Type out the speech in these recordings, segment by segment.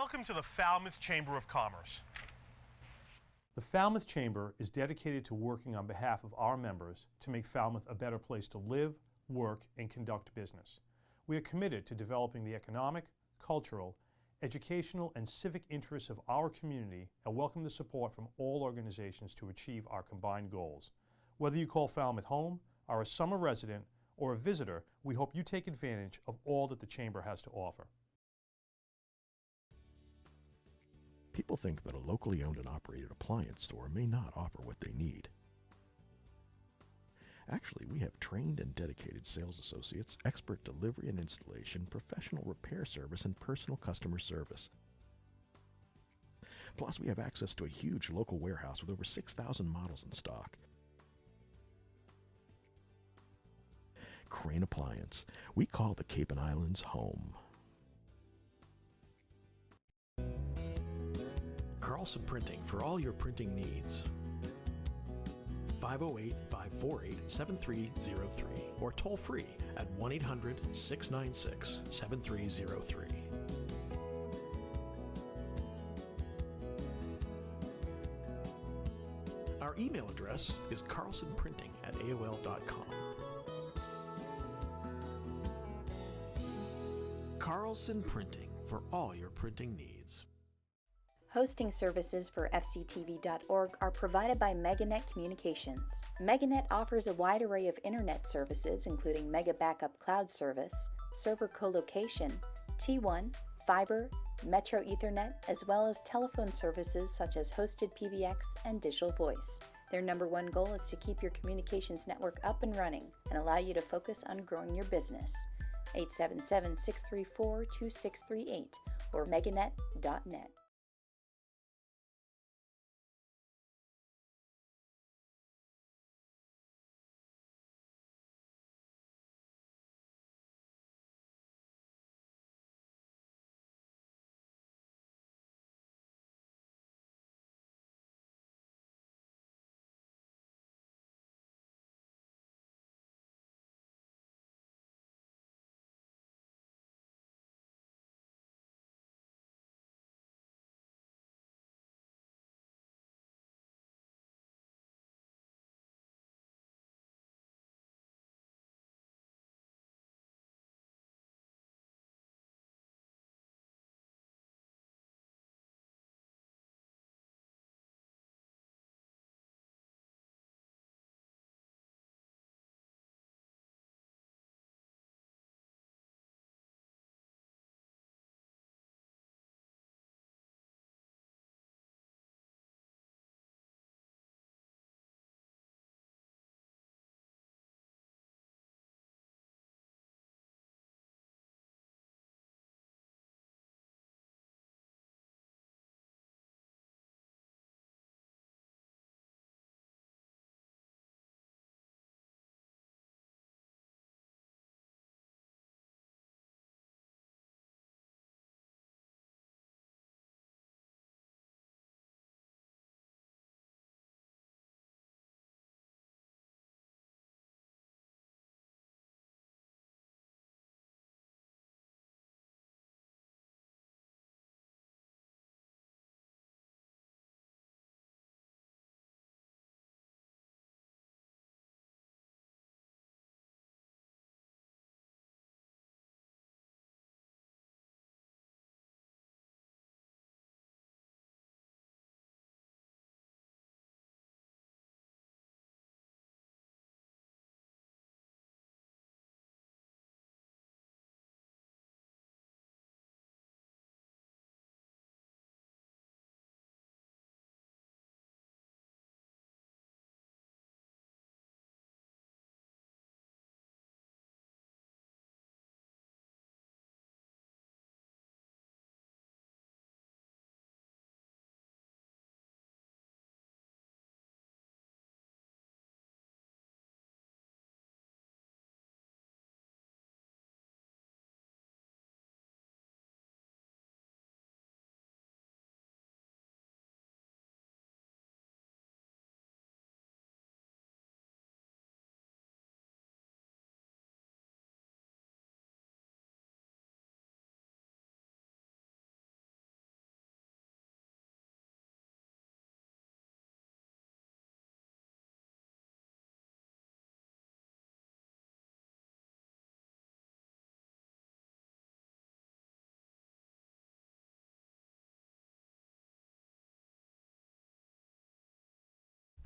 Welcome to the Falmouth Chamber of Commerce. The Falmouth Chamber is dedicated to working on behalf of our members to make Falmouth a better place to live, work, and conduct business. We are committed to developing the economic, cultural, educational, and civic interests of our community and welcome the support from all organizations to achieve our combined goals. Whether you call Falmouth home, are a summer resident, or a visitor, we hope you take advantage of all that the Chamber has to offer. People think that a locally owned and operated appliance store may not offer what they need. Actually, we have trained and dedicated sales associates, expert delivery and installation, professional repair service, and personal customer service. Plus, we have access to a huge local warehouse with over 6,000 models in stock. Crane Appliance. We call the Cape and Islands home. Carlson Printing for all your printing needs. 508-548-7303 or toll free at 1-800-696-7303. Our email address is carlsonprinting@aol.com. Carlson Printing for all your printing needs. Hosting services for fctv.org are provided by MegaNet Communications. MegaNet offers a wide array of internet services including Mega Backup Cloud Service, server co-location, T1, fiber, Metro Ethernet, as well as telephone services such as hosted PBX and digital voice. Their number one goal is to keep your communications network up and running and allow you to focus on growing your business. 877-634-2638 or meganet.net.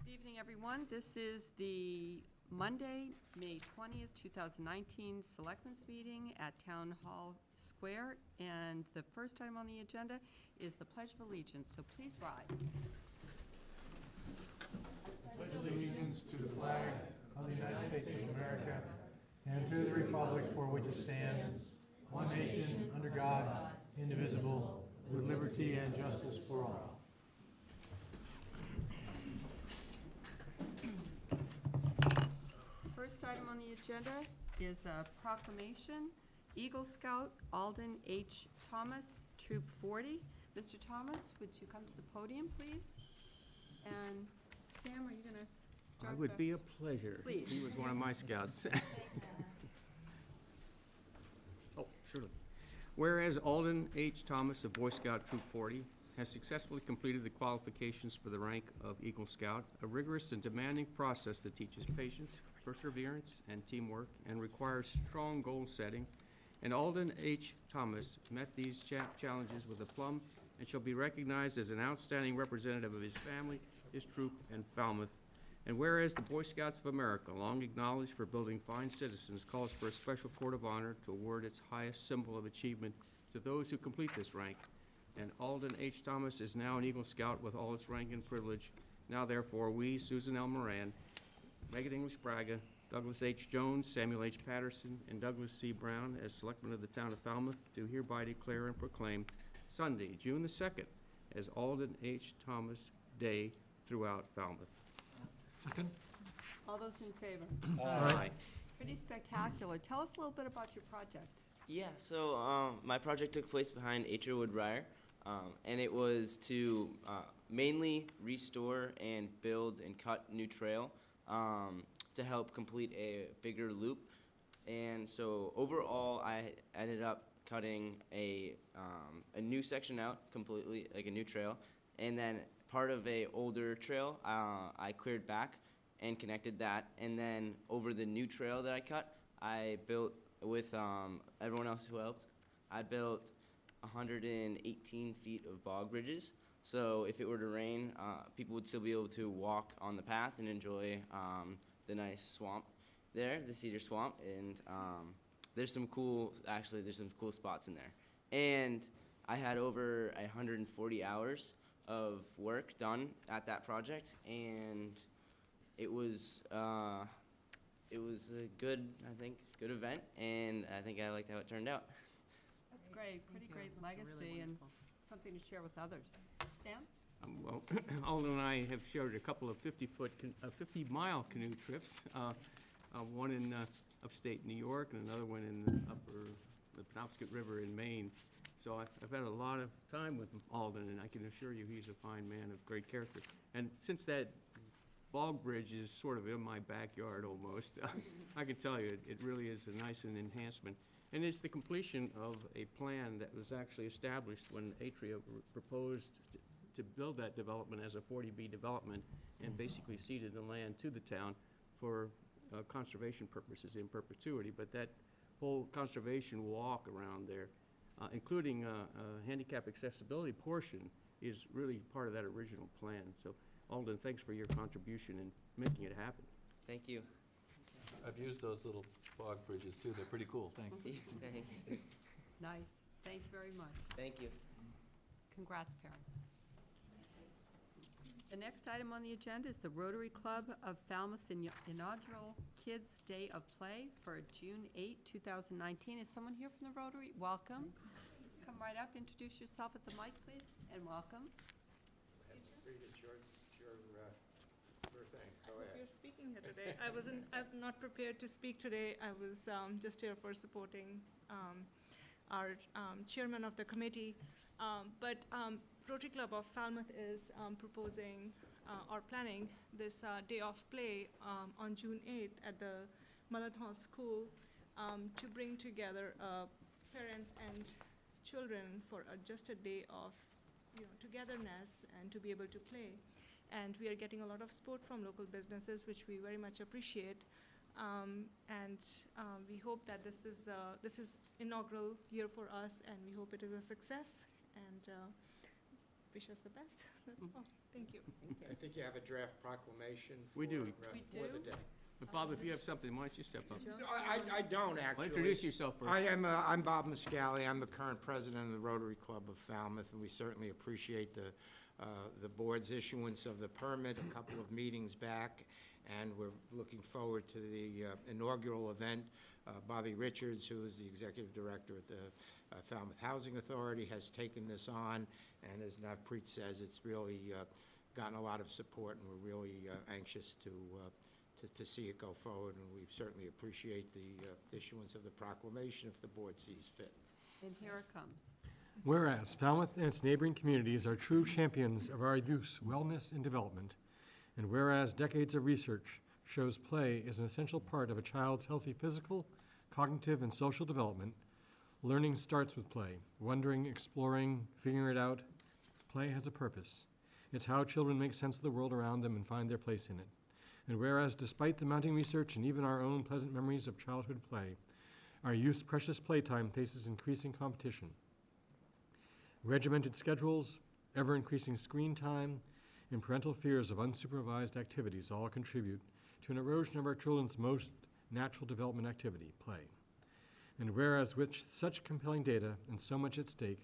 Good evening, everyone. This is the Monday, May 20th, 2019 Selectmen's Meeting at Town Hall Square. And the first item on the agenda is the Pledge of Allegiance. So please rise. Pledge allegiance to the flag of the United States of America and to the republic for which it stands, one nation, under God, indivisible, with liberty and justice for all. First item on the agenda is a proclamation. Eagle Scout Alden H. Thomas, Troop 40. Mr. Thomas, would you come to the podium, please? And Sam, are you going to start? It would be a pleasure. Please. He was one of my scouts. Oh, surely. Whereas Alden H. Thomas of Boy Scout Troop 40 has successfully completed the qualifications for the rank of Eagle Scout, a rigorous and demanding process that teaches patience, perseverance, and teamwork, and requires strong goal setting. And Alden H. Thomas met these challenges with aplomb and shall be recognized as an outstanding representative of his family, his troop, and Falmouth. And whereas the Boy Scouts of America, long acknowledged for building fine citizens, calls for a special court of honor to award its highest symbol of achievement to those who complete this rank. And Alden H. Thomas is now an Eagle Scout with all its rank and privilege. Now therefore, we, Susan L. Moran, Megan English Braga, Douglas H. Jones, Samuel H. Patterson, and Douglas C. Brown, as selectmen of the town of Falmouth, do hereby declare and proclaim Sunday, June the 2nd, as Alden H. Thomas Day throughout Falmouth. Second? All those in favor? Aye. Pretty spectacular. Tell us a little bit about your project. Yeah, so my project took place behind Aitcherwood Ryer, and it was to mainly restore and build and cut new trail to help complete a bigger loop. And so overall, I ended up cutting a new section out completely, like a new trail, and then part of a older trail I cleared back and connected that, and then over the new trail that I cut, I built with everyone else who helped. I built 118 feet of bog bridges, so if it were to rain, people would still be able to walk on the path and enjoy the nice swamp there, the cedar swamp, and there's some cool spots in there. And I had over 140 hours of work done at that project, and it was a good event, and I think I liked how it turned out. That's great. Pretty great legacy and something to share with others. Sam? Well, Alden and I have shared a couple of 50-mile canoe trips, one in upstate New York and another one in the Penobscot River in Maine. So I've had a lot of time with Alden, and I can assure you he's a fine man of great character. And since that bog bridge is sort of in my backyard almost, I can tell you it really is a nice enhancement. And it's the completion of a plan that was actually established when Atria proposed to build that development as a 40B development and basically ceded the land to the town for conservation purposes in perpetuity. But that whole conservation walk around there, including a handicap accessibility portion, is really part of that original plan. So Alden, thanks for your contribution in making it happen. Thank you. I've used those little bog bridges too. They're pretty cool. Thanks. Thanks. Nice. Thank you very much. Thank you. Congrats, parents. The next item on the agenda is the Rotary Club of Falmouth's inaugural Kids' Day of Play for June 8, 2019. Is someone here from the Rotary? Welcome. Come right up, introduce yourself at the mic, please, and welcome. It's your thing. Go If you're speaking here today. I'm not prepared to speak today. I was just here for supporting our chairman of the committee. But Rotary Club of Falmouth is proposing or planning this day of play on June 8th at the Mullen Hall School to bring together parents and children for just a day of togetherness and to be able to play. And we are getting a lot of support from local businesses, which we very much appreciate. And we hope that this is inaugural year for us, and we hope it is a success. And wish us the best. That's all. Thank you. I think you have a draft proclamation for, We do. We for the do? day. But Bob, if you have something, why don't you step up? No, I don't Well, actually. introduce yourself first. I'm Bob Muscali. I'm the current president of the Rotary Club of Falmouth, and we certainly appreciate the board's issuance of the permit a couple of meetings back, and we're looking forward to the inaugural event. Bobby Richards, who is the executive director at the Falmouth Housing Authority, has taken this on, and as Navpreet says, it's really gotten a lot of support, and we're really anxious to see it go forward, and we certainly appreciate the issuance of the proclamation if the board sees fit. And here it comes. Whereas Falmouth and its neighboring communities are true champions of our youth's wellness and development, and whereas decades of research shows play is an essential part of a child's healthy physical, cognitive, and social development, learning starts with play. Wondering, exploring, figuring it out. Play has a purpose. It's how children make sense of the world around them and find their place in it. And whereas, despite the mounting research and even our own pleasant memories of childhood play, our youth's precious playtime faces increasing competition. Regimented schedules, ever-increasing screen time, and parental fears of unsupervised activities all contribute to an erosion of our children's most natural development activity, play. And whereas with such compelling data and so much at stake,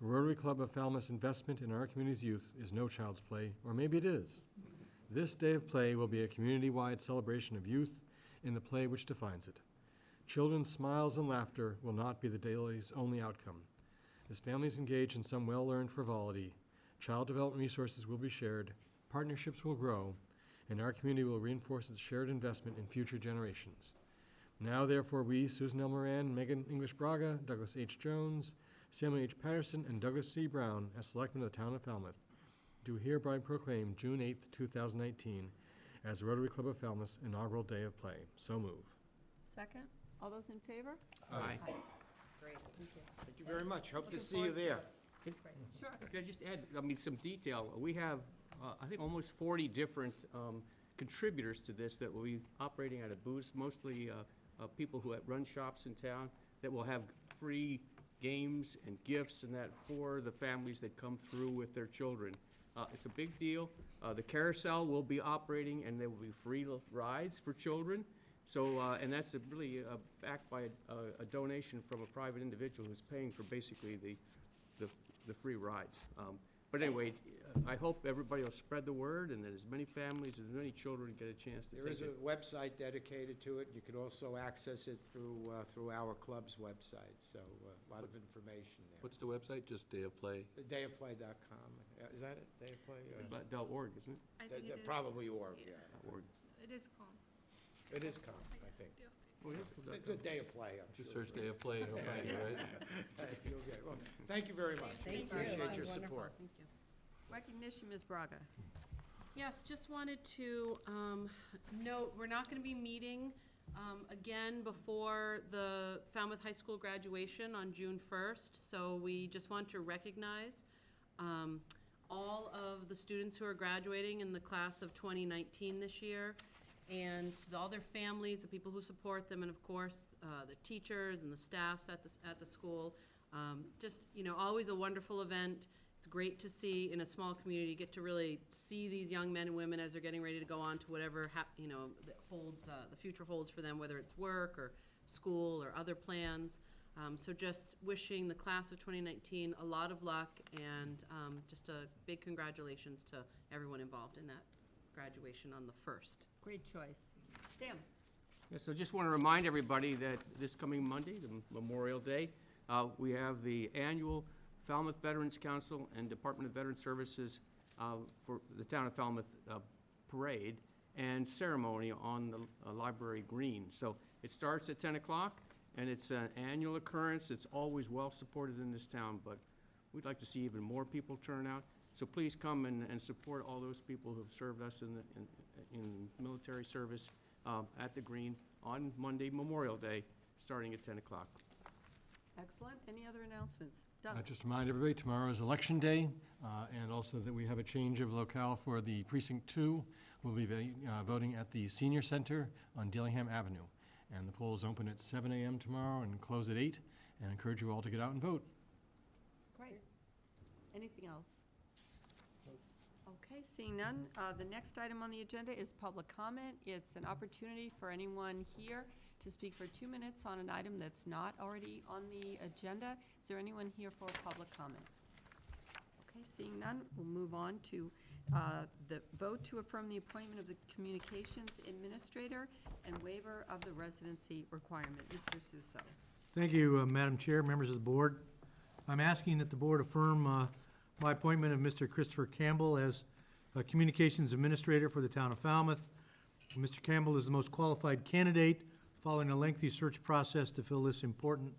Rotary Club of Falmouth's investment in our community's youth is no child's play, or maybe it is. This Day of Play will be a community-wide celebration of youth in the play which defines it. Children's smiles and laughter will not be the day's only outcome. As families engage in some well-learned frivolity, child development resources will be shared, partnerships will grow, and our community will reinforce its shared investment in future generations. Now, therefore, we, Susan L. Moran, Megan English Braga, Douglas H. Jones, Samuel H. Patterson, and Douglas C. Brown, as selectmen of the town of Falmouth, do hereby proclaim June 8th, 2019, as the Rotary Club of Falmouth's inaugural Day of Play. So move. Second? All those in favor? Aye. Great, thank you. Thank you very much. Hope to Looking see you forward to there. Sure. Can I just add, some detail? We have, I think, almost 40 different contributors to this that will be operating out of booths, mostly people who run shops in town, that will have free games and gifts and that for the families that come through with their children. It's a big deal. The carousel will be operating, and there will be free rides for children. So, and that's really backed by a donation from a private individual who's paying for basically the free rides. But anyway, I hope everybody will spread the word, and that as many families, as many children get a chance to take it. There is a website dedicated to it. You could also access it through our club's website, so a lot of information there. What's the website? Just Day of Play? Dayofplay.com. Is that it? Day of Play? .org, isn't it? I think it is. Probably org, yeah. .org. It is calm. It is com, I think. Oh, it is? It's a Day of Play, I'm Just sure. search Day of Play and you'll find it, right? You'll get it. Well, thank you very much. We appreciate your support. Thank you. Recognition, Ms. Braga. Yes, just wanted to note, we're not going to be meeting again before the Falmouth High School graduation on June 1st, so we just want to recognize all of the students who are graduating in the class of 2019 this year, and all their families, the people who support them, and of course, the teachers and the staffs at the school. Just, always a wonderful event. It's great to see in a small community, get to really see these young men and women as they're getting ready to go on to whatever, that holds, the future holds for them, whether it's work or school or other plans. So just wishing the class of 2019 a lot of luck, and just a big congratulations to everyone involved in that graduation on the 1st. Great choice. Sam? Yeah, so just want to remind everybody that this coming Monday, the Memorial Day, we have the annual Falmouth Veterans Council and Department of Veteran Services for the town of Falmouth parade and ceremony on the library green. So it starts at 10 o'clock, and it's an annual occurrence. It's always well supported in this town, but we'd like to see even more people turn out. So please come and support all those people who have served us in military service at the green on Monday, Memorial Day, starting at 10 o'clock. Excellent. Any other announcements? Doug? Just remind everybody, tomorrow is Election Day, and also that we have a change of locale for the Precinct 2. We'll be voting at the Senior Center on Dillingham Avenue. And the polls open at 7 a.m. tomorrow and close at 8, and encourage you all to get out and vote. Great. Anything else? Okay, seeing none, the next item on the agenda is public comment. It's an opportunity for anyone here to speak for 2 minutes on an item that's not already on the agenda. Is there anyone here for public comment? Okay, seeing none, we'll move on to the vote to affirm the appointment of the Communications Administrator and waiver of the residency requirement. Mr. Suso. Thank you, Madam Chair, members of the board. I'm asking that the board affirm my appointment of Mr. Christopher Campbell as Communications Administrator for the town of Falmouth. Mr. Campbell is the most qualified candidate following a lengthy search process to fill this important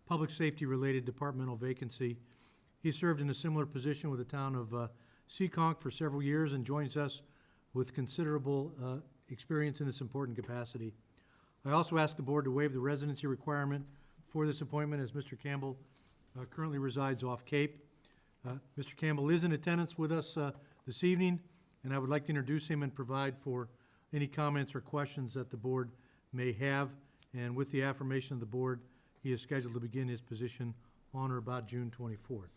public safety-related departmental vacancy. He served in a similar position with the town of Seekonk for several years and joins us with considerable experience in this important capacity. I also ask the board to waive the residency requirement for this appointment as Mr. Campbell currently resides off Cape. Mr. Campbell is in attendance with us this evening, and I would like to introduce him and provide for any comments or questions that the board may have. And with the affirmation of the board, he is scheduled to begin his position on or about June 24th.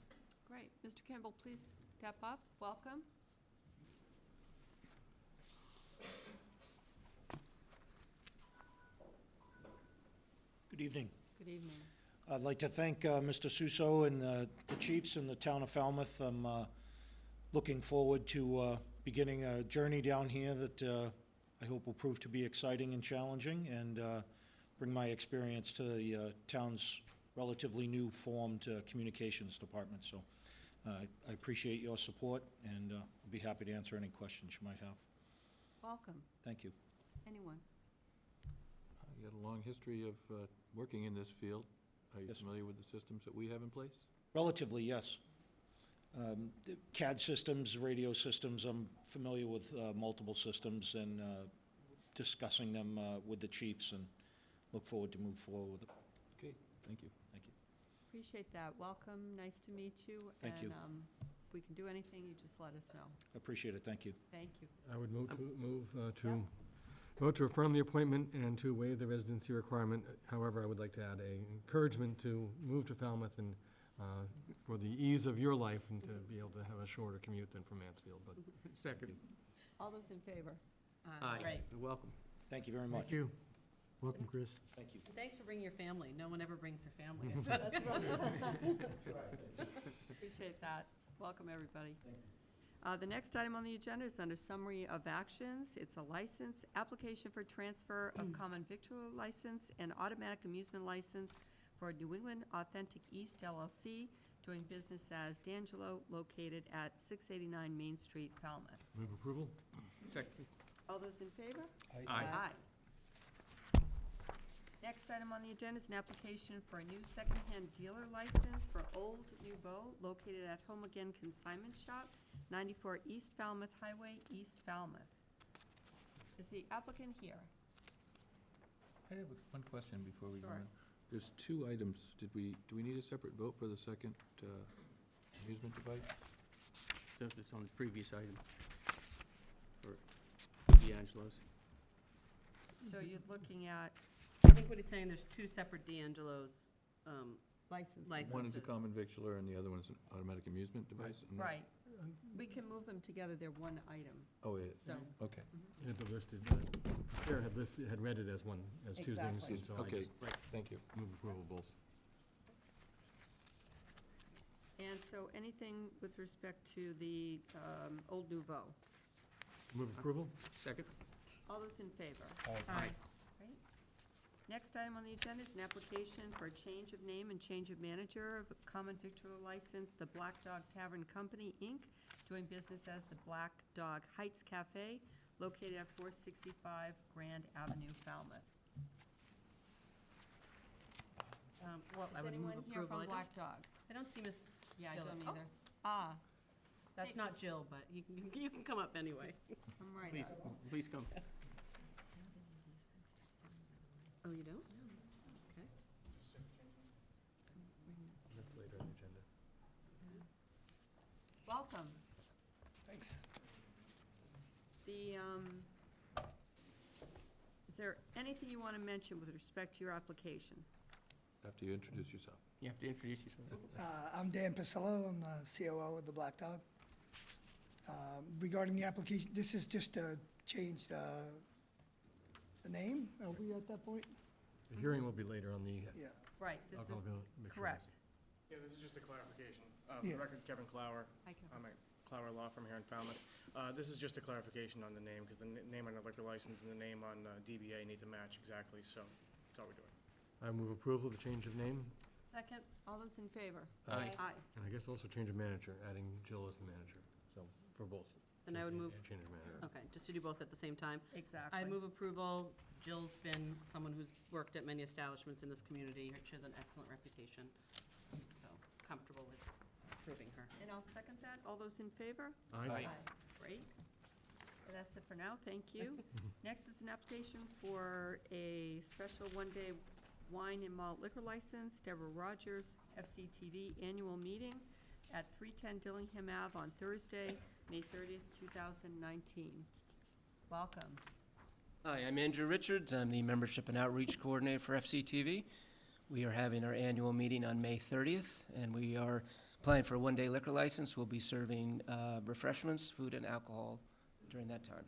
Great. Mr. Campbell, please step up. Welcome. Good evening. Good evening. I'd like to thank Mr. Suso and the chiefs in the town of Falmouth. I'm looking forward to beginning a journey down here that I hope will prove to be exciting and challenging and bring my experience to the town's relatively new formed communications department. So I appreciate your support, and I'll be happy to answer any questions you might have. Welcome. Thank you. Anyone? You got a long history of working in this field. Are you Yes. familiar with the systems that we have in place? Relatively, yes. The CAD systems, radio systems, I'm familiar with multiple systems and discussing them with the chiefs and look forward to move forward with it. Okay, thank you. Thank you. Appreciate that. Welcome. Nice to meet you. Thank you. And if we can do anything, you just let us know. Appreciate it. Thank you. Thank you. I would move to vote to affirm the appointment and to waive the residency requirement. However, I would like to add an encouragement to move to Falmouth and for the ease of your life and to be able to have a shorter commute than from Mansfield. But Second. All those in favor? Aye. Great. You're welcome. Thank you very much. Thank you. Welcome, Chris. Thank you. And thanks for bringing your family. No one ever brings their family. Appreciate that. Welcome, everybody. The next item on the agenda is under summary of actions. It's a license, application for transfer of common victual license and automatic amusement license for New England Authentic East LLC, doing business as D'Angelo, located at 689 Main Street, Falmouth. Move approval? Second. All those in favor? Aye. Next item on the agenda is an application for a new secondhand dealer license for Old Nouveau, located at Home Again Consignment Shop, 94 East Falmouth Highway, East Falmouth. Is the applicant here? I have one question before we go Sure. on. There's two items. Do we need a separate vote for the second amusement device? Since it's on the previous item. For D'Angelo's. So you're looking at I think what he's saying, there's two separate D'Angelo's licenses. One is a licenses. common victular and the other one's an automatic amusement device? I'm not- Right. We can move them together. They're one item, Oh, it is? so. Okay. Had the listed, Chair had read it as one, as two things. Exactly. and so I Okay, just thank you. move approval of both. And so anything with respect to the Old Nouveau? Move approval? Second. All those in favor? Aye. Great. Next item on the agenda is an application for a change of name and change of manager of a common victular license, the Black Dog Tavern Company, Inc., doing business as the Black Dog Heights Cafe, located at 465 Grand Avenue, Falmouth. I Is would move anyone here approval. from Black Dog? I don't see Miss. Yeah, I Gillis. don't Oh, either. Ah, That's Hey. not Jill, but you can come up anyway. I'm right Please, up. please come. Oh, you don't? Okay. That's later on the agenda. Welcome. Thanks. The, is there anything you want to mention with respect to your application? After you introduce yourself. You have to introduce yourself. I'm Dan Pasillo. I'm the COO of the Black Dog. Regarding the application, this is just to change the name? Are we at that point? The hearing will be later on the. Yeah. Right, this is alcohol mixed correct. Yeah, this is just a clarification. For Yeah. the record, Kevin Clower. Hi, Kevin. I'm at Clower Law Firm here in Falmouth. This is just a clarification on the name, because the name on the liquor license and the name on DBA need to match exactly, so that's all we're doing. I move approval of the change of name, Second? All those in favor? Aye. Aye. and I guess also change of manager, adding Jill as the manager, so, for both. Then I would move, Change of manager. okay, just to do both at the same time. Exactly. I move approval. Jill's been someone who's worked at many establishments in this community. She has an excellent reputation, so comfortable with approving her. And I'll second that. All those in favor? Aye. Great. Well, that's it for now, thank you. Next is an application for a special one-day wine and malt liquor license, Deborah Rogers, FCTV Annual Meeting at 310 Dillingham Ave on Thursday, May 30th, 2019. Welcome. Hi, I'm Andrew Richards. I'm the Membership and Outreach Coordinator for FCTV. We are having our annual meeting on May 30th, and we are applying for a one-day liquor license. We'll be serving refreshments, food, and alcohol during that time.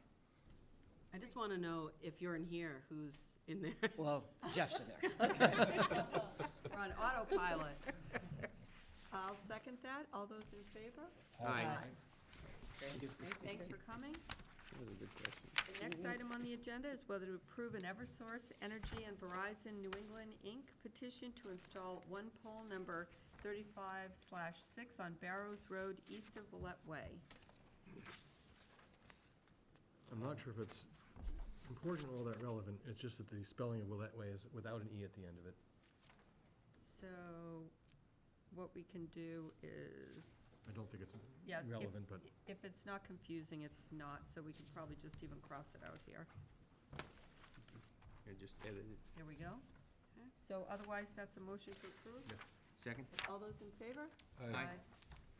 I just want to know if you're in here, who's in there? Well, Jeff's in there. We're on autopilot. I'll second that. All those in favor? Aye. Thank you. Thanks for coming. That was a good question. The next item on the agenda is whether to approve an Eversource Energy and Verizon New England, Inc. petition to install one pole number 35/6 on Barrows Road east of Willette Way. I'm not sure if it's important or all that relevant, it's just that the spelling of Willette Way is without an E at the end of it. So what we can do is, I don't think it's yeah, relevant, but if it's not confusing, it's not, so we could probably just even cross it out here. And just edit it. There we go. So otherwise, that's a motion to approve? Second? All those in favor? Aye.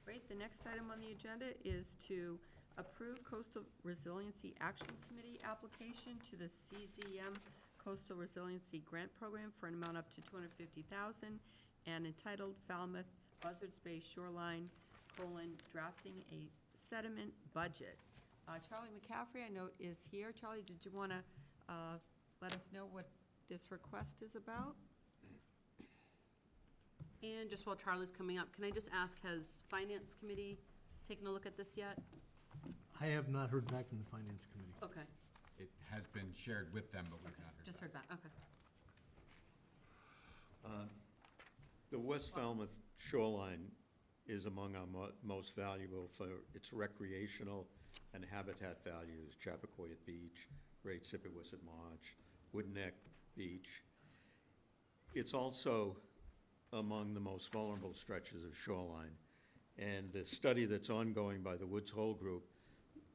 Great, the next item on the agenda is to approve Coastal Resiliency Action Committee application to the CZM Coastal Resiliency Grant Program for an amount up to $250,000 and entitled Falmouth Buzzards Bay Shoreline, drafting a sediment budget. Charlie McCaffrey, I note, is here. Charlie, did you want to let us know what this request is about? And just while Charlie's coming up, can I just ask, has Finance Committee taken a look at this yet? I have not heard back from the Finance Committee. Okay, It has been shared with them, but we've not heard just back. heard back, okay. The West Falmouth shoreline is among our most valuable for its recreational and habitat values. Chappaquiddick Beach, Great Sippiwisset Marsh, Woodneck Beach. It's also among the most vulnerable stretches of shoreline. And the study that's ongoing by the Woods Hole Group,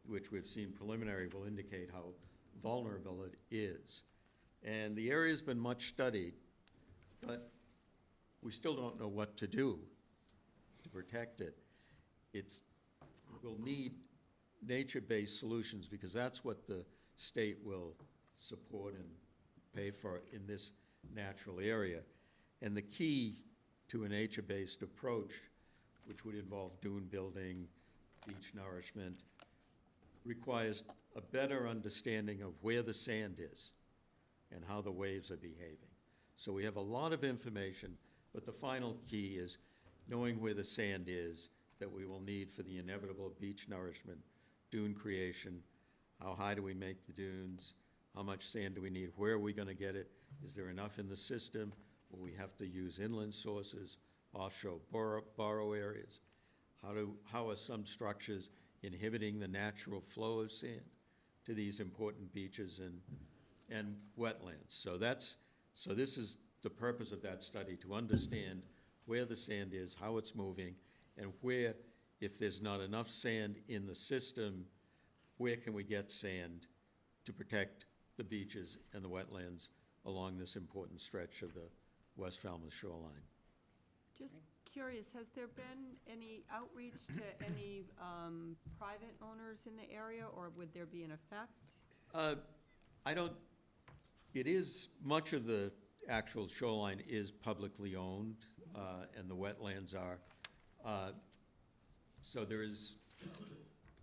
which we've seen preliminary, will indicate how vulnerable it is. And the area's been much studied, but we still don't know what to do to protect it. We'll need nature-based solutions because that's what the state will support and pay for in this natural area. And the key to a nature-based approach, which would involve dune building, beach nourishment, requires a better understanding of where the sand is and how the waves are behaving. So we have a lot of information, but the final key is knowing where the sand is that we will need for the inevitable beach nourishment, dune creation, how high do we make the dunes, how much sand do we need, where are we gonna get it, is there enough in the system, will we have to use inland sources, offshore borrow areas, how are some structures inhibiting the natural flow of sand to these important beaches and wetlands. So this is the purpose of that study, to understand where the sand is, how it's moving, and where, if there's not enough sand in the system, where can we get sand to protect the beaches and the wetlands along this important stretch of the West Falmouth shoreline. Just curious, has there been any outreach to any private owners in the area, or would there be an effect? Much of the actual shoreline is publicly owned, and the wetlands are. So there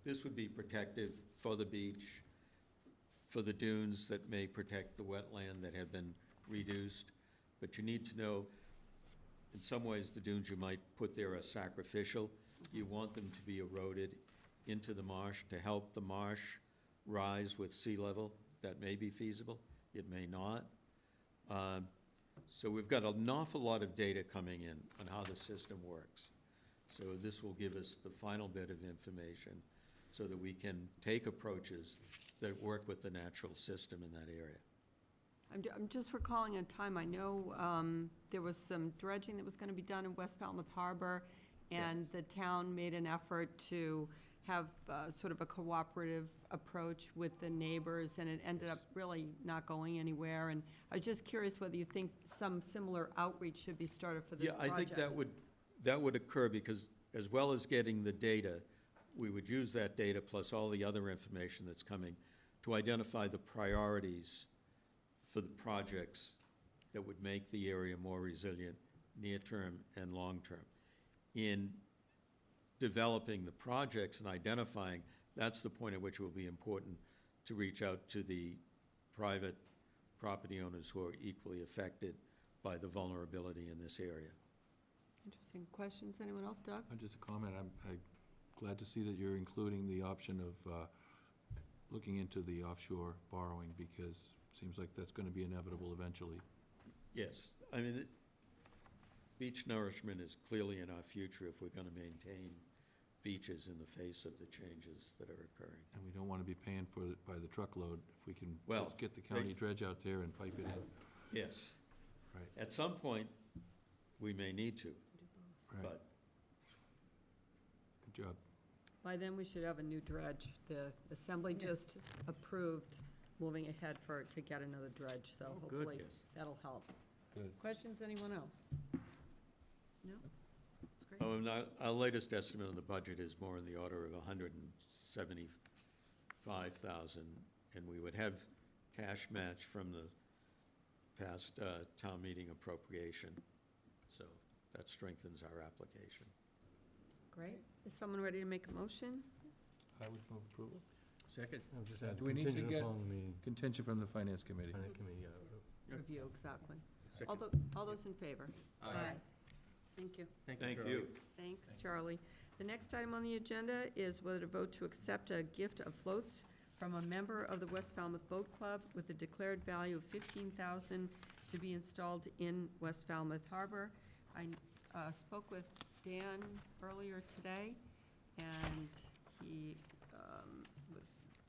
this would be protective for the beach, for the dunes that may protect the wetland that have been reduced. But you need to know, in some ways, the dunes you might put there are sacrificial. You want them to be eroded into the marsh to help the marsh rise with sea level. That may be feasible, it may not. So we've got an awful lot of data coming in on how the system works. So this will give us the final bit of information so that we can take approaches that work with the natural system in that area. I'm just recalling a time, I know there was some dredging that was going to be done in West Falmouth Harbor, and the town made an effort to have sort of a cooperative approach with the neighbors, and it ended up really not going anywhere. And I was just curious whether you think some similar outreach should be started for this project. Yeah, I think that would occur, because as well as getting the data, we would use that data plus all the other information that's coming to identify the priorities for the projects that would make the area more resilient, near-term and long-term. In developing the projects and identifying, that's the point at which it will be important to reach out to the private property owners who are equally affected by the vulnerability in this area. Interesting. Questions? Anyone else? Doug? Just a comment. I'm glad to see that you're including the option of looking into the offshore borrowing, because it seems like that's going to be inevitable eventually. Yes, I mean, beach nourishment is clearly in our future if we're going to maintain beaches in the face of the changes that are occurring. And we don't want to be paying for it by the truckload if we can Well, just get the county dredge out there and pipe it in. Yes. Right. At some point, we may need to, Right. but Good job. By then, we should have a new dredge. The Assembly just approved moving ahead to get another dredge, so good. hopefully Yes. that'll help. Good. Questions? Anyone else? No? That's great. oh, and our latest estimate on the budget is more in the order of $175,000, and we would have cash match from the past town meeting appropriation. So that strengthens our application. Great. Is someone ready to make a motion? I would move approval. Second. I'll just add Do we need to contingent get upon the contention from the finance committee? finance committee, Review, exactly. Second. All those in favor? Aye. Thank you. Thank you. Thanks, Charlie. The next item on the agenda is whether to vote to accept a gift of floats from a member of the West Falmouth Boat Club with a declared value of $15,000 to be installed in West Falmouth Harbor. I spoke with Dan earlier today, and he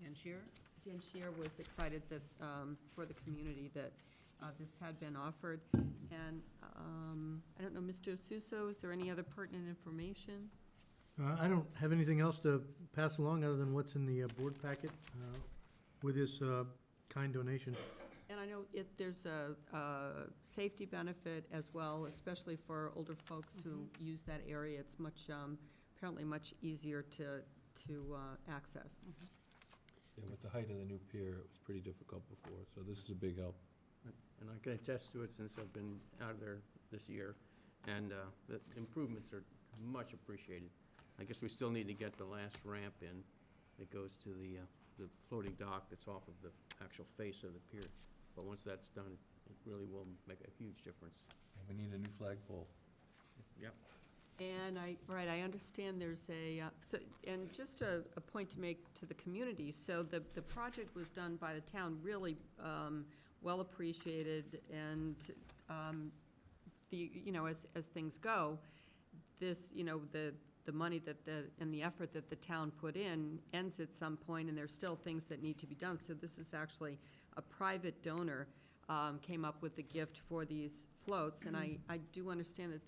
Dan Shearer? Dan Shear was excited that, for the community, that this had been offered. And I don't know, Mr. Suso, is there any other pertinent information? I don't have anything else to pass along other than what's in the board packet with this kind donation. And I know there's a safety benefit as well, especially for older folks who use that area. It's apparently much easier to access. Yeah, with the height of the new pier, it was pretty difficult before, so this is a big help. And I can attest to it since I've been out of there this year, and the improvements are much appreciated. I guess we still need to get the last ramp in that goes to the floating dock that's off of the actual face of the pier. But once that's done, it really will make a huge difference. And we need a new flagpole. Yep. And I understand there's and just a point to make to the community. So the project was done by the town, really well appreciated, and as things go, this, the money and the effort that the town put in ends at some point, and there's still things that need to be done. So this is actually a private donor came up with the gift for these floats, and I do understand that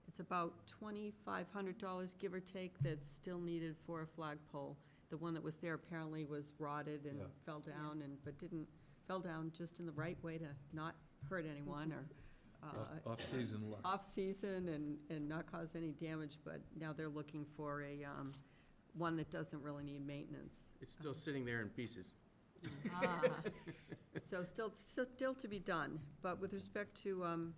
it's about $2,500, give or take, that's still needed for a flagpole. The one that was there apparently was rotted and fell down, fell down just in the right way to not hurt anyone or Off-season luck. off-season and not cause any damage, but now they're looking for one that doesn't really need maintenance. It's still sitting there in pieces. So still to be done, but with respect to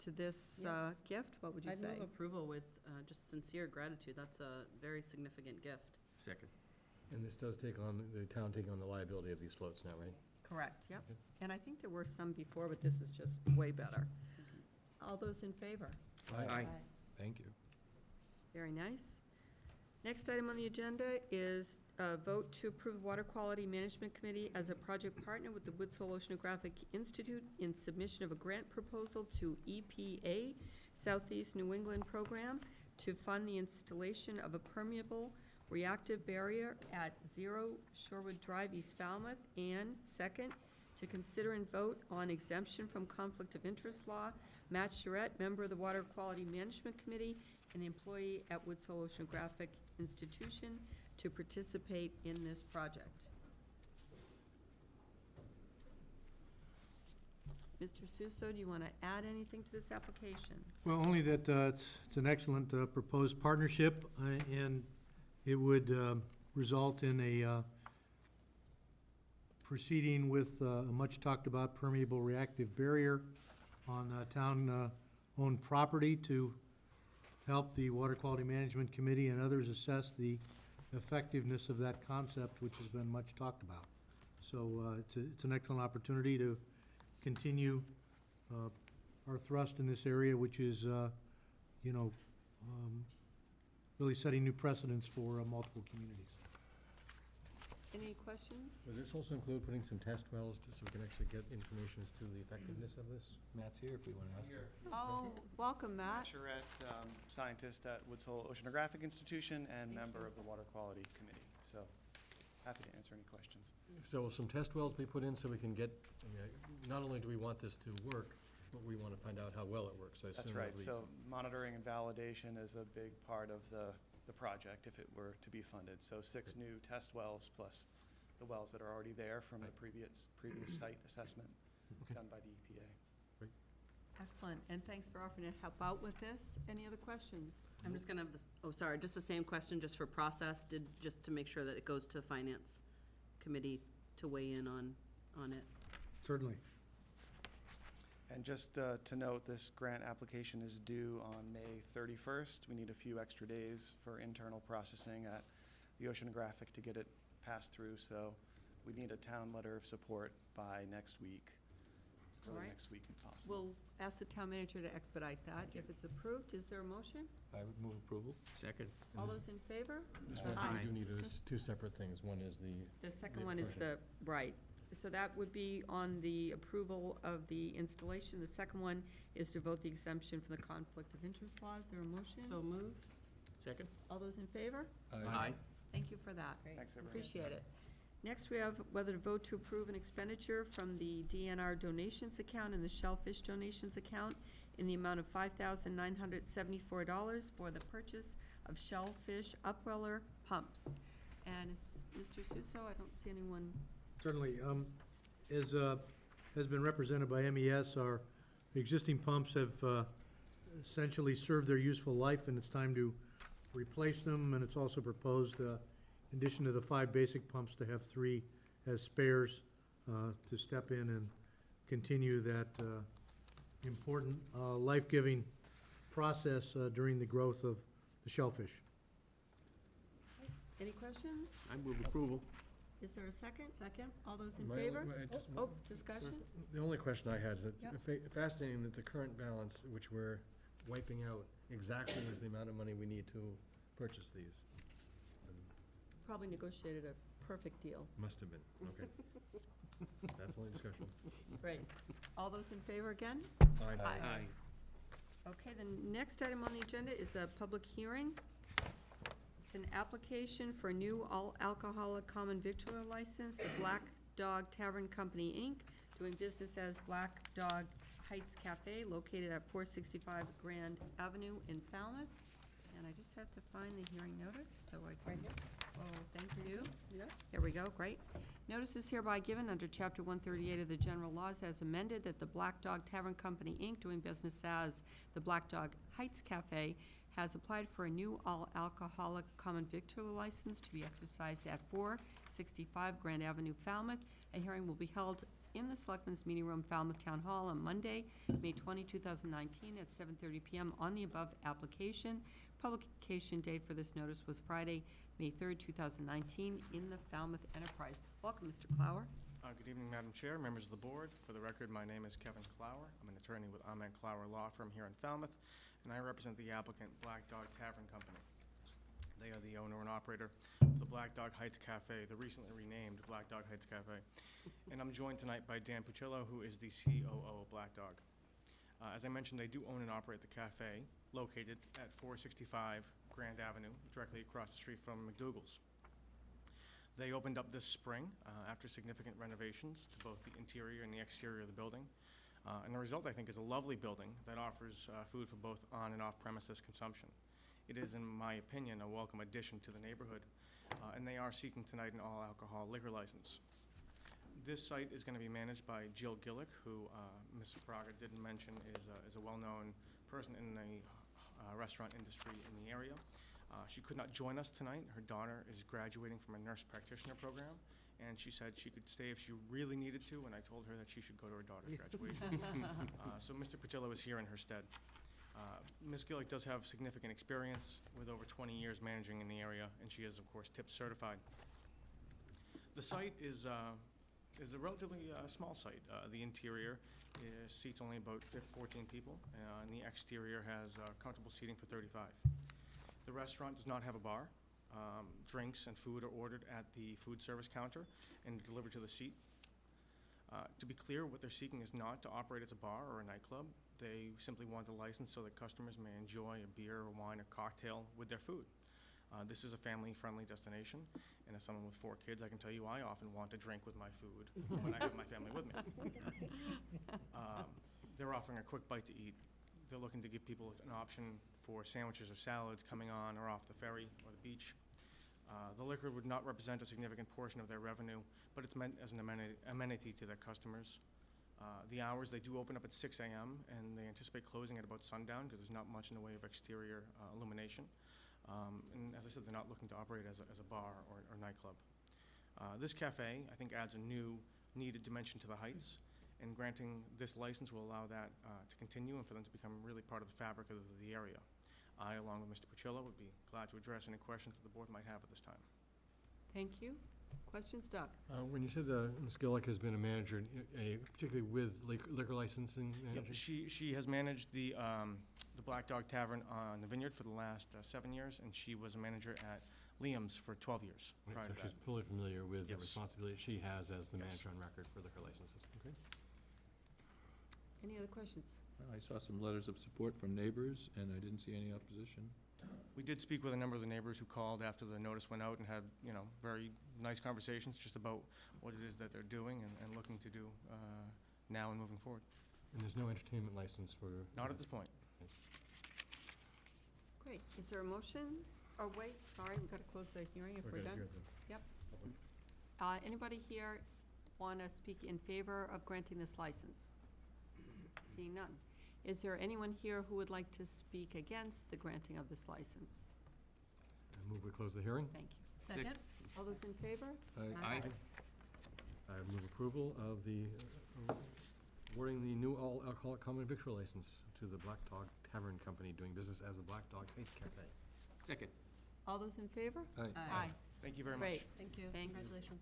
this Yes. gift, what would you I'd say? move approval with just sincere gratitude. That's a very significant gift. Second. And this does take on, the town taking on the liability of these floats now, right? Correct, yep. And I think there were some before, but this is just way better. All those in favor? Aye. Thank you. Very nice. Next item on the agenda is a vote to approve Water Quality Management Committee as a project partner with the Woods Hole Oceanographic Institute in submission of a grant proposal to EPA Southeast New England Program to fund the installation of a permeable reactive barrier at 0 Shorewood Drive, East Falmouth, and second, to consider and vote on exemption from conflict of interest law. Matt Charette, member of the Water Quality Management Committee and employee at Woods Hole Oceanographic Institution, to participate in this project. Mr. Suso, do you want to add anything to this application? Well, only that it's an excellent proposed partnership, and it would result in a proceeding with a much-talked-about permeable reactive barrier on town-owned property to help the Water Quality Management Committee and others assess the effectiveness of that concept, which has been much talked about. So it's an excellent opportunity to continue our thrust in this area, which is, really setting new precedents for multiple communities. Any questions? Would this also include putting some test wells, just so we can actually get information as to the effectiveness of this? Matt's here if we want to ask him. Oh, welcome, Matt. Charette, scientist at Woods Hole Oceanographic Institution and member of the Water Quality Committee. So happy to answer any questions. So will some test wells be put in so we can get, not only do we want this to work, but we want to find out how well it works, I assume. That's right. at least. So monitoring and validation is a big part of the project if it were to be funded. So 6 new test wells plus the wells that are already there from the previous site assessment done by the EPA. Excellent, and thanks for offering to help out with this. Any other questions? I'm just gonna have this, oh, sorry, just the same question, just for process, just to make sure that it goes to Finance Committee to weigh in on it. Certainly. And just to note, this grant application is due on May 31st. We need a few extra days for internal processing at the Oceanographic to get it passed through, so we need a town letter of support by next week, All early right. next week if possible. We'll ask the town manager to expedite that. If it's approved, is there a motion? I would move approval. Second. All those in favor? We do need those two separate things. One is The second one is the, right. So that would be on the approval of the installation. The second one is to vote the exemption from the conflict of interest law. Is there a motion? So moved. Second. All those in favor? Aye. Thank you for that. Thanks, everyone. Appreciate it. Next, we have whether to vote to approve an expenditure from the DNR donations account and the Shellfish donations account in the amount of $5,974 for the purchase of Shellfish upweller pumps. And Mr. Suso, I don't see anyone. Certainly. As has been represented by MES, our existing pumps have essentially served their useful life, and it's time to replace them. And it's also proposed, in addition to the 5 basic pumps, to have 3 as spares to step in and continue that important life-giving process during the growth of the shellfish. Any questions? I move approval. Is there a second? Second. All those in My- favor? my- just- Oh, discussion? The only question I had is that Yep. fascinating that the current balance, which we're wiping out, exactly is the amount of money we need to purchase these. Probably negotiated a perfect deal. Must have been, okay. That's the only discussion. Great. All those in favor again? Aye. Aye. Okay, the next item on the agenda is a public hearing. It's an application for a new all-alcoholic common victular license, the Black Dog Tavern Company, Inc., doing business as Black Dog Heights Cafe, located at 465 Grand Avenue in Falmouth. And I just have to find the hearing notice, so I can. Oh, thank you. Here we go, great. Notice is hereby given under Chapter 138 of the General Laws as amended that the Black Dog Tavern Company, Inc., doing business as the Black Dog Heights Cafe, has applied for a new all-alcoholic common victular license to be exercised at 465 Grand Avenue, Falmouth. A hearing will be held in the Selectmen's Meeting Room, Falmouth Town Hall, on Monday, May 20, 2019, at 7:30 PM on the above application. Publication date for this notice was Friday, May 3rd, 2019, in the Falmouth Enterprise. Welcome, Mr. Clower. Good evening, Madam Chair, members of the board. For the record, my name is Kevin Clower. I'm an attorney with Ahmed Clower Law Firm here in Falmouth, and I represent the applicant Black Dog Tavern Company. They are the owner and operator of the Black Dog Heights Cafe, the recently renamed Black Dog Heights Cafe. And I'm joined tonight by Dan Puccillo, who is the COO of Black Dog. As I mentioned, they do own and operate the cafe, located at 465 Grand Avenue, directly across the street from McDougal's. They opened up this spring after significant renovations to both the interior and the exterior of the building. And the result, I think, is a lovely building that offers food for both on and off premises consumption. It is, in my opinion, a welcome addition to the neighborhood, and they are seeking tonight an all-alcohol liquor license. This site is going to be managed by Jill Gillick, who Ms. Braga didn't mention is a well-known person in the restaurant industry in the area. She could not join us tonight. Her daughter is graduating from a nurse practitioner program, and she said she could stay if she really needed to, and I told her that she should go to her daughter's graduation. So Mr. Puccillo is here in her stead. Ms. Gillick does have significant experience with over 20 years managing in the area, and she is, of course, tip certified. The site is a relatively small site. The interior seats only about 14 people, and the exterior has comfortable seating for 35. The restaurant does not have a bar. Drinks and food are ordered at the food service counter and delivered to the seat. To be clear, what they're seeking is not to operate as a bar or a nightclub. They simply want a license so that customers may enjoy a beer, or wine, or cocktail with their food. This is a family-friendly destination, and as someone with 4 kids, I can tell you I often want to drink with my food when I have my family with me. They're offering a quick bite to eat. They're looking to give people an option for sandwiches or salads coming on or off the ferry or the beach. The liquor would not represent a significant portion of their revenue, but it's meant as an amenity to their customers. The hours, they do open up at 6 a.m., and they anticipate closing at about sundown because there's not much in the way of exterior illumination. And as I said, they're not looking to operate as a bar or nightclub. This cafe, I think, adds a new needed dimension to the Heights, and granting this license will allow that to continue and for them to become really part of the fabric of the area. I, along with Mr. Puccillo, would be glad to address any questions that the board might have at this time. Thank you. Questions, Doug? When you said Ms. Gillick has been a manager, particularly with liquor licensing Yep, managing? she has managed the Black Dog Tavern on the Vineyard for the last 7 years, and she was a manager at Liam's for 12 years Right, prior so to she's that. fully familiar with the Yes. responsibility she has as the Yes. manager on record for liquor licenses. Okay. Any other questions? I saw some letters of support from neighbors, and I didn't see any opposition. We did speak with a number of the neighbors who called after the notice went out and had, very nice conversations just about what it is that they're doing and looking to do now and moving forward. And there's no entertainment license for? Not at this point. Great. Is there a motion? Oh, wait, sorry, we've got to close the hearing if we're Okay, done. good then. Yep. Anybody here want to speak in favor of granting this license? Seeing none. Is there anyone here who would like to speak against the granting of this license? I move we close the hearing. Thank you. Second? All those in favor? Aye. I move approval of the awarding the new all-alcoholic common victual license to the Black Dog Tavern Company doing business as the Black Dog Heights Cafe. Second. All those in favor? Aye. Thank you very much. Great. Thank you. Thanks. Congratulations.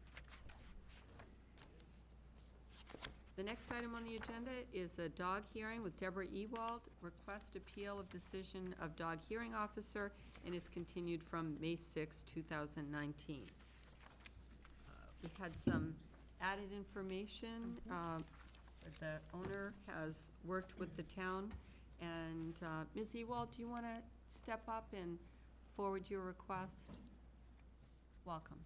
The next item on the agenda is a dog hearing with Deborah Ewald, request appeal of decision of dog hearing officer, and it's continued from May 6, 2019. We had some added information. The owner has worked with the town, and Ms. Ewald, do you want to step up and forward your request? Welcome.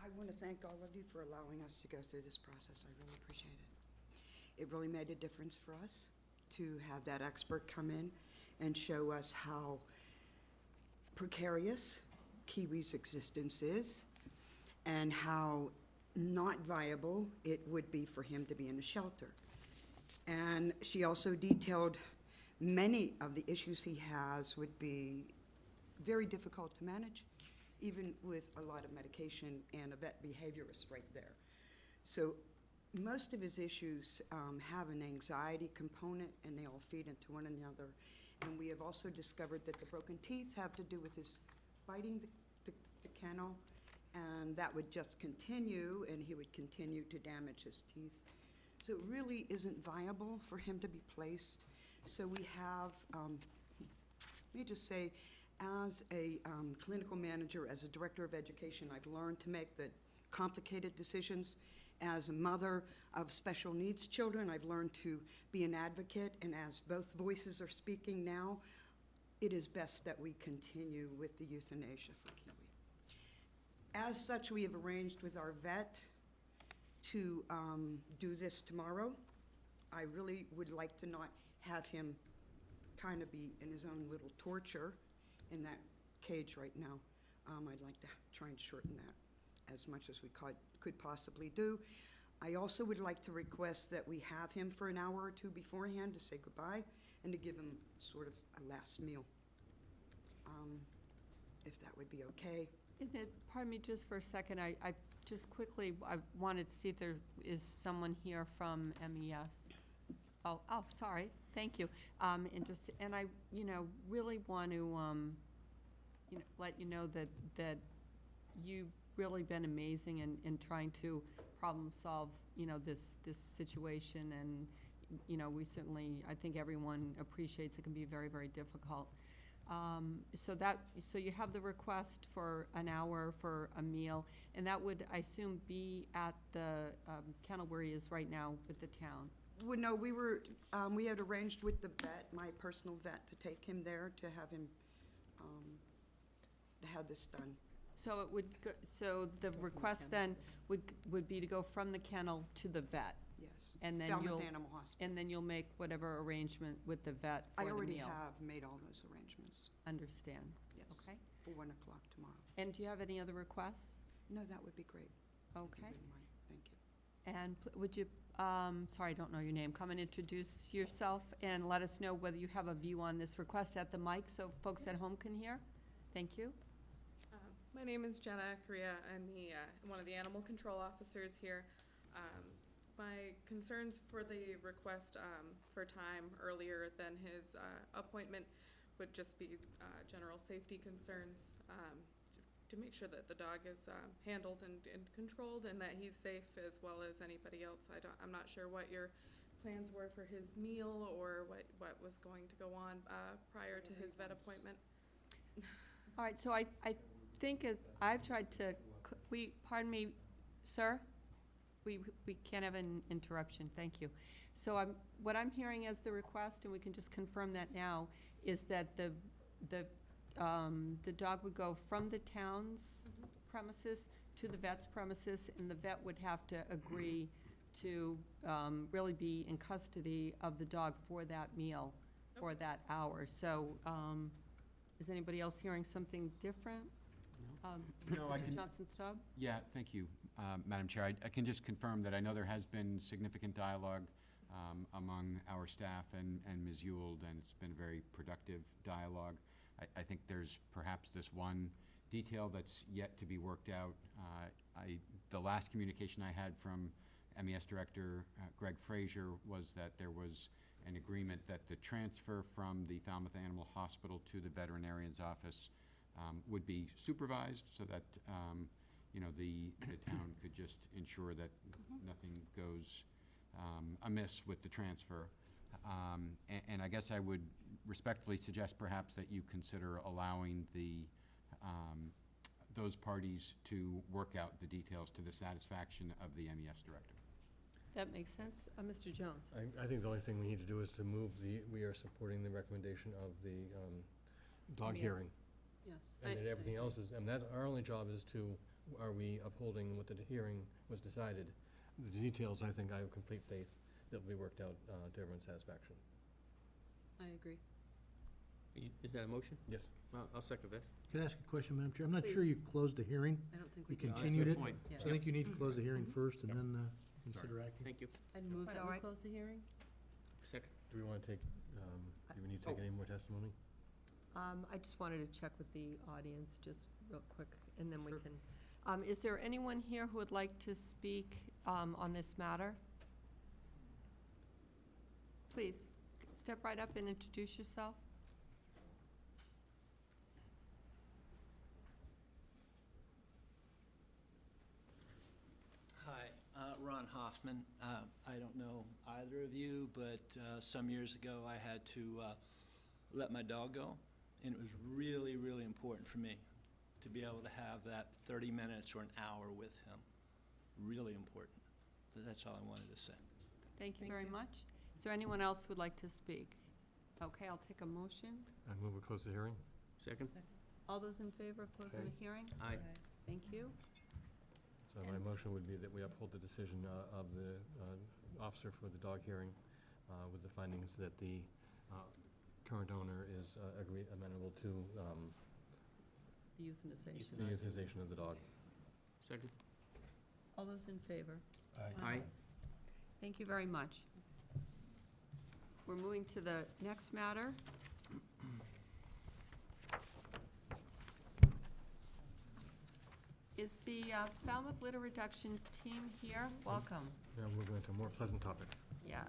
I want to thank all of you for allowing us to go through this process. I really appreciate it. It really made a difference for us to have that expert come in and show us how precarious Kiwi's existence is and how not viable it would be for him to be in a shelter. And she also detailed many of the issues he has would be very difficult to manage even with a lot of medication and a vet behaviorist right there. So most of his issues have an anxiety component, and they all feed into one another. And we have also discovered that the broken teeth have to do with his biting the kennel, and that would just continue, and he would continue to damage his teeth. So it really isn't viable for him to be placed. So we have, let me just say, as a clinical manager, as a director of education, I've learned to make the complicated decisions. As a mother of special needs children, I've learned to be an advocate, and as both voices are speaking now, it is best that we continue with the euthanasia for Kiwi. As such, we have arranged with our vet to do this tomorrow. I really would like to not have him kind of be in his own little torture in that cage right now. I'd like to try and shorten that as much as we could possibly do. I also would like to request that we have him for an hour or two beforehand to say goodbye and to give him sort of a last meal, if that would be okay. Pardon me just for a second, I just quickly, I wanted to see if there is someone here from MES. Oh, sorry, thank you. And I, really want to, let you know that you've really been amazing in trying to problem solve, this situation, and, we certainly, I think everyone appreciates it can be very, very difficult. So you have the request for an hour for a meal, and that would, I assume, be at the kennel where he is right now with the town. Well, no, we had arranged with the vet, my personal vet, to take him there to have him, to have this done. So it would, so the request then would be to go from the kennel to the vet? Yes. And then Falmouth Animal Hospital. And then you'll make whatever arrangement with the vet for the meal? I already have made all those arrangements. Understand. Yes. Okay. For 1 o'clock tomorrow. And do you have any other requests? No, that would be great. Okay. If you wouldn't mind. Thank you. And would you, sorry, I don't know your name, come and introduce yourself and let us know whether you have a view on this request at the mic so folks at home can hear? Thank you. My name is Jenna Correa. I'm one of the animal control officers here. My concerns for the request for time earlier than his appointment would just be general safety concerns to make sure that the dog is handled and controlled and that he's safe as well as anybody else. I'm not sure what your plans were for his meal or what was going to go on prior to his vet appointment. All right, so I think I've tried to, pardon me, sir? We can't have an interruption, thank you. So what I'm hearing as the request, and we can just confirm that now, is that the dog would go from the town's premises to the vet's premises, and the vet would have to agree to really be in custody of the dog for that meal, for that hour. So is anybody else hearing something different? No, I Mr. can. Johnson-Staub? Yeah, thank you, Madam Chair. I can just confirm that I know there has been significant dialogue among our staff and Ms. Ewald, and it's been a very productive dialogue. I think there's perhaps this one detail that's yet to be worked out. The last communication I had from MES Director Greg Frazier was that there was an agreement that the transfer from the Falmouth Animal Hospital to the veterinarian's office would be supervised so that the town could just ensure that nothing goes amiss with the transfer. And I guess I would respectfully suggest perhaps that you consider allowing those parties to work out the details to the satisfaction of the MES director. That makes sense. Mr. Jones? I think the only thing we need to do is to move we are supporting the recommendation of the dog Yes. hearing. Yes. And then everything else is, and our only job is are we upholding what the hearing was decided? The details, I think I have complete faith that will be worked out to everyone's satisfaction. I agree. Is that a motion? Yes. I'll second that. Can I ask a question, Madam Chair? I'm not sure Please. you closed the hearing. I don't think We we did. continued That's it. a good point. Yeah. So I think you need to close the hearing first and then consider acting. Thank you. I'd move Quite that all we right. close the hearing. Second. Do we want to take, do we need to take any more testimony? I just wanted to check with the audience, just real quick, and then we can. Is there anyone here who would like to speak on this matter? Please, step right up and introduce yourself. Hi, Ron Hoffman. I don't know either of you, but some years ago I had to let my dog go, and it was really, really important for me to be able to have that 30 minutes or an hour with him. Really important. But that's all I wanted to say. Thank you very much. Is there anyone else who would like to speak? Okay, I'll take a motion. I move we close the hearing. Second? All those in favor of closing the hearing? Aye. Thank you. So my motion would be that we uphold the decision of the officer for the dog hearing with the findings that the current owner is amenable to The euthanization. the euthanization of the dog. Second? All those in favor? Aye. Thank you very much. We're moving to the next matter. Is the Falmouth Litter Reduction Team here? Welcome. Now we're going to a more pleasant topic. Yes.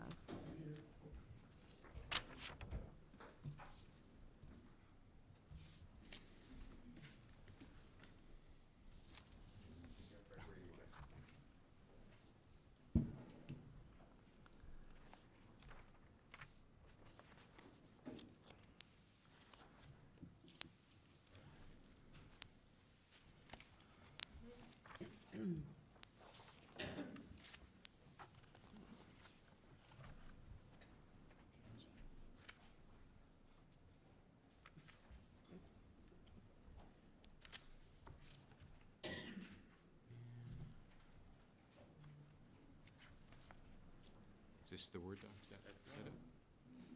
Is this the Word doc? Is that it?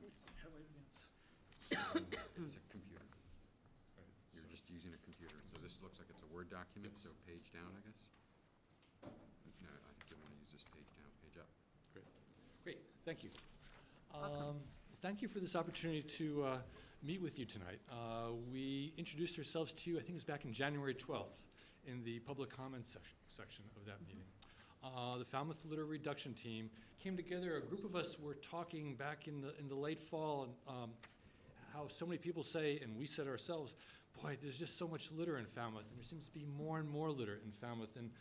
It's a computer. You're just using a computer. So this looks like it's a Word document, so page down, I guess? No, I think you want to use this page down, page up. Great, thank you. Thank you for this opportunity to meet with you tonight. We introduced ourselves to you, I think it was back in January 12th, in the public comments section of that meeting. The Falmouth Litter Reduction Team came together. A group of us were talking back in the late fall, and how so many people say, and we said ourselves, boy, there's just so much litter in Falmouth, and there seems to be more and more litter in Falmouth, and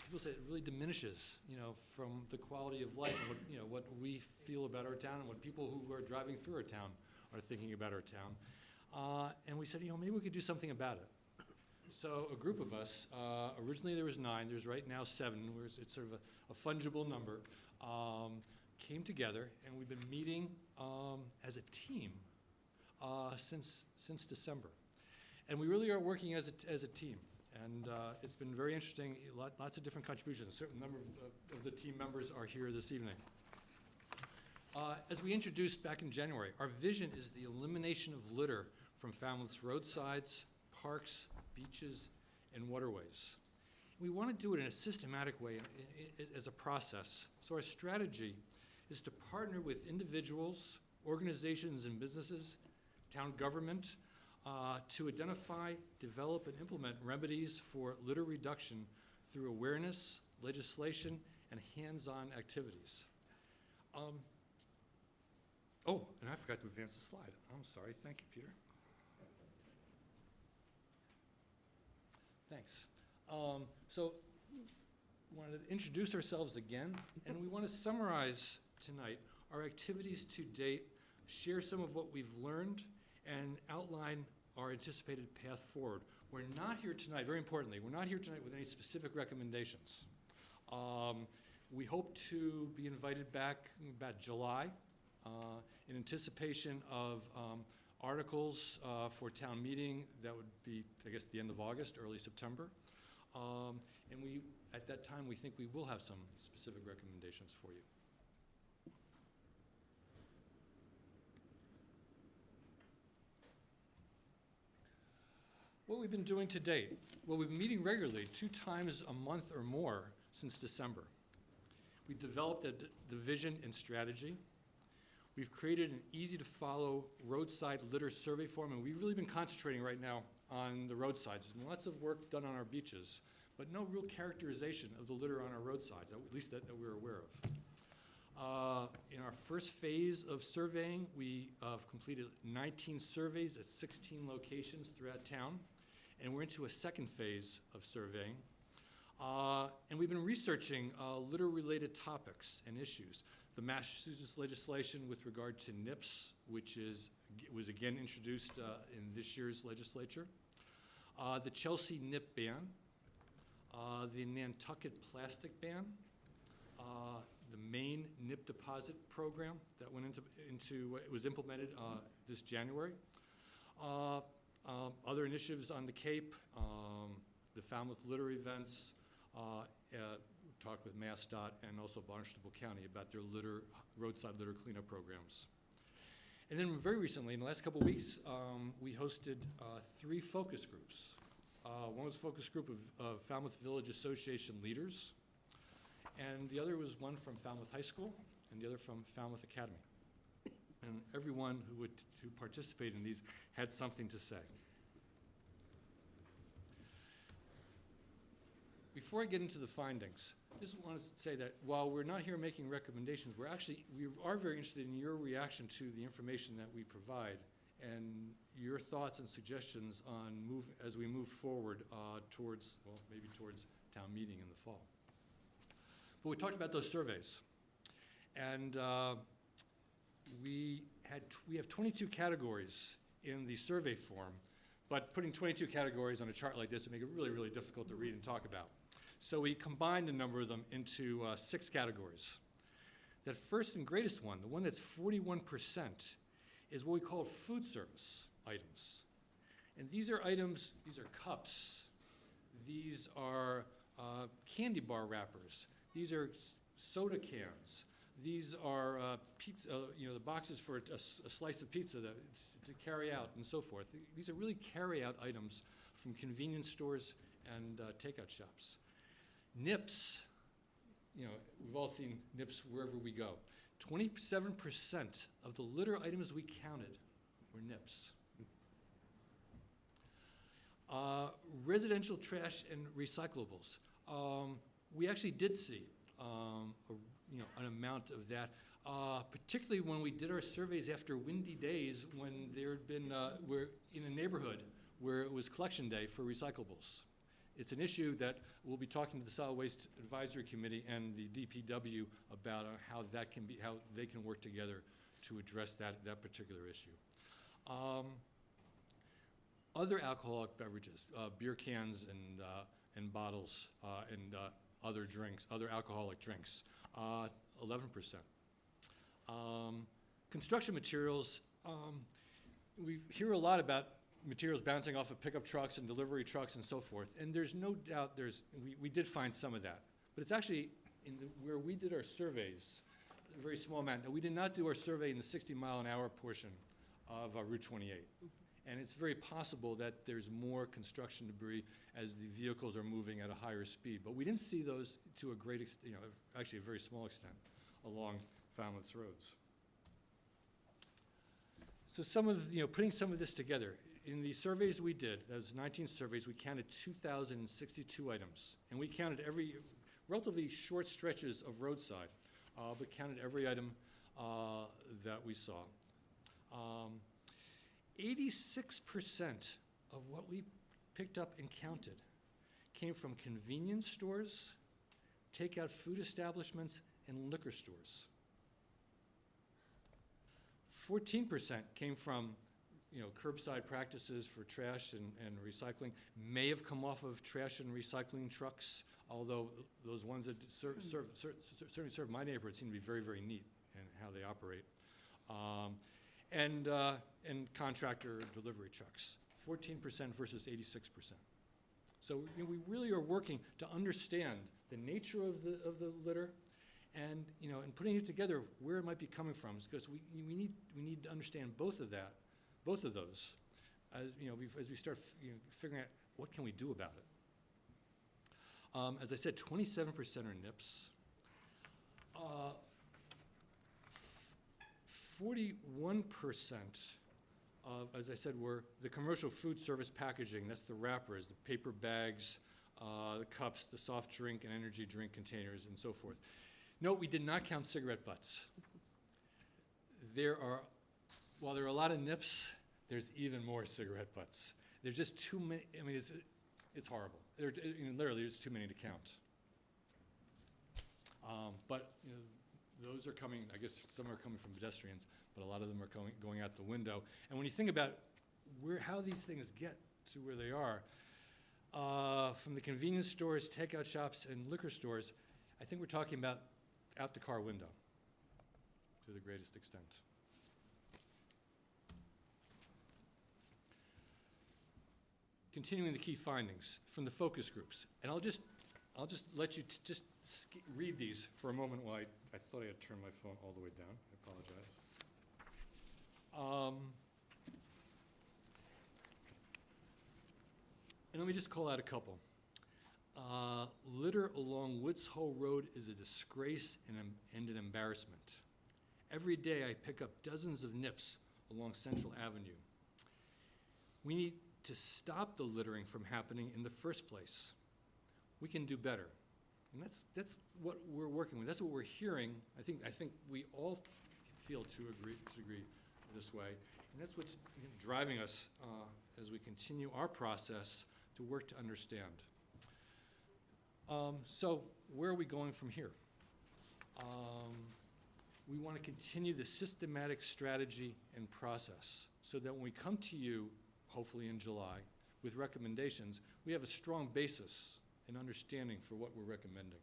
people say it really diminishes, from the quality of life and what we feel about our town and what people who are driving through our town are thinking about our town. And we said, maybe we could do something about it. So a group of us, originally there was 9, there's right now 7, it's sort of a fungible number, came together, and we've been meeting as a team since December. And we really are working as a team. And it's been very interesting, lots of different contributions. A certain number of the team members are here this evening. As we introduced back in January, our vision is the elimination of litter from Falmouth's roadsides, parks, beaches, and waterways. We want to do it in a systematic way as a process. So our strategy is to partner with individuals, organizations, and businesses, town government, to identify, develop, and implement remedies for litter reduction through awareness, legislation, and hands-on activities. Oh, and I forgot to advance the slide. I'm sorry. Thank you, Peter. Thanks. So we wanted to introduce ourselves again, and we want to summarize tonight our activities to date, share some of what we've learned, and outline our anticipated path forward. We're not here tonight, very importantly, we're not here tonight with any specific recommendations. We hope to be invited back in about July in anticipation of articles for town meeting. That would be, I guess, the end of August, early September. And at that time, we think we will have some specific recommendations for you. What we've been doing to date? Well, we've been meeting regularly 2 times a month or more since December. We developed the vision and strategy. We've created an easy-to-follow roadside litter survey form, and we've really been concentrating right now on the roadsides. There's been lots of work done on our beaches, but no real characterization of the litter on our roadsides, at least that we're aware of. In our first phase of surveying, we have completed 19 surveys at 16 locations throughout town, and we're into a second phase of surveying. And we've been researching litter-related topics and issues. The Massachusetts legislation with regard to NIPS, which was again introduced in this year's legislature. The Chelsea NIP ban, the Nantucket plastic ban, the Maine NIP deposit program that went it was implemented this January. Other initiatives on the Cape, the Falmouth litter events, talked with MassDOT and also Barnstable County about their roadside litter cleanup programs. And then very recently, in the last couple of weeks, we hosted 3 focus groups. One was a focus group of Falmouth Village Association leaders, and the other was one from Falmouth High School, and the other from Falmouth Academy. And everyone who participated in these had something to say. Before I get into the findings, I just want to say that while we're not here making recommendations, we are very interested in your reaction to the information that we provide and your thoughts and suggestions on as we move forward towards town meeting in the fall. But we talked about those surveys, and we have 22 categories in the survey form, but putting 22 categories on a chart like this would make it really, really difficult to read and talk about. So we combined a number of them into 6 categories. That first and greatest one, the one that's 41%, is what we call food service items. And these are items, these are cups, these are candy bar wrappers, these are soda cans, these are pizza, the boxes for a slice of pizza to carry out and so forth. These are really carry-out items from convenience stores and takeout shops. NIPS, we've all seen NIPS wherever we go. 27% of the litter items we counted were NIPS. Residential trash and recyclables. We actually did see an amount of that, particularly when we did our surveys after windy days when there had been, we're in a neighborhood where it was collection day for recyclables. It's an issue that we'll be talking to the Solid Waste Advisory Committee and the DPW about how they can work together to address that particular issue. Other alcoholic beverages, beer cans and bottles and other drinks, other alcoholic drinks, 11%. Construction materials, we hear a lot about materials bouncing off of pickup trucks and delivery trucks and so forth, and there's no doubt we did find some of that. But it's actually, where we did our surveys, a very small amount. Now, we did not do our survey in the 60-mile-an-hour portion of Route 28. And it's very possible that there's more construction debris as the vehicles are moving at a higher speed. But we didn't see those to a great extent, actually a very small extent, along Falmouth's roads. So putting some of this together, in the surveys we did, those 19 surveys, we counted 2,062 items. And we counted relatively short stretches of roadside, but counted every item that we saw. 86% of what we picked up and counted came from convenience stores, takeout food establishments, and liquor stores. 14% came from curbside practices for trash and recycling, may have come off of trash and recycling trucks, although those ones that certainly serve my neighborhood seem to be very, very neat in how they operate. And contractor delivery trucks, 14% versus 86%. So we really are working to understand the nature of the litter, and putting it together where it might be coming from, because we need to understand both of those, as we start figuring out what can we do about it. As I said, 27% are NIPS. 41% as I said, were the commercial food service packaging. That's the wrappers, the paper bags, the cups, the soft drink and energy drink containers, and so forth. Note, we did not count cigarette butts. While there are a lot of nips, there's even more cigarette butts. There's just too many. I mean, it's horrible. Literally, there's too many to count. But those are coming. I guess some are coming from pedestrians, but a lot of them are going out the window. And when you think about how these things get to where they are, from the convenience stores, takeout shops, and liquor stores, I think we're talking about out the car window to the greatest extent. Continuing the key findings from the focus groups, and I'll just let you read these for a moment while I thought I had turned my phone all the way down. I apologize. And let me just call out a couple. Litter along Woods Hole Road is a disgrace and an embarrassment. Every day I pick up dozens of nips along Central Avenue. We need to stop the littering from happening in the first place. We can do better. And that's what we're working with. That's what we're hearing. I think we all feel to agree this way. And that's what's driving us as we continue our process to work to understand. So where are we going from here? We want to continue the systematic strategy and process so that when we come to you, hopefully in July, with recommendations, we have a strong basis and understanding for what we're recommending.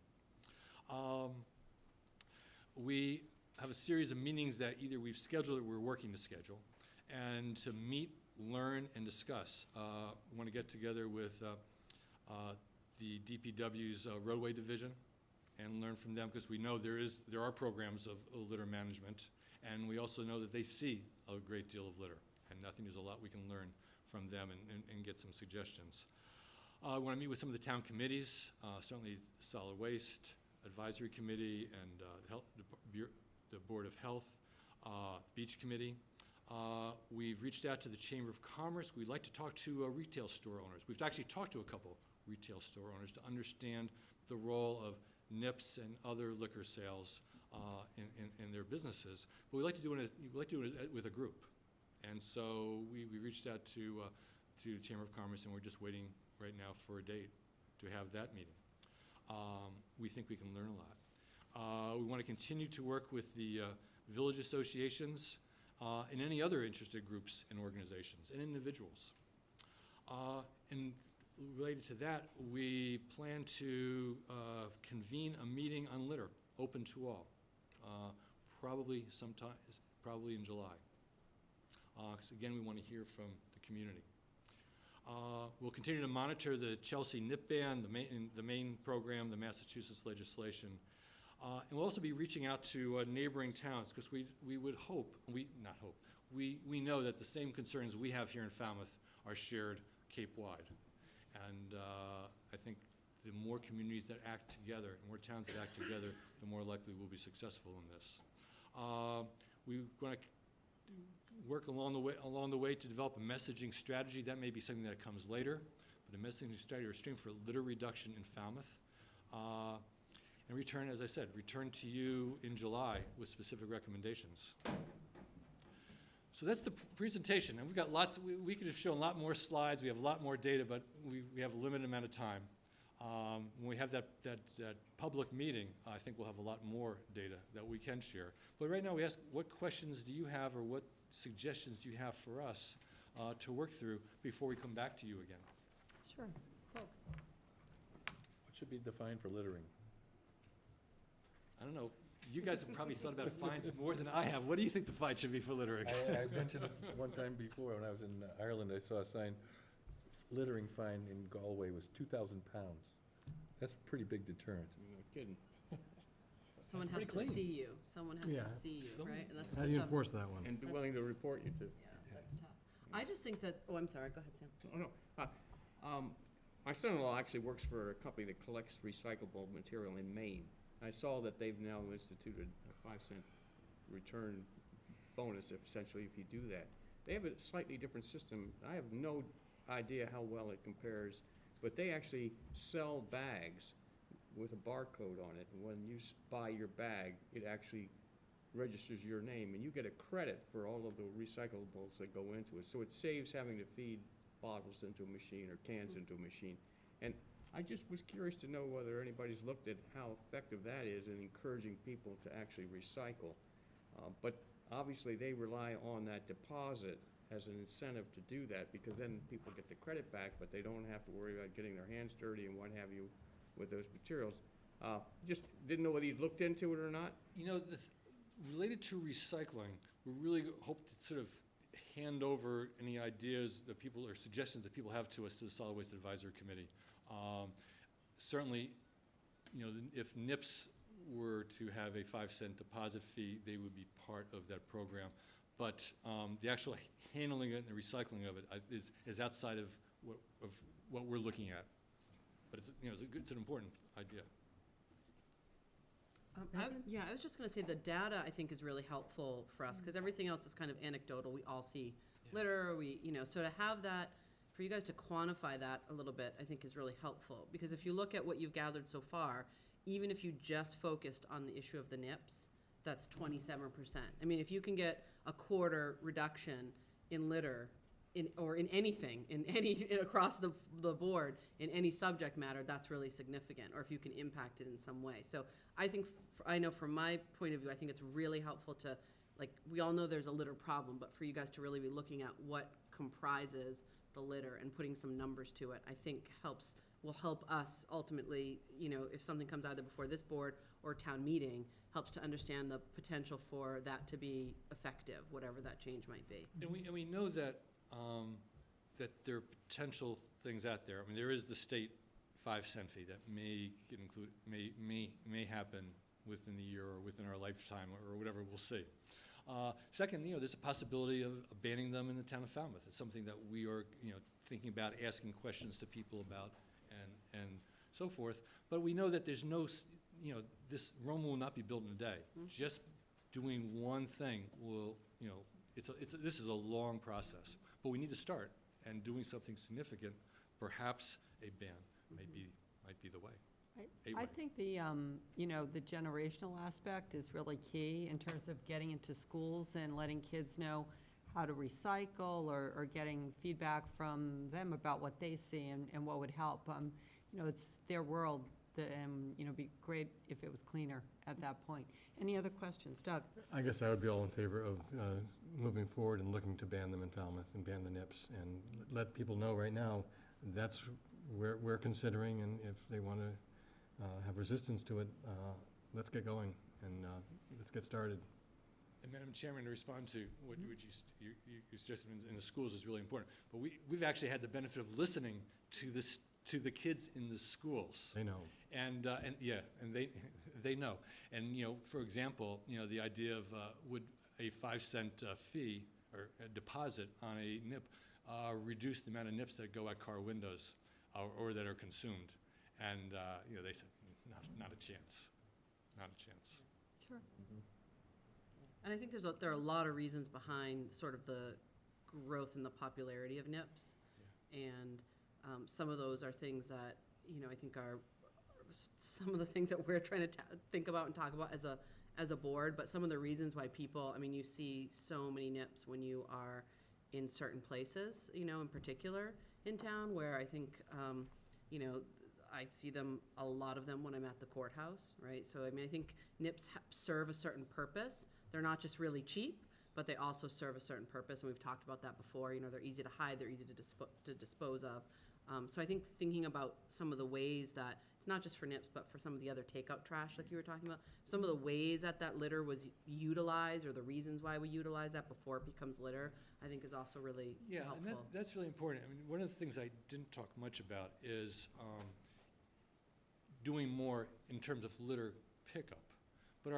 We have a series of meetings that either we've scheduled or we're working to schedule, and to meet, learn, and discuss. We want to get together with the DPW's roadway division and learn from them, because we know there are programs of litter management, and we also know that they see a great deal of litter, and I think there's a lot we can learn from them and get some suggestions. I want to meet with some of the town committees, certainly Solid Waste Advisory Committee and the Board of Health, Beach Committee. We've reached out to the Chamber of Commerce. We'd like to talk to retail store owners. We've actually talked to a couple retail store owners to understand the role of NIPS and other liquor sales in their businesses. But we'd like to do it with a group. And so we reached out to the Chamber of Commerce, and we're just waiting right now for a date to have that meeting. We think we can learn a lot. We want to continue to work with the village associations and any other interested groups and organizations and individuals. And related to that, we plan to convene a meeting on litter, open to all, probably in July. Because again, we want to hear from the community. We'll continue to monitor the Chelsea NIP ban, the Maine program, the Massachusetts legislation. And we'll also be reaching out to neighboring towns, because we know that the same concerns we have here in Falmouth are shared Cape-wide. And I think the more communities that act together, the more towns that act together, the more likely we'll be successful in this. We're going to work along the way to develop a messaging strategy. That may be something that comes later, but a messaging strategy or stream for litter reduction in Falmouth. And return to you in July with specific recommendations. So that's the presentation, and we've got lots. We could have shown a lot more slides. We have a lot more data, but we have a limited amount of time. When we have that public meeting, I think we'll have a lot more data that we can share. But right now, we ask, what questions do you have, or what suggestions do you have for us to work through before we come back to you again? Sure, folks. What should be defined for littering? I don't know. You guys have probably thought about fines more than I have. What do you think the fine should be for littering? I mentioned it one time before when I was in Ireland. I saw a sign, littering fine in Galway was £2,000. That's a pretty big deterrent. No kidding. Someone has to see you. Someone has to see you, right? And that's How do you enforce that one? And be willing to report you to. Yeah, that's tough. I just think that, I'm sorry, go ahead, Sam. Oh, no. My son-in-law actually works for a company that collects recyclable material in Maine. I saw that they've now instituted a 5-cent return bonus, essentially, if you do that. They have a slightly different system. I have no idea how well it compares, but they actually sell bags with a barcode on it, and when you buy your bag, it actually registers your name, and you get a credit for all of the recyclables that go into it. So it saves having to feed bottles into a machine or cans into a machine. And I just was curious to know whether anybody's looked at how effective that is in encouraging people to actually recycle. But obviously, they rely on that deposit as an incentive to do that, because then people get the credit back, but they don't have to worry about getting their hands dirty and what have you with those materials. Just didn't know whether you'd looked into it or not. You know, related to recycling, we really hope to sort of hand over any ideas that people, or suggestions that people have to us, to the Solid Waste Advisory Committee. Certainly, you know, if NIPS were to have a 5-cent deposit fee, they would be part of that program. But the actual handling it and the recycling of it is outside of what we're looking at. But it's, you know, it's an important idea. I was just gonna say, the data, I think, is really helpful for us, because everything else is kind of anecdotal. We all see litter, so to have that, for you guys to quantify that a little bit, I think is really helpful. Because if you look at what you've gathered so far, even if you just focused on the issue of the NIPS, that's 27%. I mean, if you can get a quarter reduction in litter, or in anything, across the board, in any subject matter, that's really significant, or if you can impact it in some way. So I think, I know from my point of view, I think it's really helpful to, like, we all know there's a litter problem, but for you guys to really be looking at what comprises the litter and putting some numbers to it, I think will help us ultimately, you know, if something comes either before this board or town meeting, helps to understand the potential for that to be effective, whatever that change might be. And we know that that there are potential things out there. I mean, there is the state 5-cent fee that may get included, may happen within the year or within our lifetime, or whatever, we'll see. Second, you know, there's a possibility of banning them in the town of Falmouth. It's something that we are, you know, thinking about, asking questions to people about, and so forth. But we know that there's no, you know, this Rome will not be built in a day. Just doing one thing will, you know, this is a long process. But we need to start, and doing something significant, perhaps a ban might be the way. I think the generational aspect is really key in terms of getting into schools and letting kids know how to recycle, or getting feedback from them about what they see and what would help. It's their world, be great if it was cleaner at that point. Any other questions? Doug? I guess I would be all in favor of moving forward and looking to ban them in Falmouth and ban the NIPS, and let people know right now that's where we're considering, and if they want to have resistance to it, let's get going and let's get started. And Madam Chairman, to respond to what you suggested in the schools is really important. But we've actually had the benefit of listening to the kids in the schools. They know. And they know. And, you know, for example, you know, the idea of would a 5-cent fee or a deposit on a NIP reduce the amount of NIPs that go at car windows or that are consumed? And, you know, they said, not a chance. Not a chance. Sure. And I think there are a lot of reasons behind sort of the growth in the popularity of NIPS. Yeah. And some of those are things that, you know, I think are some of the things that we're trying to think about and talk about as a board, but some of the reasons why people, I mean, you see so many NIPS when you are in certain places, you know, in particular in town, where I think, you know, I see them, a lot of them when I'm at the courthouse, right? So, I mean, I think NIPS serve a certain purpose. They're not just really cheap, but they also serve a certain purpose, and we've talked about that before. You know, they're easy to hide, they're easy to dispose of. So I think thinking about some of the ways that, it's not just for NIPS, but for some of the other takeout trash like you were talking about, some of the ways that litter was utilized, or the reasons why we utilize that before it becomes litter, I think is also really helpful. And that's really important. I mean, one of the things I didn't talk much about is doing more in terms of litter pickup. But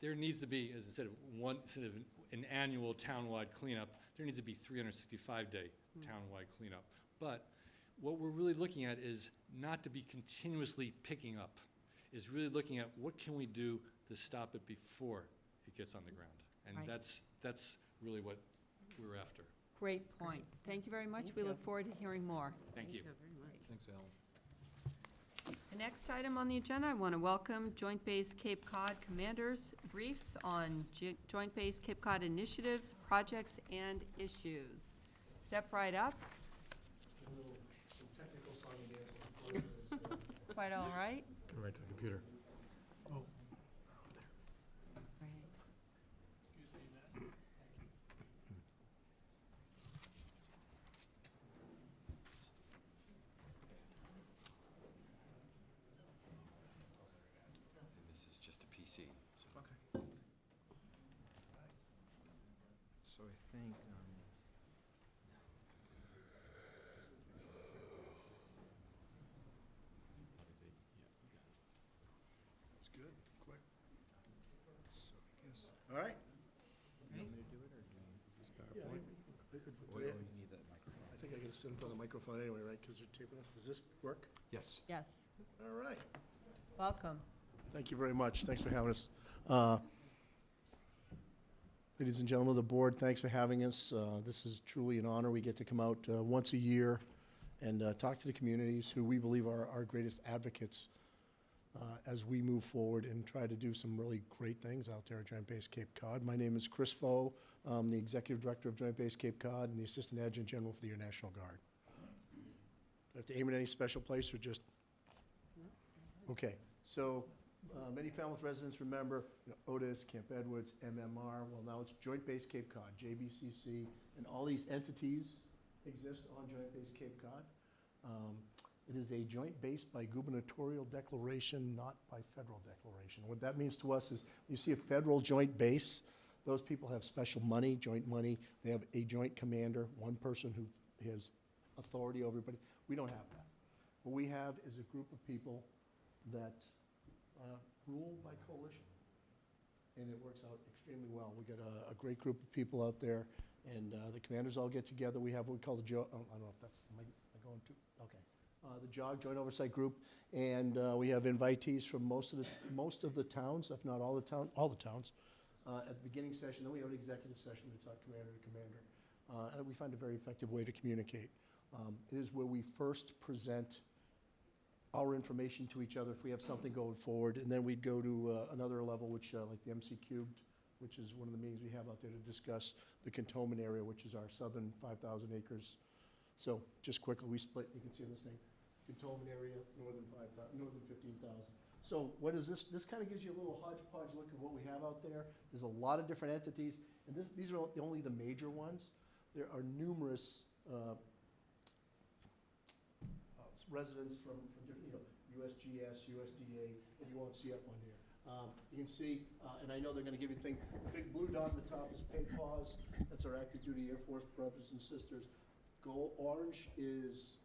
there needs to be, as instead of an annual townwide cleanup, there needs to be 365-day townwide cleanup. But what we're really looking at is not to be continuously picking up, is really looking at what can we do to stop it before it gets on the ground. And that's really what we're after. Great point. Thank you very much. We look forward to hearing more. Thank you. very much. Thanks, Alan. The next item on the agenda, I want to welcome Joint Base Cape Cod Commanders briefs on Joint Base Cape Cod initiatives, projects, and issues. Step right up. Quite all right. Go right to the computer. This is just a PC. So I think, That's good, quick. So I guess, all right. You want me to do it, or do you use this Yeah, PowerPoint? Or I you need that microphone? think I gotta sit in front of the microphone anyway, right, because they're taping this. Does this work? Yes. Yes. All right. Welcome. Thank you very much. Thanks for having us. Ladies and gentlemen of the board, thanks for having us. This is truly an honor. We get to come out once a year and talk to the communities who we believe are our greatest advocates as we move forward and try to do some really great things out there at Joint Base Cape Cod. My name is Chris Foe. I'm the Executive Director of Joint Base Cape Cod and the Assistant Adjutant General for the Air National Guard. Do I have to aim at any special place or just? Okay, so many Falmouth residents remember Otis, Camp Edwards, MMR. Well, now it's Joint Base Cape Cod, JBCC, and all these entities exist on Joint Base Cape Cod. It is a joint base by gubernatorial declaration, not by federal declaration. What that means to us is, when you see a federal joint base, those people have special money, joint money. They have a joint commander, one person who has authority over everybody. We don't have that. What we have is a group of people that rule by coalition, and it works out extremely well. We got a great group of people out there, and the commanders all get together. We have what we call the I don't know if that's, am I going to? Okay. The JOG, Joint Oversight Group, and we have invitees from most of the towns, if not all the towns, at the beginning session. Then we have an executive session to talk commander to commander, and we find a very effective way to communicate. It is where we first present our information to each other if we have something going forward, and then we'd go to another level, which like the MC Cubed, which is one of the meetings we have out there to discuss the cantonment area, which is our southern 5,000 acres. So just quickly, we split, you can see on this thing, cantonment area, northern 15,000. So what is this? This kind of gives you a little hodgepodge look at what we have out there. There's a lot of different entities, and these are only the major ones. There are numerous residents from different, USGS, USDA, that you won't see up on here. You can see, and I know they're going to give you the thing, the big blue dot on the top is PAPAWS. That's our active duty Air Force brothers and sisters. Orange is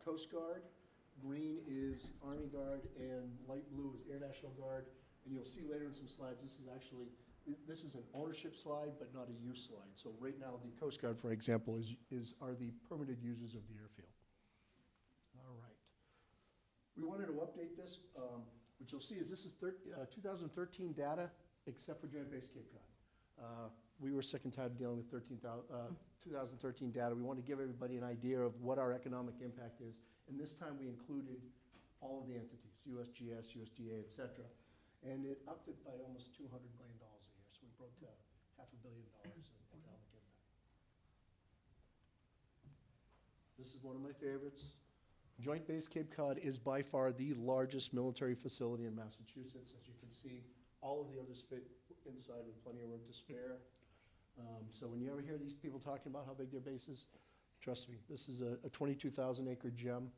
Coast Guard, green is Army Guard, and light blue is Air National Guard. And you'll see later in some slides, this is an ownership slide, but not a use slide. So right now, the Coast Guard, for example, are the permitted users of the airfield. All right. We wanted to update this. What you'll see is this is 2013 data, except for Joint Base Cape Cod. We were sick and tired of dealing with 2013 data. We wanted to give everybody an idea of what our economic impact is. And this time we included all of the entities, USGS, USDA, et cetera. And it upped it by almost $200 million a year. So we broke $500 million in economic impact. This is one of my favorites. Joint Base Cape Cod is by far the largest military facility in Massachusetts. As you can see, all of the others fit inside with plenty of room to spare. So when you ever hear these people talking about how big their base is, trust me, this is a 22,000 acre gem,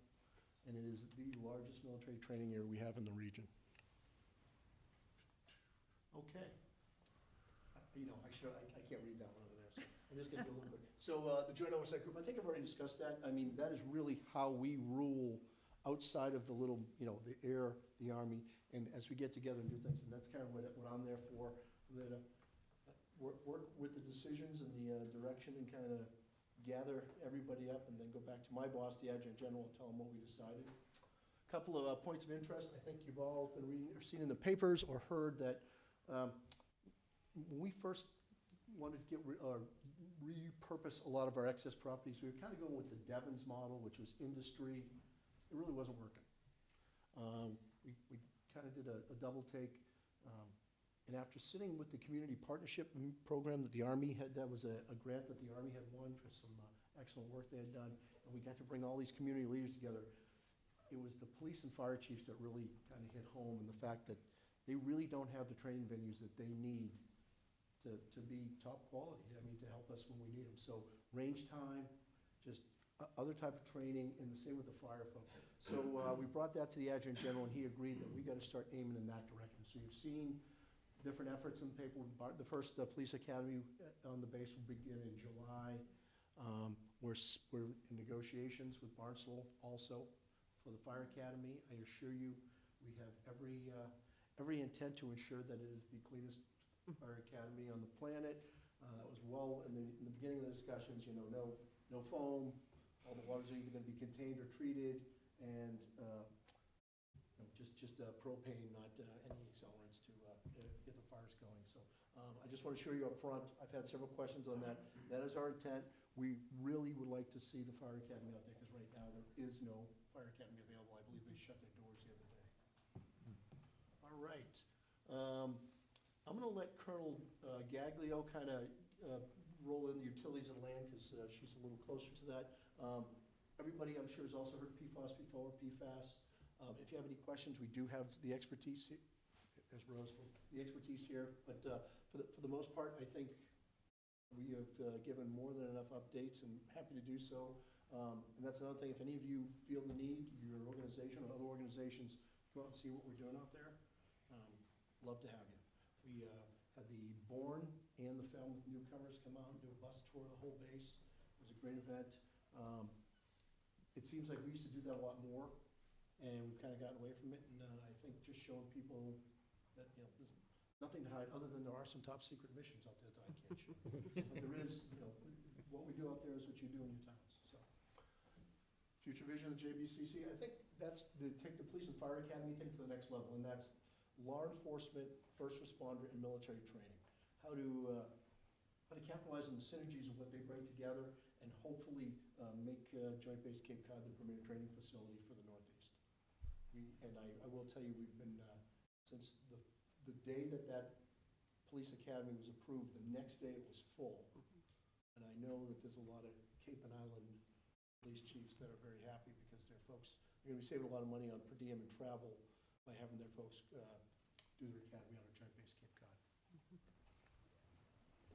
and it is the largest military training area we have in the region. Okay. I can't read that one over there, so I'm just gonna do a little bit. So the Joint Oversight Group, I think I've already discussed that. I mean, that is really how we rule outside of the little, the air, the Army, and as we get together and do things, and that's kind of what I'm there for, that work with the decisions and the direction and kind of gather everybody up and then go back to my boss, the Adjutant General, and tell him what we decided. A couple of points of interest. I think you've all been reading or seen in the papers or heard that when we first wanted to repurpose a lot of our excess properties. We were kind of going with the Devon's model, which was industry. It really wasn't working. We kind of did a double take. And after sitting with the community partnership program that the Army had, that was a grant that the Army had won for some excellent work they had done, and we got to bring all these community leaders together. It was the police and fire chiefs that really kind of hit home, and the fact that they really don't have the training venues that they need to be top quality, I mean, to help us when we need them. So range time, just other type of training, and the same with the fire folks. So we brought that to the Adjutant General, and he agreed that we got to start aiming in that direction. So you've seen different efforts in the paper. The first police academy on the base will begin in July. We're in negotiations with Barnstable also for the fire academy. I assure you, we have every intent to ensure that it is the cleanest fire academy on the planet. That was well in the beginning of the discussions, you know, no foam, all the waters are either going to be contained or treated, and just propane, not any accelerants to get the fires going. So I just want to assure you up front, I've had several questions on that. That is our intent. We really would like to see the fire academy out there, because right now there is no fire academy available. I believe they shut their doors the other day. All right. I'm going to let Colonel Gaglio kind of roll in the utilities and land, because she's a little closer to that. Everybody, I'm sure, has also heard PFOS before, PFAS. If you have any questions, we do have the expertise, as Rose, the expertise here. But for the most part, I think we have given more than enough updates, and happy to do so. And that's another thing, if any of you feel the need, your organization or other organizations, come out and see what we're doing out there. Love to have you. We had the Bourne and the Falmouth newcomers come out and do a bus tour of the whole base. It was a great event. It seems like we used to do that a lot more, and we've kind of gotten away from it. And I think just showing people that, you know, there's nothing to hide, other than there are some top secret missions out there that I can't show. But there is, you know, what we do out there is what you do in your towns. So, future vision of JBCC, I think that's take the police and fire academy thing to the next level, and that's law enforcement, first responder, and military training. How to capitalize on the synergies of what they bring together, and hopefully make Joint Base Cape Cod the premier training facility for the Northeast. I will tell you, we've been, since the day that police academy was approved, the next day it was full. And I know that there's a lot of Cape and Island police chiefs that are very happy, because their folks are going to be saving a lot of money on per diem and travel by having their folks do their academy out of Joint Base Cape Cod.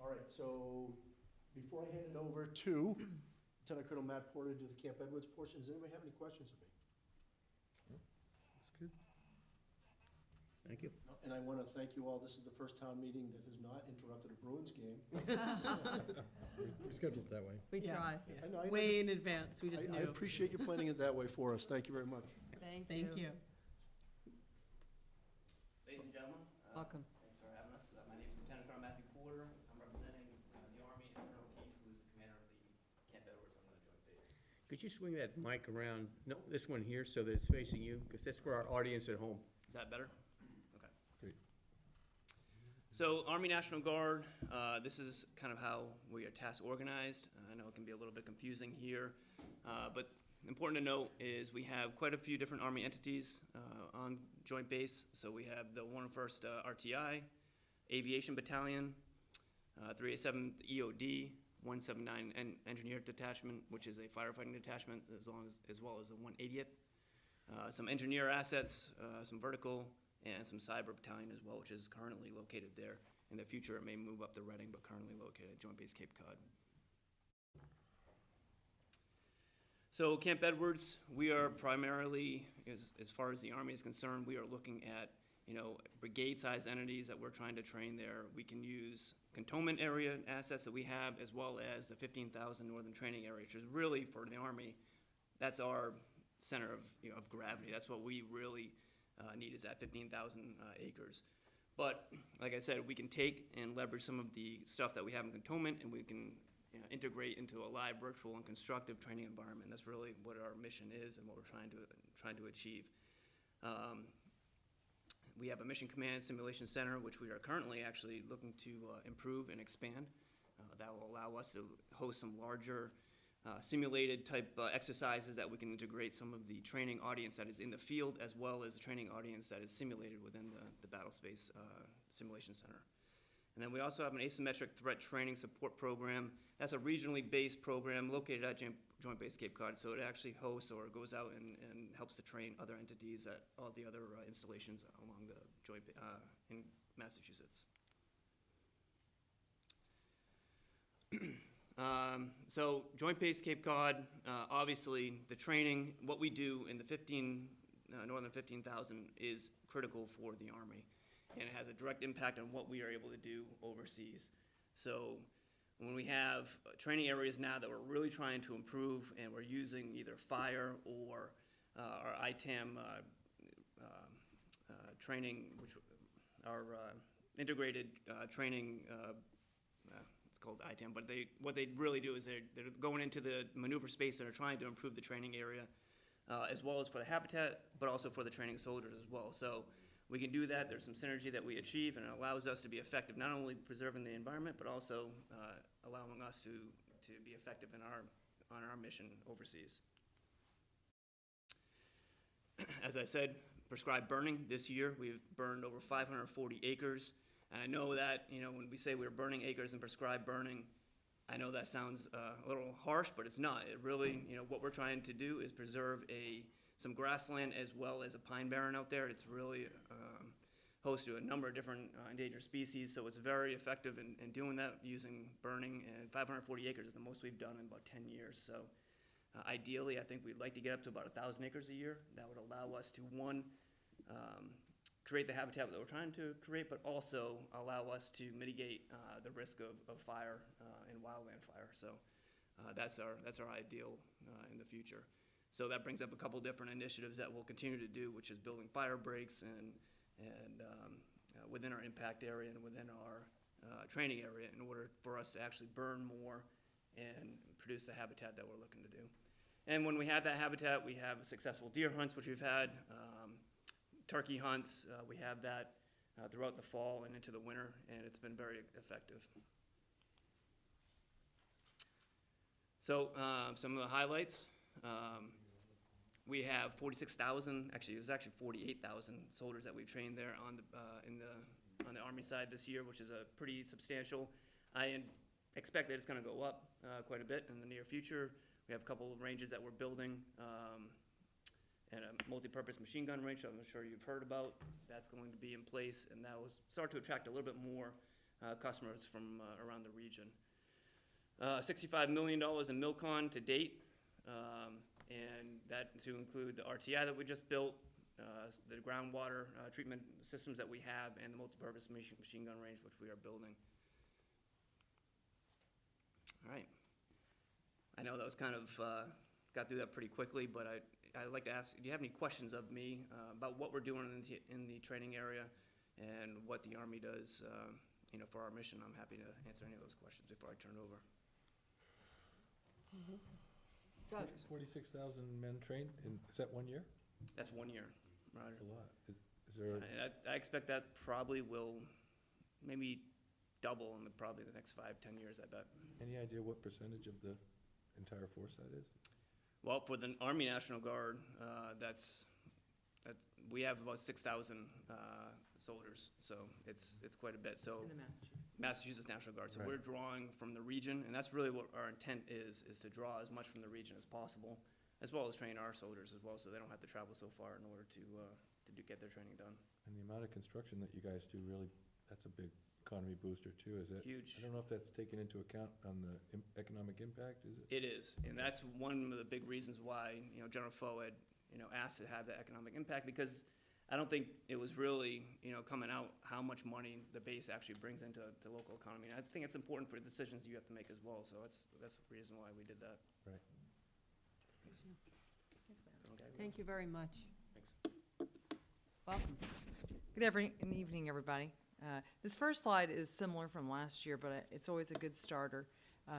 All right, so before I hand it over to Lieutenant Colonel Matt Porter to do the Camp Edwards portion, does anybody have any questions of me? That's good. Thank you. And I want to thank you all. This is the first town meeting that has not interrupted a Bruins game. We scheduled it that way. We try, I know, I Way in advance, we just I knew. appreciate you planning it that way for us. Thank you very much. Thank Thank you. Ladies and gentlemen, Welcome. thanks for having us. My name is Lieutenant Colonel Matthew Porter. I'm representing the Army and Colonel Keith, who is the commander of the Camp Edwards on the Joint Base. Could you swing that mic around, no, this one here, so that it's facing you? Because that's for our audience at home. Is that better? Okay. Great. So, Army National Guard, this is kind of how we are task organized. I know it can be a little bit confusing here, but important to note is we have quite a few different Army entities on Joint Base. So we have the 101st RTI, Aviation Battalion, 387 EOD, 179 Engineer Detachment, which is a firefighting detachment, as well as the 180th. Some engineer assets, some vertical, and some cyber battalion as well, which is currently located there. In the future, it may move up to Reading, but currently located at Joint Base Cape Cod. So Camp Edwards, we are primarily, as far as the Army is concerned, we are looking at, you know, brigade-sized entities that we're trying to train there. We can use cantonment area assets that we have, as well as the 15,000 Northern Training Area, which is really, for the Army, that's our center of, you know, of gravity. That's what we really need, is that 15,000 acres. But like I said, we can take and leverage some of the stuff that we have in cantonment, and we can, you know, integrate into a live, virtual, and constructive training environment. That's really what our mission is and what we're trying to achieve. We have a Mission Command Simulation Center, which we are currently actually looking to improve and expand. that will allow us to host some larger simulated type exercises that we can integrate some of the training audience that is in the field as well as the training audience that is simulated within the Battle Space Simulation Center. And then we also have an asymmetric threat training support program. That's a regionally based program located at Joint Base Cape Cod, so it actually hosts or goes out and helps to train other entities at all the other installations along the joint in Massachusetts. So Joint Base Cape Cod, obviously the training, what we do in the northern 15,000 is critical for the Army, and it has a direct impact on what we are able to do overseas. So when we have training areas now that we're really trying to improve, and we're using either fire or our ITAM training, which our integrated training, it's called ITAM, but what they really do is they're going into the maneuver space and are trying to improve the training area, as well as for the habitat, but also for the training soldiers as well. So we can do that. There's some synergy that we achieve, and it allows us to be effective, not only preserving the environment, but also allowing us to be effective on our mission overseas. As I said, prescribed burning. This year, we've burned over 540 acres. And I know that, when we say we're burning acres and prescribed burning, I know that sounds a little harsh, but it's not. It really, what we're trying to do is preserve some grassland as well as a pine barren out there. It's really host to a number of different endangered species, so it's very effective in doing that using burning, and 540 acres is the most we've done in about 10 years. So ideally, I think we'd like to get up to about 1,000 acres a year. That would allow us to, one, create the habitat that we're trying to create, but also allow us to mitigate the risk of fire and wildland fire. So that's our ideal in the future. So that brings up a couple different initiatives that we'll continue to do, which is building fire breaks and within our impact area and within our training area in order for us to actually burn more and produce the habitat that we're looking to do. And when we have that habitat, we have successful deer hunts, which we've had, turkey hunts. We have that throughout the fall and into the winter, and it's been very effective. So some of the highlights. We have 46,000, actually it was actually 48,000 soldiers that we've trained there on the Army side this year, which is a pretty substantial. I expect that it's going to go up quite a bit in the near future. We have a couple of ranges that we're building, and a multi-purpose machine gun range I'm sure you've heard about. That's going to be in place, and that will start to attract a little bit more customers from around the region. $65 million in MILCON to date. And that to include the RTI that we just built, the groundwater treatment systems that we have, and the multipurpose machine gun range which we are building. All right. I know that was kind of, got through that pretty quickly, but I'd like to ask, do you have any questions of me about what we're doing in the training area and what the Army does for our mission? I'm happy to answer any of those questions before I turn it over. 46,000 men trained, is that 1 year? That's 1 year, Roger. That's a lot. Is there, I expect that probably will maybe double in probably the next 5-10 years, I bet. any idea what percentage of the entire force that is? Well, for the Army National Guard, we have about 6,000 soldiers, so it's quite a bit. So In the Massachusetts National Guard. So Right. we're drawing from the region, and that's really what our intent is to draw as much from the region as possible, as well as train our soldiers as well, so they don't have to travel so far in order to get their training done. And the amount of construction that you guys do, really, that's a big economy booster too, is it? Huge. I don't know if that's taken into account on the economic impact, is it? It is, and that's one of the big reasons why, General Foe had, asked to have that economic impact, because I don't think it was really, coming out how much money the base actually brings into the local economy. And I think it's important for the decisions you have to make as well, so that's the reason why we did that. Right. Thanks. Thank you very much. Thanks. Welcome. Good evening, everybody. This first slide is similar from last year, but it's always a good starter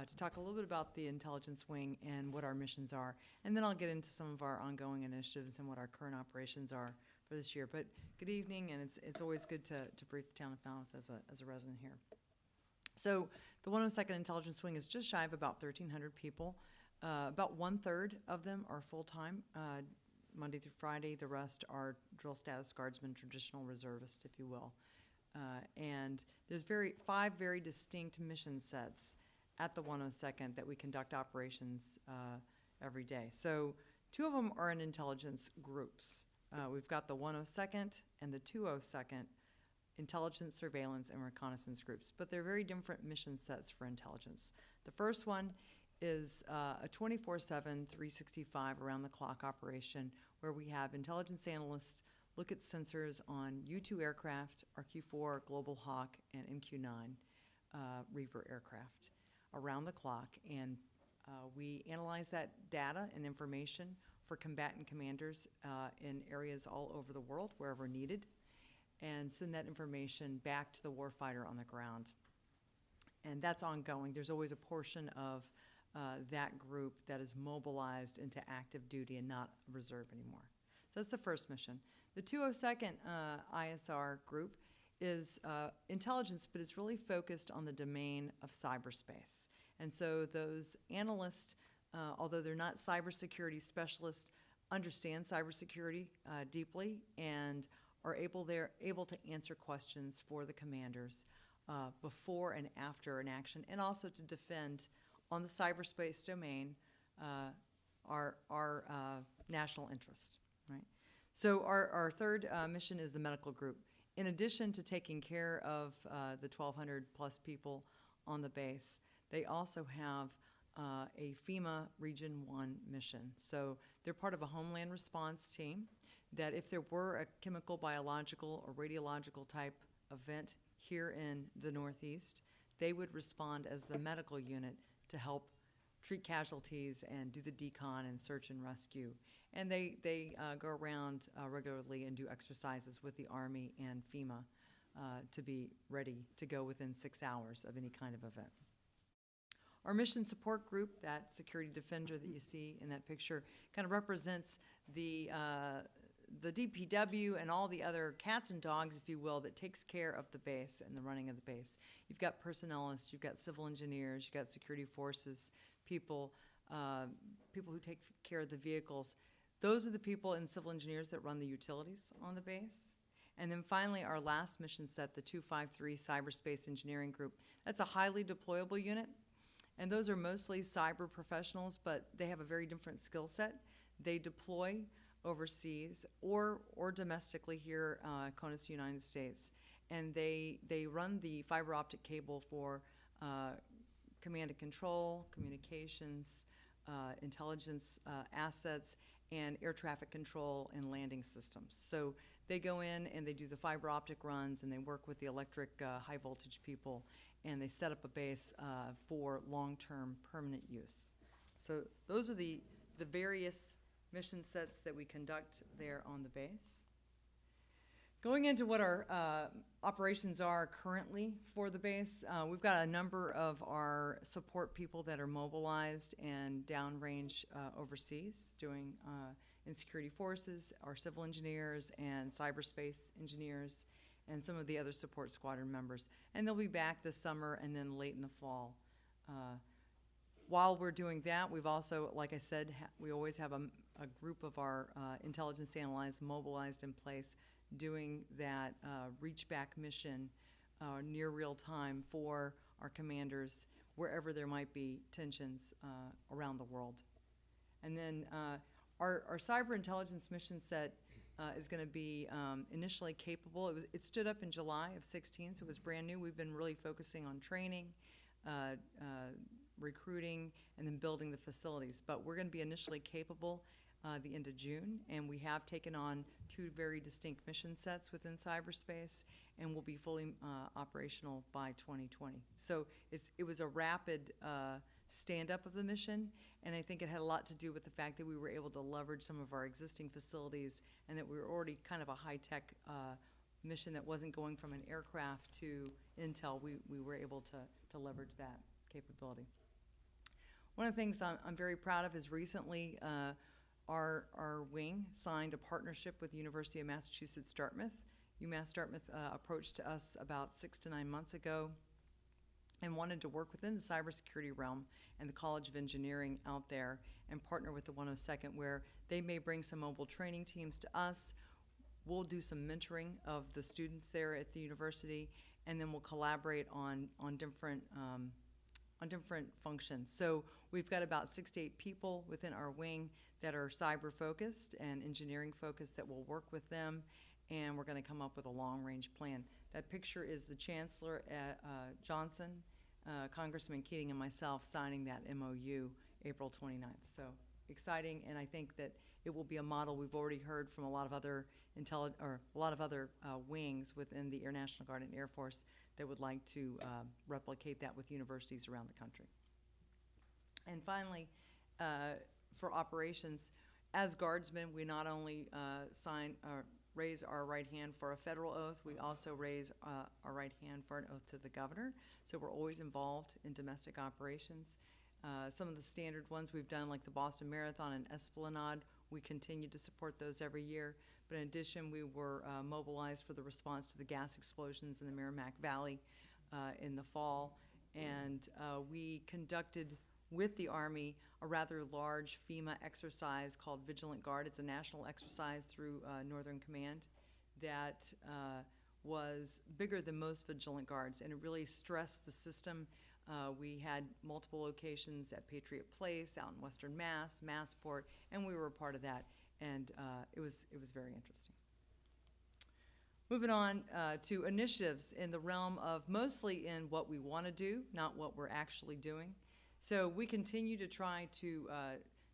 to talk a little bit about the intelligence wing and what our missions are. And then I'll get into some of our ongoing initiatives and what our current operations are for this year. But good evening, and it's always good to brief the town of Falmouth as a resident here. So the 102nd Intelligence Wing is just shy of about 1,300 people. About 1/3 of them are full-time, Monday through Friday. The rest are drill status guardsmen, traditional reservists, if you will. And there's 5 very distinct mission sets at the 102nd that we conduct operations every day. So 2 of them are in intelligence groups. We've got the 102nd and the 202nd intelligence, surveillance, and reconnaissance groups, but they're very different mission sets for intelligence. The first one is a 24/7, 365 around-the-clock operation where we have intelligence analysts look at sensors on U-2 aircraft, RQ-4, Global Hawk, and MQ-9 Reaper aircraft around the clock, and we analyze that data and information for combatant commanders in areas all over the world, wherever needed, and send that information back to the warfighter on the ground. And that's ongoing. There's always a portion of that group that is mobilized into active duty and not reserve anymore. So that's the first mission. The 202nd ISR group is intelligence, but it's really focused on the domain of cyberspace. And so those analysts, although they're not cybersecurity specialists, understand cybersecurity deeply and are able to answer questions for the commanders before and after an action, and also to defend on the cyberspace domain our national interest, right? So our third mission is the medical group. In addition to taking care of the 1,200 plus people on the base, they also have a FEMA Region 1 mission. So they're part of a homeland response team that if there were a chemical, biological, or radiological type event here in the Northeast, they would respond as the medical unit to help treat casualties and do the decon and search and rescue. And they go around regularly and do exercises with the Army and FEMA to be ready to go within 6 hours of any kind of event. Our mission support group, that security defender that you see in that picture, kind of represents the DPW and all the other cats and dogs, if you will, that takes care of the base and the running of the base. You've got personnelists, you've got civil engineers, you've got security forces, people who take care of the vehicles. Those are the people in civil engineers that run the utilities on the base. And then finally, our last mission set, the 253 Cyberspace Engineering Group. That's a highly deployable unit, and those are mostly cyber professionals, but they have a very different skill set. They deploy overseas or domestically here, CONUS, United States, and they run the fiber optic cable for command and control, communications, intelligence assets, and air traffic control and landing systems. So they go in and they do the fiber optic runs, and they work with the electric high voltage people, and they set up a base for long-term permanent use. So those are the various mission sets that we conduct there on the base. Going into what our operations are currently for the base, we've got a number of our support people that are mobilized and downrange overseas doing in security forces, our civil engineers and cyberspace engineers, and some of the other support squadron members. And they'll be back this summer and then late in the fall. While we're doing that, we've also, like I said, we always have a group of our intelligence analysts mobilized in place doing that reach back mission near real time for our commanders wherever there might be tensions around the world. And then our cyber intelligence mission set is going to be initially capable. It stood up in July of 16, so it was brand new. We've been really focusing on training, recruiting, and then building the facilities. But we're going to be initially capable the end of June, and we have taken on 2 very distinct mission sets within cyberspace, and will be fully operational by 2020. So it was a rapid stand-up of the mission, and I think it had a lot to do with the fact that we were able to leverage some of our existing facilities, and that we were already kind of a high-tech mission that wasn't going from an aircraft to intel. We were able to leverage that capability. One of the things I'm very proud of is recently our wing signed a partnership with the University of Massachusetts Dartmouth. UMass Dartmouth approached us about 6 to 9 months ago and wanted to work within the cybersecurity realm and the College of Engineering out there and partner with the 102nd, where they may bring some mobile training teams to us. We'll do some mentoring of the students there at the university, and then we'll collaborate on different functions. So we've got about 6 to 8 people within our wing that are cyber-focused and engineering-focused that will work with them, and we're going to come up with a long-range plan. That picture is the Chancellor at Johnson, Congressman Keating, and myself signing that MOU April 29th. So exciting, and I think that it will be a model. We've already heard from a lot of other wings within the Air National Guard and Air Force that would like to replicate that with universities around the country. And finally, for operations, as guardsmen, we not only raise our right hand for a federal oath, we also raise our right hand for an oath to the governor. So we're always involved in domestic operations. Some of the standard ones we've done, like the Boston Marathon and Esplanade, we continue to support those every year. But in addition, we were mobilized for the response to the gas explosions in the Merrimack Valley in the fall. And we conducted with the Army a rather large FEMA exercise called Vigilant Guard. It's a national exercise through Northern Command that was bigger than most Vigilant Guards, and it really stressed the system. We had multiple locations at Patriot Place, out in Western Mass, Massport, and we were a part of that, and it was very interesting. Moving on to initiatives in the realm of mostly in what we want to do, not what we're actually doing. So we continue to try to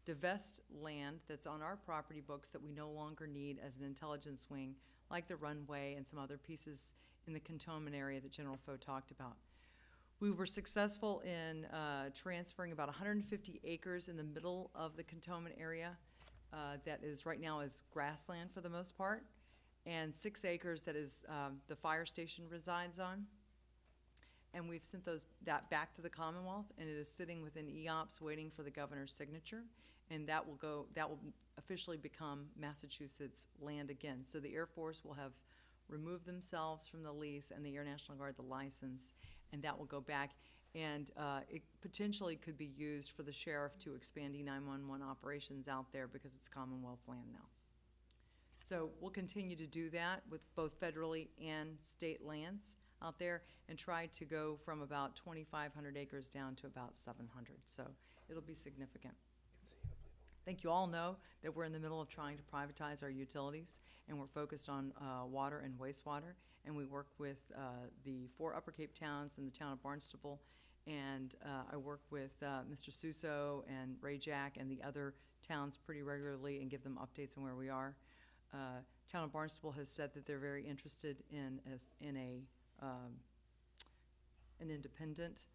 divest land that's on our property books that we no longer need as an intelligence wing, like the runway and some other pieces in the cantonment area that General Foe talked about. We were successful in transferring about 150 acres in the middle of the cantonment area that is right now is grassland for the most part, and 6 acres that is the fire station resides on. And we've sent that back to the Commonwealth, and it is sitting within EOPS waiting for the governor's signature, and that will officially become Massachusetts land again. So the Air Force will have removed themselves from the lease, and the Air National Guard the license, and that will go back. And it potentially could be used for the sheriff to expand E911 operations out there because it's Commonwealth land now. So we'll continue to do that with both federally and state lands out there, and try to go from about 2,500 acres down to about 700. So it'll be significant. I think you all know that we're in the middle of trying to privatize our utilities, and we're focused on water and wastewater, and we work with the 4 Upper Cape towns and the town of Barnstable, and I work with Mr. Suso and Ray Jack and the other towns pretty regularly and give them updates on where we are. Town of Barnstable has said that they're very interested in an independent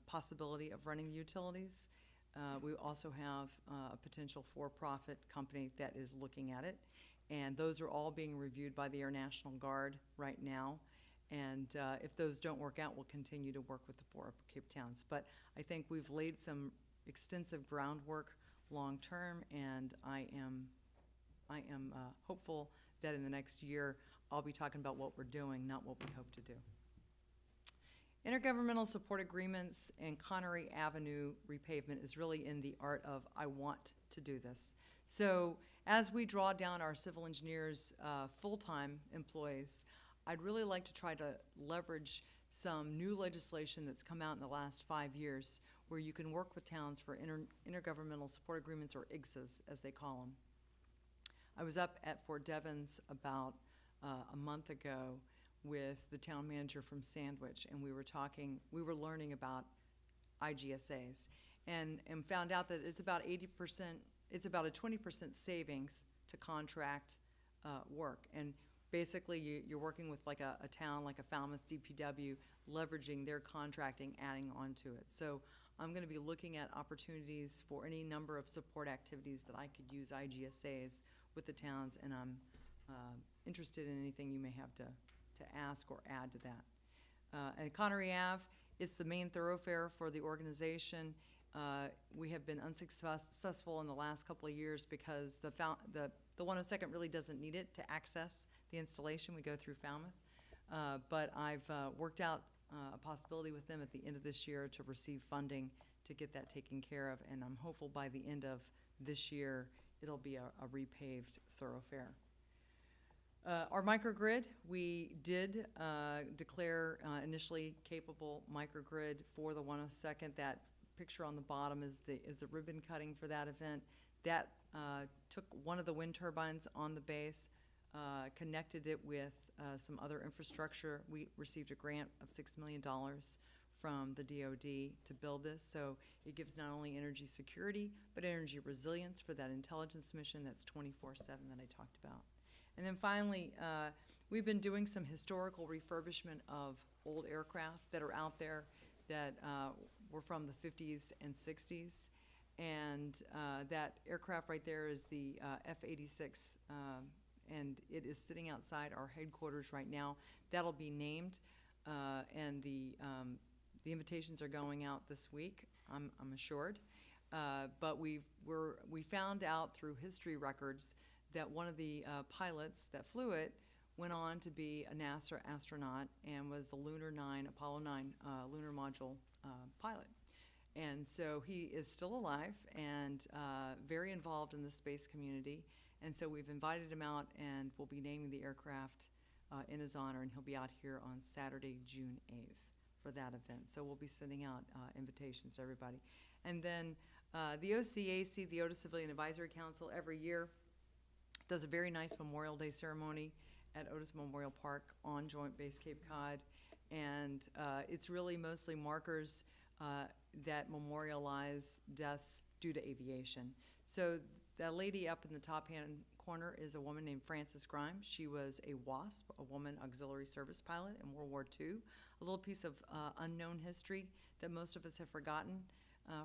possibility of running the utilities. We also have a potential for-profit company that is looking at it, and those are all being reviewed by the Air National Guard right now. And if those don't work out, we'll continue to work with the 4 Upper Cape towns. But I think we've laid some extensive groundwork long-term, and I am hopeful that in the next year I'll be talking about what we're doing, not what we hope to do. Intergovernmental support agreements and Connery Avenue repavement is really in the art of I want to do this. So as we draw down our civil engineers' full-time employees, I'd really like to try to leverage some new legislation that's come out in the last 5 years where you can work with towns for intergovernmental support agreements, or IGSAs as they call them. I was up at Fort Devens about a month ago with the town manager from Sandwich, and we were learning about IGSAs, and found out that it's about 80%, it's about a 20% savings to contract work. And basically you're working with like a town like a Falmouth DPW, leveraging their contracting, adding on to it. So I'm gonna be looking at opportunities for any number of support activities that I could use IGSAs with the towns, and I'm interested in anything you may have to ask or add to that. And Connery Ave, it's the main thoroughfare for the organization. We have been unsuccessful in the last couple of years because the 102nd really doesn't need it to access the installation. We go through Falmouth. But I've worked out a possibility with them at the end of this year to receive funding to get that taken care of, and I'm hopeful by the end of this year, it'll be a repaved thoroughfare. Our microgrid, we did declare initially capable microgrid for the 102nd. That picture on the bottom is the ribbon cutting for that event. That took one of the wind turbines on the base, connected it with some other infrastructure. We received a grant of $6 million from the DoD to build this, so it gives not only energy security, but energy resilience for that intelligence mission that's 24/7 that I talked about. And then finally, we've been doing some historical refurbishment of old aircraft that are out there that were from the 50s and 60s. And that aircraft right there is the F-86, and it is sitting outside our headquarters right now. That'll be named, and the invitations are going out this week, I'm assured. But we found out through history records that one of the pilots that flew it went on to be a NASA astronaut and was the Apollo 9 lunar module pilot. And so he is still alive and very involved in the space community. And so we've invited him out, and we'll be naming the aircraft in his honor, and he'll be out here on Saturday, June 8th for that event. So we'll be sending out invitations to everybody. And then the OCAC, the Otis Civilian Advisory Council, every year does a very nice Memorial Day ceremony at Otis Memorial Park on Joint Base Cape Cod. And it's really mostly markers that memorialize deaths due to aviation. So that lady up in the top-hand corner is a woman named Frances Grimes. She was a WASP, a Woman Auxiliary Service Pilot in World War II. A little piece of unknown history that most of us have forgotten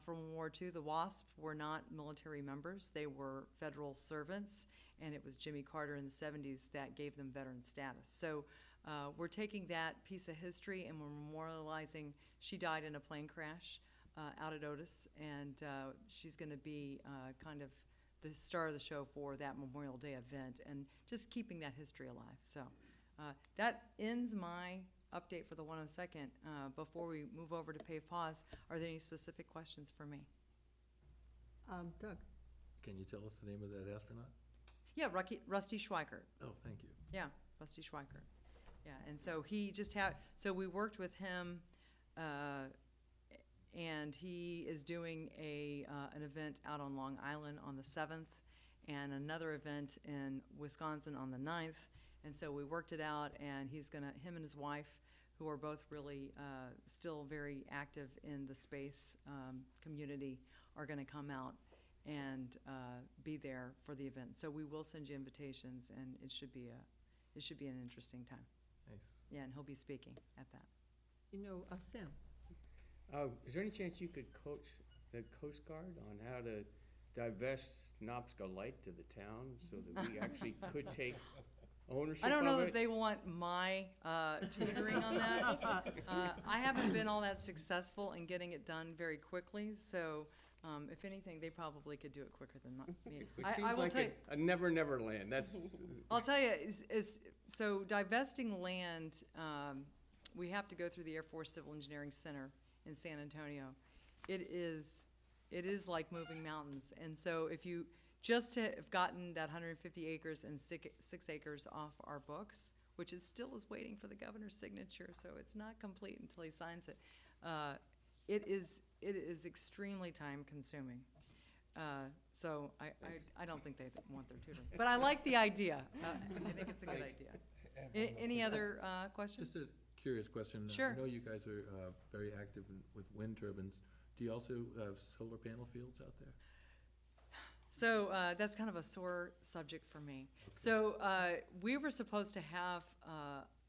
from World War II. The WASP were not military members. They were federal servants, and it was Jimmy Carter in the 70s that gave them veteran status. So we're taking that piece of history and we're memorializing. She died in a plane crash out at Otis, and she's going to be kind of the star of the show for that Memorial Day event, and just keeping that history alive. So that ends my update for the 102nd. Before we move over to Pave Pause, are there any specific questions for me? Doug? Can you tell us the name of that astronaut? Yeah, Rusty Schweikert. Oh, thank you. Yeah, Rusty Schweikert. Yeah, and so he just had, so we worked with him, and he is doing an event out on Long Island on the 7th, and another event in Wisconsin on the 9th. And so we worked it out, and him and his wife, who are both really still very active in the space community, are gonna come out and be there for the event. So we will send you invitations, and it should be an interesting time. Nice. Yeah, and he'll be speaking at that. Sam? Is there any chance you could coach the Coast Guard on how to divest Knobska Light to the town so that we actually could take ownership of it? I don't know that they want my tutoring on that. I haven't been all that successful in getting it done very quickly, so if anything, they probably could do it quicker than me. It seems like a never land. That's. I'll tell you, so divesting land, we have to go through the Air Force Civil Engineering Center in San Antonio. It is like moving mountains. And so if you just have gotten that 150 acres and 6 acres off our books, which still is waiting for the governor's signature, so it's not complete until he signs it, it is extremely time consuming. So I don't think they want their tutoring. But I like the idea. I think it's a good idea. Any other questions? Just a curious question. Sure. I know you guys are very active with wind turbines. Do you also have solar panel fields out there? So that's kind of a sore subject for me. Okay. So we were supposed to have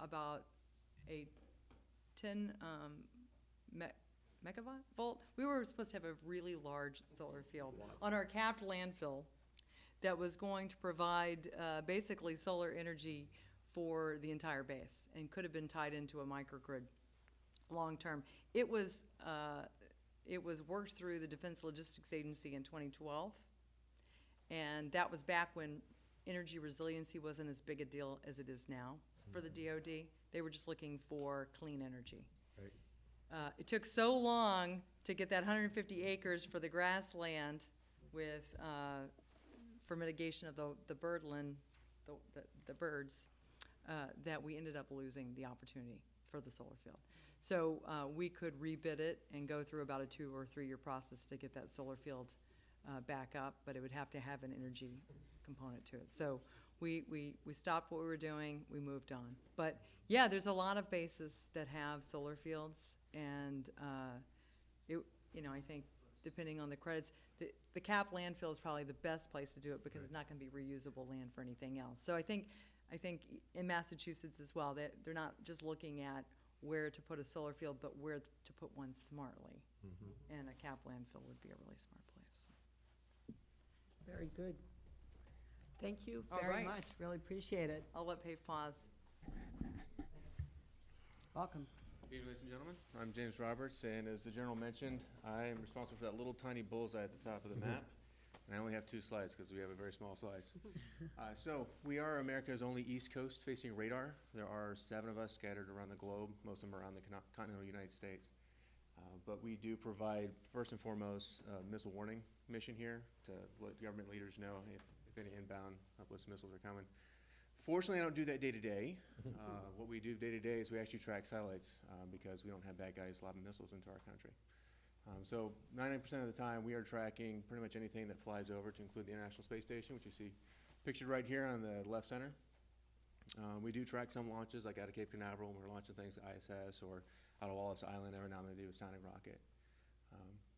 about a 10 megawatt. We were supposed to have a really large solar field on our capped landfill that was going to provide basically solar energy for the entire base and could have been tied into a microgrid long term. It was worked through the Defense Logistics Agency in 2012, and that was back when energy resiliency wasn't as big a deal as it is now for the DoD. They were just looking for clean energy. Right. It took so long to get that 150 acres for the grassland with, for mitigation of the birdland, the birds, that we ended up losing the opportunity for the solar field. So we could rebid it and go through about a 2 or 3 year process to get that solar field back up, but it would have to have an energy component to it. So we stopped what we were doing, we moved on. But yeah, there's a lot of bases that have solar fields, and I think depending on the credits, the cap landfill is probably the best place to do it because it's not going to be reusable land for anything else. So I think in Massachusetts as well, that they're not just looking at where to put a solar field, but where to put one smartly. And a cap landfill would be a really smart place. Very good. Thank you All very right. much. Really appreciate it. I'll let Pave pause. Welcome. Good evening, ladies and gentlemen. I'm James Roberts, and as the general mentioned, I am responsible for that little tiny bullseye at the top of the map. And I only have 2 slides because we have a very small slides. So we are America's only East Coast facing radar. There are 7 of us scattered around the globe, most of them around the continental United States. But we do provide, first and foremost, a missile warning mission here to let government leaders know if any inbound ballistic missiles are coming. Fortunately, I don't do that day to day. What we do day to day is we actually track satellites because we don't have bad guys lobbing missiles into our country. So 99% of the time, we are tracking pretty much anything that flies over, to include the International Space Station, which you see pictured right here on the left center. We do track some launches, like out of Cape Canaveral, when we're launching things to ISS, or out of Wallis Island every now and then they do a sounding rocket.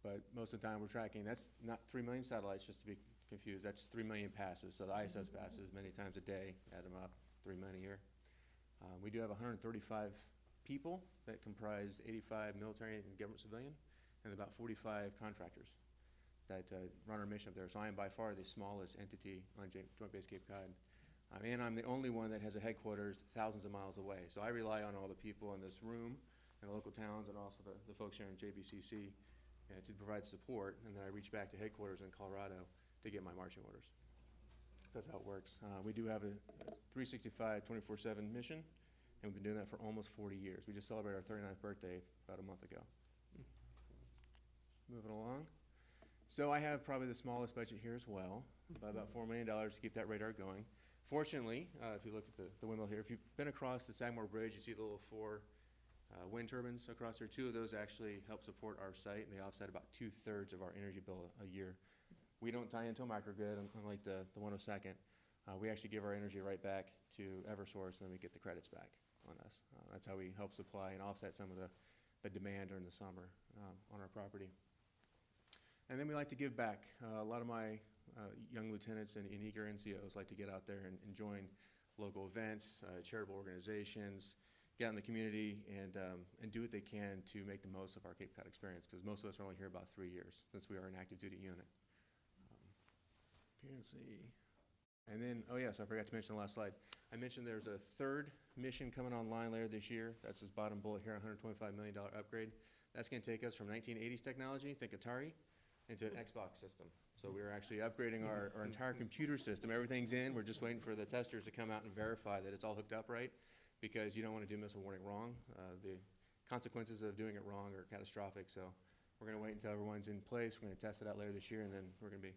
But most of the time, we're tracking, that's not 3 million satellites, just to be confused, that's 3 million passes. So the ISS passes many times a day, add them up, 3 million a year. We do have 135 people that comprise 85 military and government civilian, and about 45 contractors that run our mission up there. So I am by far the smallest entity on Joint Base Cape Cod. And I'm the only one that has a headquarters thousands of miles away. So I rely on all the people in this room and the local towns, and also the folks here in JBCC to provide support. And then I reach back to headquarters in Colorado to get my marching orders. So that's how it works. We do have a 365, 24/7 mission, and we've been doing that for almost 40 years. We just celebrated our 39th birthday about a month ago. Moving along. So I have probably the smallest budget here as well, by about $4 million to keep that radar going. Fortunately, if you look at the windmill here, if you've been across the Sagamore Bridge, you see the little 4 wind turbines across there. 2 of those actually help support our site, and they offset about 2/3 of our energy bill a year. We don't tie into a microgrid, unlike the 102nd. We actually give our energy right back to Eversource, and then we get the credits back on us. That's how we help supply and offset some of the demand during the summer on our property. And then we like to give back. A lot of my young lieutenants and eager NCOs like to get out there and join local events, charitable organizations, get out in the community, and do what they can to make the most of our Cape Cod experience, because most of us are only here about 3 years, since we are an active duty unit. Let's see. And then, oh yes, I forgot to mention the last slide. I mentioned there's a 3rd mission coming online later this year. That's this bottom bullet here, $125 million upgrade. That's going to take us from 1980s technology, think Atari, into an Xbox system. So we're actually upgrading our entire computer system. Everything's in. We're just waiting for the testers to come out and verify that it's all hooked up right, because you don't want to do missile warning wrong. The consequences of doing it wrong are catastrophic. So we're going to wait until everyone's in place. We're going to test it out later this year, and then we're going to be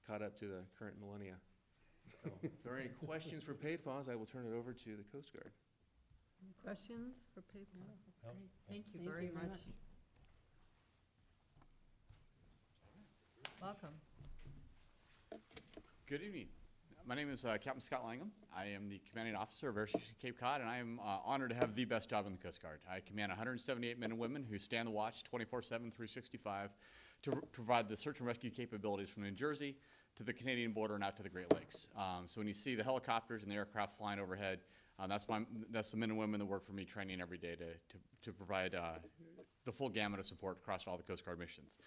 caught up to the current millennia. So if there are any questions for PAVPAWS, I will turn it over to the Coast Guard. Any questions for PayPal? No. Thank you very much. Welcome. Good evening. My name is Captain Scott Langham. I am the commanding officer of Air Station Cape Cod, and I am honored to have the best job in the Coast Guard. I command 178 men and women who stand the watch 24/7, 365 to provide the search and rescue capabilities from New Jersey to the Canadian border and out to the Great Lakes. So when you see the helicopters and the aircraft flying overhead, that's the men and women that work for me, training every day to provide the full gamut of support across all the Coast Guard missions.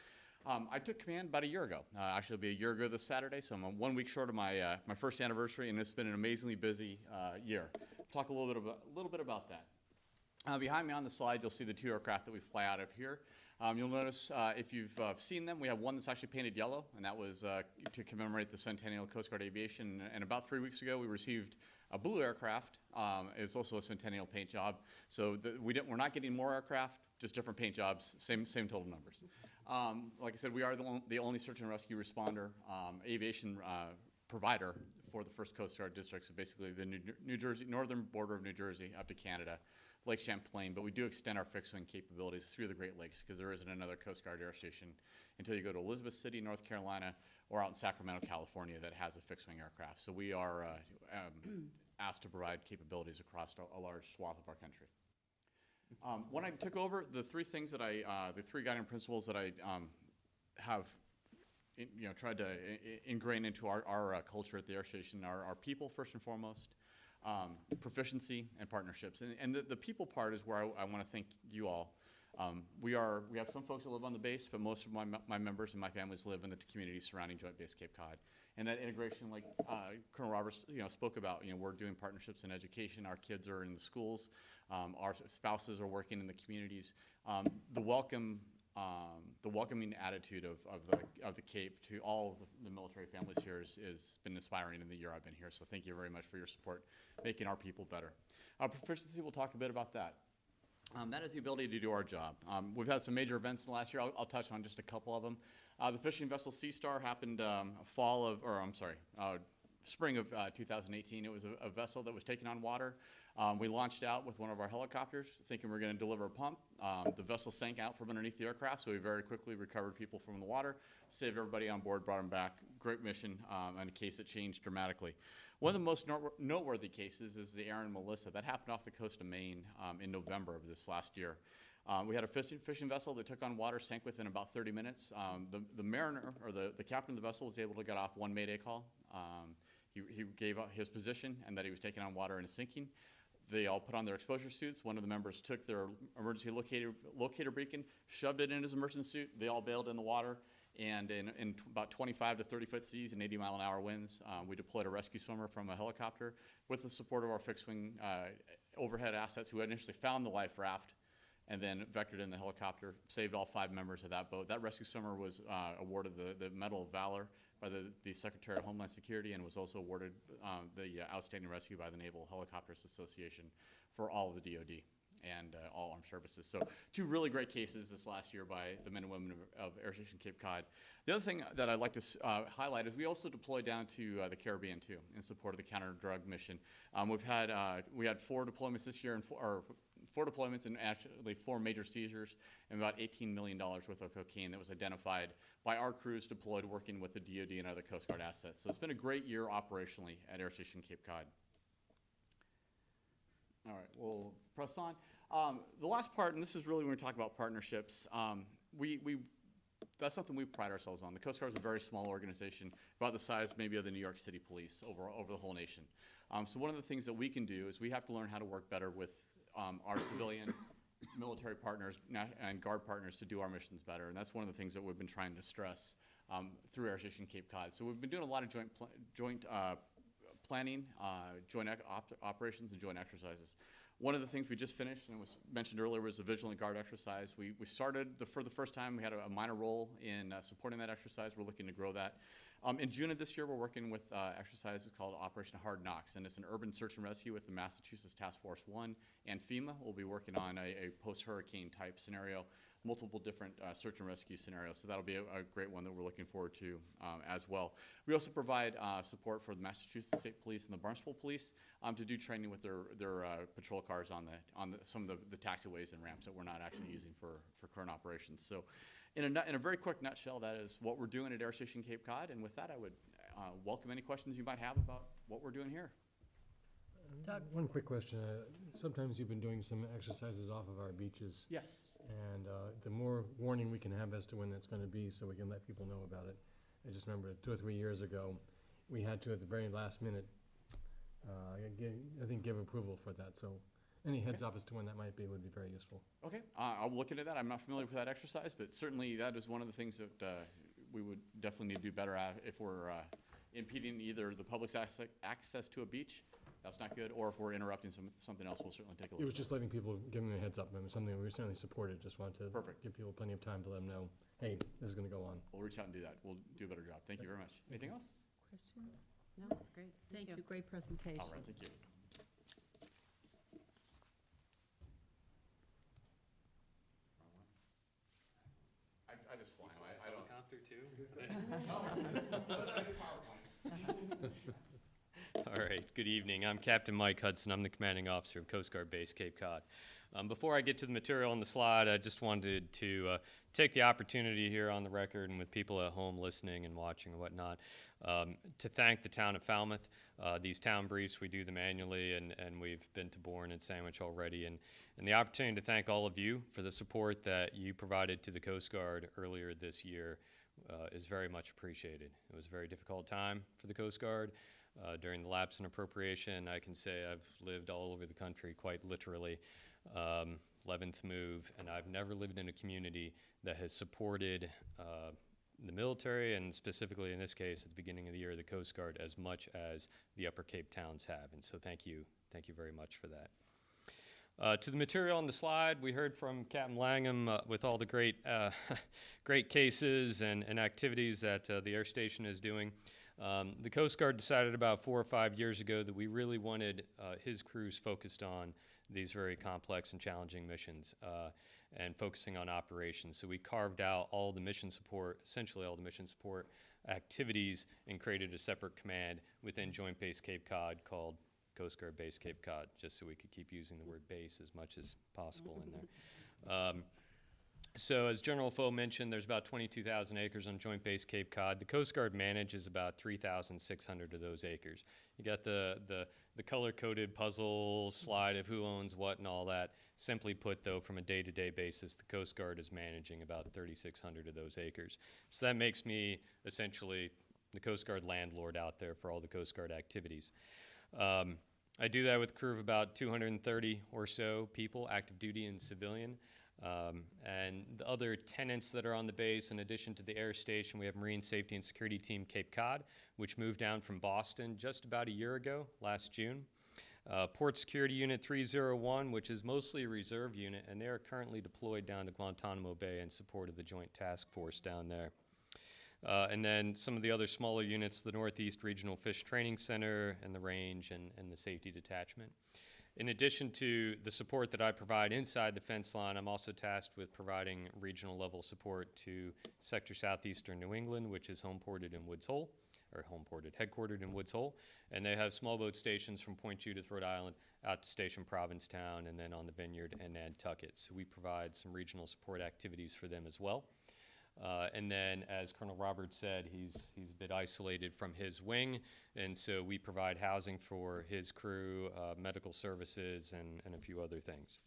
I took command about a year ago. Actually, it'll be a year ago this Saturday, so I'm 1 week short of my first anniversary, and it's been an amazingly busy year. Talk a little bit about that. Behind me on the slide, you'll see the 2 aircraft that we fly out of here. You'll notice, if you've seen them, we have one that's actually painted yellow, and that was to commemorate the centennial of Coast Guard aviation. And about 3 weeks ago, we received blue aircraft is also a Centennial paint job. So we're not getting more aircraft, just different paint jobs, same total numbers. Like I said, we are the only search and rescue responder aviation provider for the first Coast Guard district, so basically the New Jersey, northern border of New Jersey up to Canada, Lake Champlain, but we do extend our fixed-wing capabilities through the Great Lakes because there isn't another Coast Guard air station until you go to Elizabeth City, North Carolina, or out in Sacramento, California that has a fixed-wing aircraft. So we are asked to provide capabilities across a large swath of our country. When I took over, the three guiding principles that I have tried to ingrain into our culture at the air station are people, first and foremost, proficiency, and partnerships. And the people part is where I want to thank you all. We have some folks that live on the base, but most of my members and my families live in the community surrounding Joint Base Cape Cod. And that integration, like Colonel Roberts spoke about, we're doing partnerships in education. Our kids are in the schools. Our spouses are working in the communities. The welcoming attitude of the Cape to all of the military families here has been inspiring in the year I've been here. So thank you very much for your support, making our people better. Proficiency, we'll talk a bit about that. That is the ability to do our job. We've had some major events in the last year. I'll touch on just a couple of them. The fishing vessel Sea Star happened spring of 2018. It was a vessel that was taking on water. We launched out with one of our helicopters, thinking we were going to deliver a pump. The vessel sank out from underneath the aircraft, so we very quickly recovered people from the water, saved everybody on board, brought them back. Great mission, and a case that changed dramatically. One of the most noteworthy cases is the Aaron Melissa. That happened off the coast of Maine in November of this last year. We had a fishing vessel that took on water, sank within about 30 minutes. The mariner, or the captain of the vessel, was able to get off one mayday call. He gave up his position and that he was taking on water and sinking. They all put on their exposure suits. One of the members took their emergency locator beacon, shoved it in his emergency suit. They all bailed in the water. And in about 25 to 30-foot seas and 80-mile-an-hour winds, we deployed a rescue swimmer from a helicopter with the support of our fixed-wing overhead assets who initially found the life raft and then vectored in the helicopter, saved all 5 members of that boat. That rescue swimmer was awarded the Medal of Valor by the Secretary of Homeland Security and was also awarded the Outstanding Rescue by the Naval Helicopters Association for all of the DoD and all armed services. So 2 really great cases this last year by the men and women of Air Station Cape Cod. The other thing that I'd like to highlight is we also deployed down to the Caribbean too in support of the counter-drug mission. We had 4 deployments this year, and 4 deployments and actually 4 major seizures and about $18 million worth of cocaine that was identified by our crews deployed working with the DoD and other Coast Guard assets. So it's been a great year operationally at Air Station Cape Cod. All right, we'll press on. The last part, and this is really when we talk about partnerships, that's something we pride ourselves on. The Coast Guard is a very small organization, about the size maybe of the New York City Police over the whole nation. So one of the things that we can do is we have to learn how to work better with our civilian military partners and Guard partners to do our missions better, and that's one of the things that we've been trying to stress through Air Station Cape Cod. So we've been doing a lot of joint planning, joint operations, and joint exercises. One of the things we just finished, and was mentioned earlier, was the Vigilant Guard exercise. We started, for the first time, we had a minor role in supporting that exercise. We're looking to grow that. In June of this year, we're working with exercises called Operation Hard Knocks, and it's an urban search and rescue with the Massachusetts Task Force 1 and FEMA. We'll be working on a post-hurricane type scenario, multiple different search and rescue scenarios, so that'll be a great one that we're looking forward to as well. We also provide support for the Massachusetts State Police and the Barnstable Police to do training with their patrol cars on some of the taxiways and ramps that we're not actually using for current operations. So in a very quick nutshell, that is what we're doing at Air Station Cape Cod, and with that, I would welcome any questions you might have about what we're doing here. Doug? One quick question. Sometimes you've been doing some exercises off of our beaches. Yes. And the more warning we can have as to when that's going to be so we can let people know about it. I just remember 2 or 3 years ago, we had to, at the very last minute, I think give approval for that. So any heads up as to when that might be would be very useful. Okay, I'll look into that. I'm not familiar with that exercise, but certainly that is one of the things that we would definitely need to do better at if we're impeding either the public's access to a beach. That's not good, or if we're interrupting something else, we'll certainly take a look. It was just letting people, giving them a heads up. It was something we certainly supported. Just wanted to give people plenty of time to let them know, hey, this is going to go on. We'll reach out and do that. We'll do a better job. Thank you very much. Anything else? Questions? No, it's great. Thank you. Great presentation. All right, thank you. I just fly them. I don't. All right, good evening. I'm Captain Mike Hudson. I'm the commanding officer of Coast Guard Base Cape Cod. Before I get to the material on the slide, I just wanted to take the opportunity here on the record and with people at home listening and watching and whatnot, to thank the town of Falmouth. These town briefs, we do them annually, and we've been to Bourne and Sandwich already, and the opportunity to thank all of you for the support that you provided to the Coast Guard earlier this year is very much appreciated. It was a very difficult time for the Coast Guard. During the lapse in appropriation, I can say I've lived all over the country, quite literally, 11th move, and I've never lived in a community that has supported the military, and specifically in this case, at the beginning of the year, the Coast Guard, as much as the Upper Cape towns have, and so thank you very much for that. To the material on the slide, we heard from Captain Langham with all the great cases and activities that the air station is doing. The Coast Guard decided about 4 or 5 years ago that we really wanted his crews focused on these very complex and challenging missions and focusing on operations. So we carved out all the mission support, essentially all the mission support activities, and created a separate command within Joint Base Cape Cod called Coast Guard Base Cape Cod, just so we could keep using the word base as much as possible in there. So as General Foe mentioned, there's about 22,000 acres on Joint Base Cape Cod. The Coast Guard manages about 3,600 of those acres. You got the color-coded puzzle slide of who owns what and all that. Simply put, though, from a day-to-day basis, the Coast Guard is managing about 3,600 of those acres. So that makes me essentially the Coast Guard landlord out there for all the Coast Guard activities. I do that with a crew of about 230 or so people, active duty and civilian. And the other tenants that are on the base, in addition to the air station, we have Marine Safety and Security Team Cape Cod, which moved down from Boston just about a year ago, last June. Port Security Unit 301, which is mostly a reserve unit, and they are currently deployed down to Guantanamo Bay in support of the Joint Task Force down there. And then some of the other smaller units, the Northeast Regional Fish Training Center and the Range and the Safety Detachment. In addition to the support that I provide inside the fence line, I'm also tasked with providing regional level support to Sector Southeastern New England, which is headquartered in Woods Hole, and they have small boat stations from Point Judith, Rhode Island, out to Station Provincetown, and then on the Vineyard and Nantucket. So we provide some regional support activities for them as well. And then, as Colonel Roberts said, he's a bit isolated from his wing, and so we provide housing for his crew, medical services, and a few other things.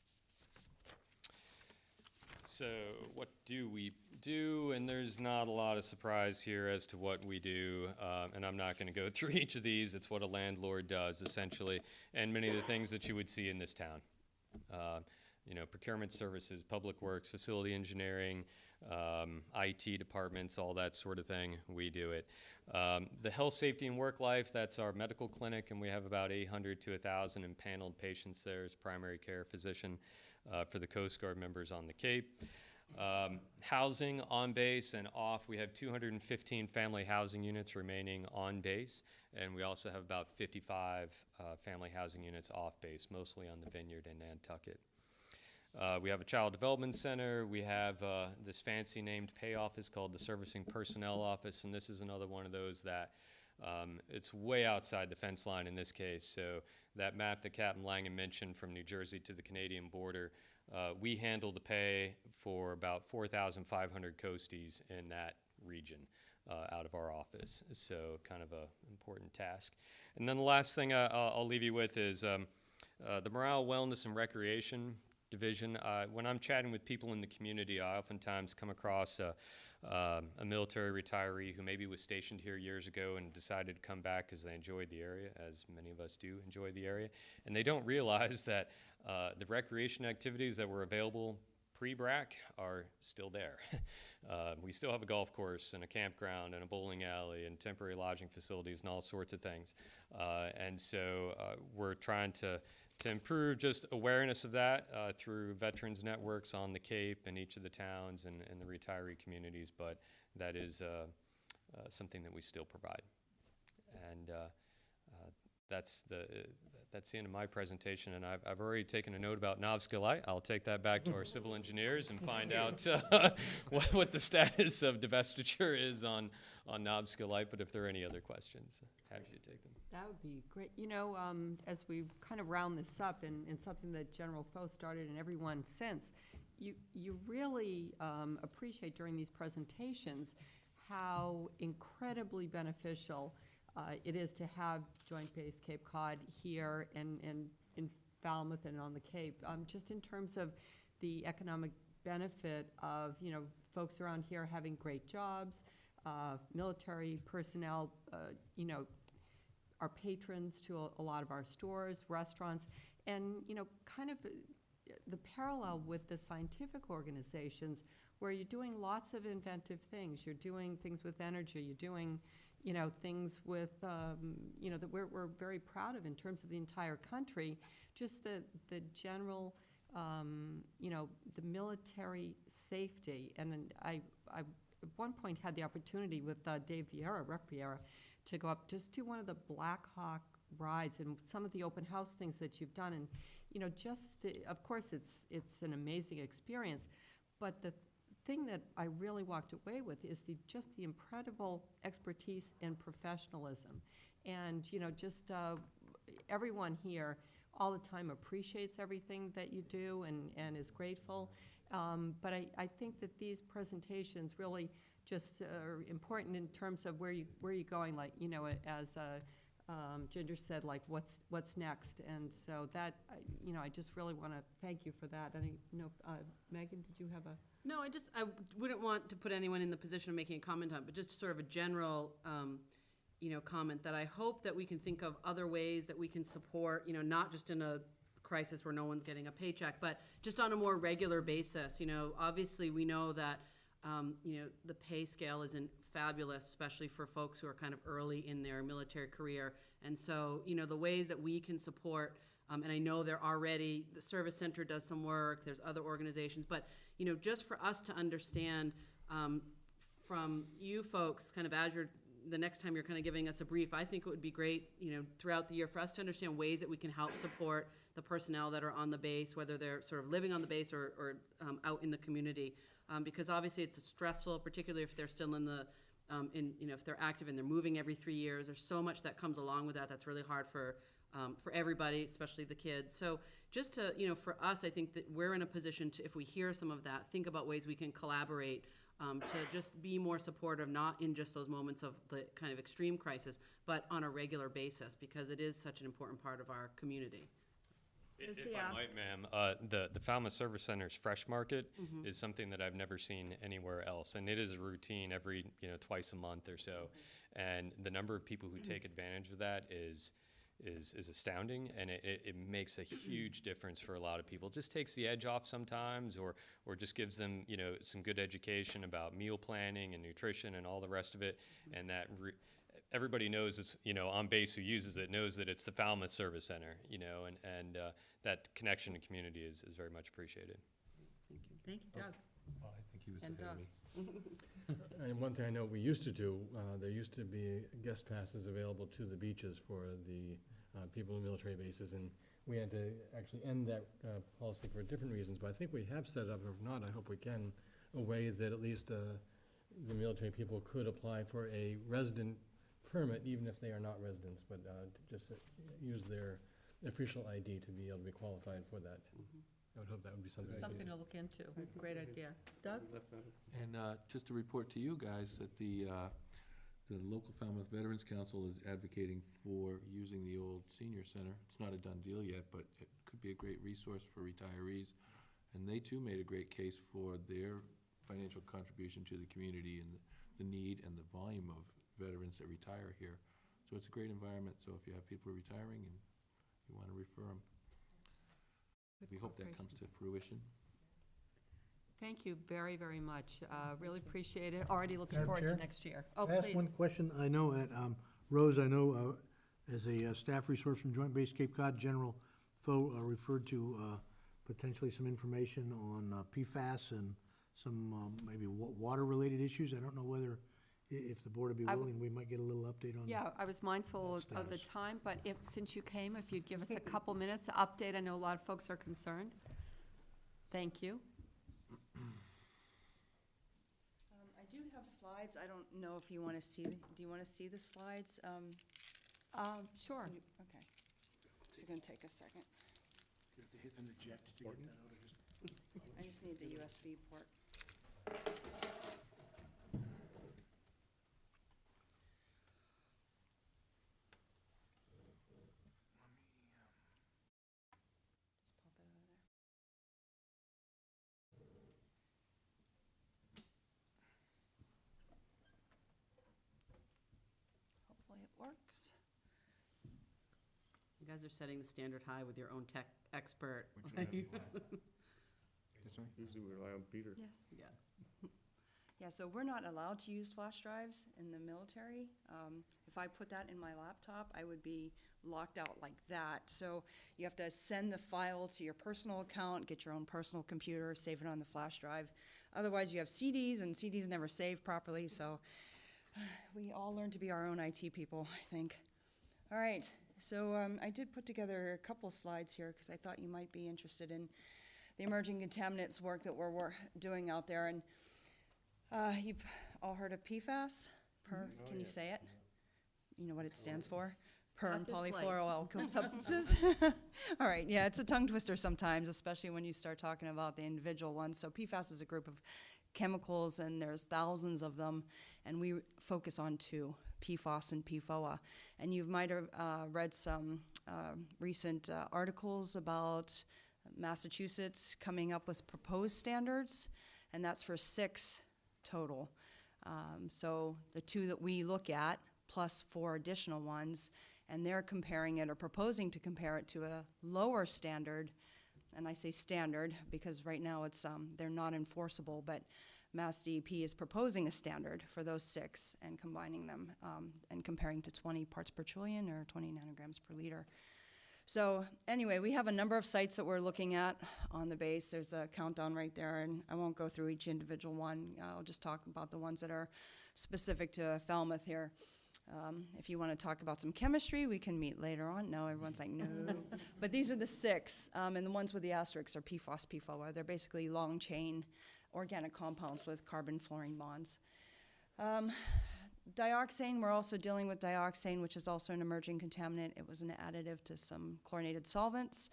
So what do we do? And there's not a lot of surprise here as to what we do, and I'm not going to go through each of these. It's what a landlord does, essentially, and many of the things that you would see in this town. Procurement services, public works, facility engineering, IT departments, all that sort of thing, we do it. The health, safety, and work life, that's our medical clinic, and we have about 800 to 1,000 impaneled patients there as primary care physician for the Coast Guard members on the Cape. Housing on base and off, we have 215 family housing units remaining on base, and we also have about 55 family housing units off base, mostly on the Vineyard and Nantucket. We have a child development center. We have this fancy named pay office called the Servicing Personnel Office, and this is another one of those that it's way outside the fence line in this case. So that map that Captain Langham mentioned from New Jersey to the Canadian border, we handle the pay for about 4,500 coasties in that region out of our office. So kind of an important task. And then the last thing I'll leave you with is the Morale, Wellness, and Recreation Division. When I'm chatting with people in the community, I oftentimes come across a military retiree who maybe was stationed here years ago and decided to come back because they enjoyed the area, as many of us do enjoy the area. And they don't realize that the recreation activities that were available pre-BRAC are still there. We still have a golf course and a campground and a bowling alley and temporary lodging facilities and all sorts of things. And so we're trying to improve just awareness of that through veterans networks on the Cape and each of the towns and the retiree communities, but that is something that we still provide. And that's the end of my presentation, and I've already taken a note about Novska Light. I'll take that back to our civil engineers and find out what the status of divestiture is on Novska Light, but if there are any other questions, happy to take them. That would be great. You know, as we kind of round this up, and something that General Foe started and everyone since, you really appreciate during these presentations how incredibly beneficial it is to have Joint Base Cape Cod here and in Falmouth and on the Cape, just in terms of the economic benefit of, you know, folks around here having great jobs, military personnel, you know, are patrons to a lot of our stores, restaurants, and, you know, kind of the parallel with the scientific organizations where you're doing lots of inventive things. You're doing things with energy. You're doing, you know, things with, you know, that we're very proud of in terms of the entire country. Just the general, you know, the military safety. And I at one point had the opportunity with Dave Vieira, Rep Vieira, to go up, just do one of the Black Hawk rides and some of the open house things that you've done. And, you know, just, of course, it's an amazing experience, but the thing that I really walked away with is just the incredible expertise and professionalism. And, you know, just everyone here all the time appreciates everything that you do and is grateful. But I think that these presentations really just are important in terms of where you're going, like, you know, as Ginger said, like, what's next? And so that, you know, I just really want to thank you for that. I don't know, Megan, did you have a? No, I wouldn't want to put anyone in the position of making a comment on it, but just sort of a general, you know, comment that I hope that we can think of other ways that we can support, you know, not just in a crisis where no one's getting a paycheck, but just on a more regular basis. You know, obviously we know that, you know, the pay scale isn't fabulous, especially for folks who are kind of early in their military career. And so, you know, the ways that we can support, and I know they're already, the Service Center does some work, there's other organizations, but, you know, just for us to understand from you folks, kind of as you're, the next time you're kind of giving us a brief, I think it would be great, you know, throughout the year for us to understand ways that we can help support the personnel that are on the base, whether they're sort of living on the base or out in the community. Because obviously it's stressful, particularly if they're still in the, you know, if they're active and they're moving every 3 years. There's so much that comes along with that that's really hard for everybody, especially the kids. So just to, you know, for us, I think that we're in a position to, if we hear some of that, think about ways we can collaborate to just be more supportive, not in just those moments of the kind of extreme crisis, but on a regular basis, because it is such an important part of our community. If I might, ma'am, the Falmouth Service Center's Fresh Market is something that I've never seen anywhere else, and it is a routine every, you know, twice a month or so, and the number of people who take advantage of that is astounding, and it makes a huge difference for a lot of people. It just takes the edge off sometimes, or just gives them, you know, some good education about meal planning and nutrition and all the rest of it, and that everybody knows, it's, you know, on base who uses it knows that it's the Falmouth Service Center, you know, and that connection to community is very much appreciated. Thank you, Doug. Well, I think he was And ahead of me. And one thing I know we used to do, there used to be guest passes available to the beaches for the people in military bases, and we had to actually end that policy for different reasons, but I think we have set up, or if not, I hope we can, a way that at least the military people could apply for a resident permit, even if they are not residents, but just use their official ID to be able to be qualified for that. I would hope that would be something. Something to look into. Great idea. Doug? And just to report to you guys that the local Falmouth Veterans Council is advocating for using the old senior center. It's not a done deal yet, but it could be a great resource for retirees. And they too made a great case for their financial contribution to the community and the need and the volume of veterans that retire here. So it's a great environment. So if you have people retiring and you want to refer them, we hope that comes to fruition. Thank you very, very much. Really appreciate it. Already looking Madam forward Chair? to next year. Oh, Can I ask please. one question? I know at Rose, I know as a staff resource from Joint Base Cape Cod, General Foe referred to potentially some information on PFAS and some maybe water-related issues. I don't know whether if the board would be I w- willing, we might get a little update on. Yeah, I was mindful that of the status. time, but since you came, if you'd give us a couple minutes to update, I know a lot of folks are concerned. Thank you. I do have slides. I don't know if you want to see, do you want to see the slides? Sure. Okay. It's going to take a second. You have to hit an eject to get that out of here. I just need the USB port. Just pop it over there. Hopefully it works. You guys are setting the standard high with your own tech expert. Usually we rely on Peter. Yes. Yeah. Yeah, so we're not allowed to use flash drives in the military. If I put that in my laptop, I would be locked out like that. So you have to send the file to your personal account, get your own personal computer, save it on the flash drive. Otherwise, you have CDs, and CDs never save properly, so we all learn to be our own IT people, I think. All right, so I did put together a couple slides here because I thought you might be interested in the emerging contaminants work that we're doing out there. And you've all heard of PFAS? Can you say it? You know what it stands for? Not this late. Polyfluoroalkyl substances. All right, yeah, it's a tongue twister sometimes, especially when you start talking about the individual ones. So PFAS is a group of chemicals, and there's thousands of them, and we focus on two, PFOS and PFOA. And you might have read some recent articles about Massachusetts coming up with proposed standards, and that's for 6 total. So the 2 that we look at, plus 4 additional ones, and they're comparing it or proposing to compare it to a lower standard. And I say standard because right now it's they're not enforceable, but Mass DEP is proposing a standard for those 6 and combining them and comparing to 20 parts per trillion or 20 nanograms per liter. So anyway, we have a number of sites that we're looking at on the base. There's a countdown right there, and I won't go through each individual one. I'll just talk about the ones that are specific to Falmouth here. If you want to talk about some chemistry, we can meet later on. No, everyone's like, no. But these are the 6, and the ones with the asterisks are PFOS, PFOA. They're basically long-chain organic compounds with carbon-fluorine bonds. Dioxane, we're also dealing with dioxane, which is also an emerging contaminant. It was an additive to some chlorinated solvents.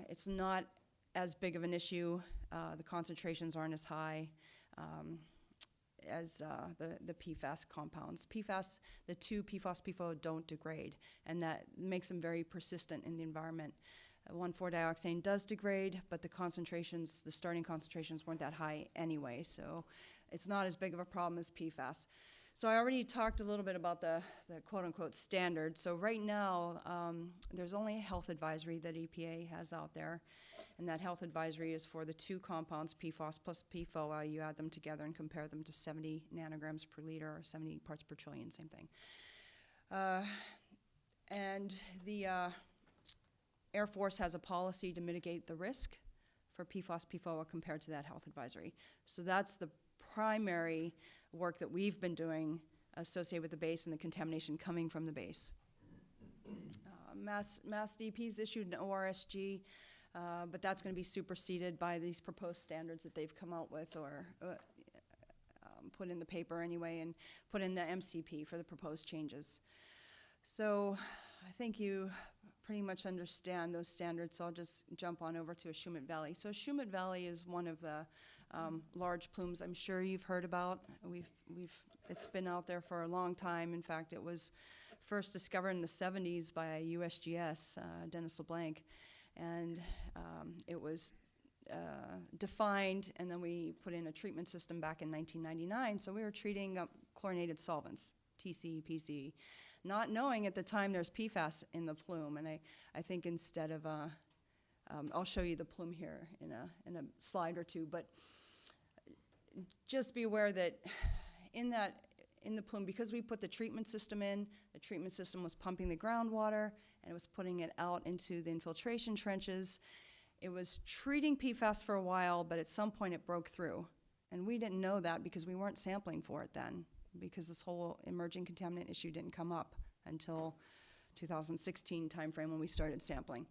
It's not as big of an issue. The concentrations aren't as high as the PFAS compounds. PFAS, the 2 PFOS, PFOA don't degrade, and that makes them very persistent in the environment. 1,4-dioxane does degrade, but the concentrations, the starting concentrations weren't that high anyway, so it's not as big of a problem as PFAS. So I already talked a little bit about the quote-unquote standard. So right now, there's only a health advisory that EPA has out there, and that health advisory is for the 2 compounds, PFOS plus PFOA. You add them together and compare them to 70 nanograms per liter or 70 parts per trillion, same thing. And the Air Force has a policy to mitigate the risk for PFOS, PFOA compared to that health advisory. So that's the primary work that we've been doing associated with the base and the contamination coming from the base. Mass DEP's issued an ORSG, but that's going to be superseded by these proposed standards that they've come out with or put in the paper anyway, and put in the MCP for the proposed changes. So I think you pretty much understand those standards, so I'll just jump on over to Ashumet Valley. So Ashumet Valley is one of the large plumes I'm sure you've heard about. It's been out there for a long time. In fact, it was first discovered in the 70s by USGS, Dennis LeBlanc, and it was defined, and then we put in a treatment system back in 1999. So we were treating chlorinated solvents, TC, PC, not knowing at the time there's PFAS in the plume. And I think instead of, I'll show you the plume here in a slide or two, but just be aware that in the plume, because we put the treatment system in, the treatment system was pumping the groundwater, and it was putting it out into the infiltration trenches. It was treating PFAS for a while, but at some point it broke through. And we didn't know that because we weren't sampling for it then. because this whole emerging contaminant issue didn't come up until 2016 timeframe when we started sampling.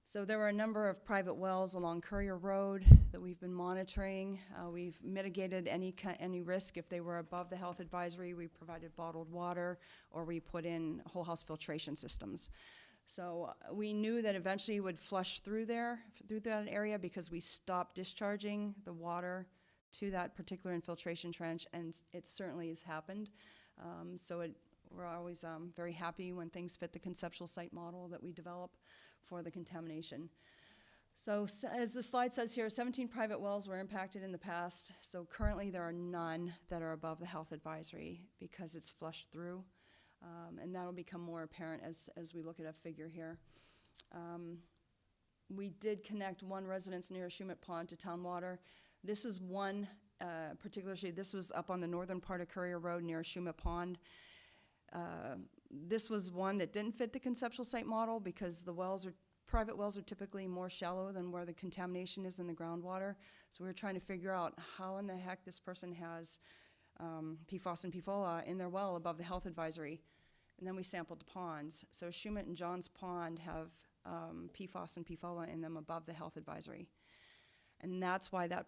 So there were a number of private wells along Courier Road that we've been monitoring. We've mitigated any risk. If they were above the health advisory, we provided bottled water, or we put in whole house filtration systems. So we knew that eventually it would flush through that area, because we stopped discharging the water to that particular infiltration trench, and it certainly has happened. We're always very happy when things fit the conceptual site model that we develop for the contamination. So as the slide says here, 17 private wells were impacted in the past. So currently there are none that are above the health advisory because it's flushed through. And that'll become more apparent as we look at a figure here. We did connect one residence near Shumet Pond to town water. This is one particular street. This was up on the northern part of Courier Road near Shumet Pond. This was one that didn't fit the conceptual site model because the private wells are typically more shallow than where the contamination is in the groundwater. So we were trying to figure out how in the heck this person has PFOS and PFOA in their well above the health advisory. And then we sampled the ponds. So Shumet and John's Pond have PFOS and PFOA in them above the health advisory. And that's why that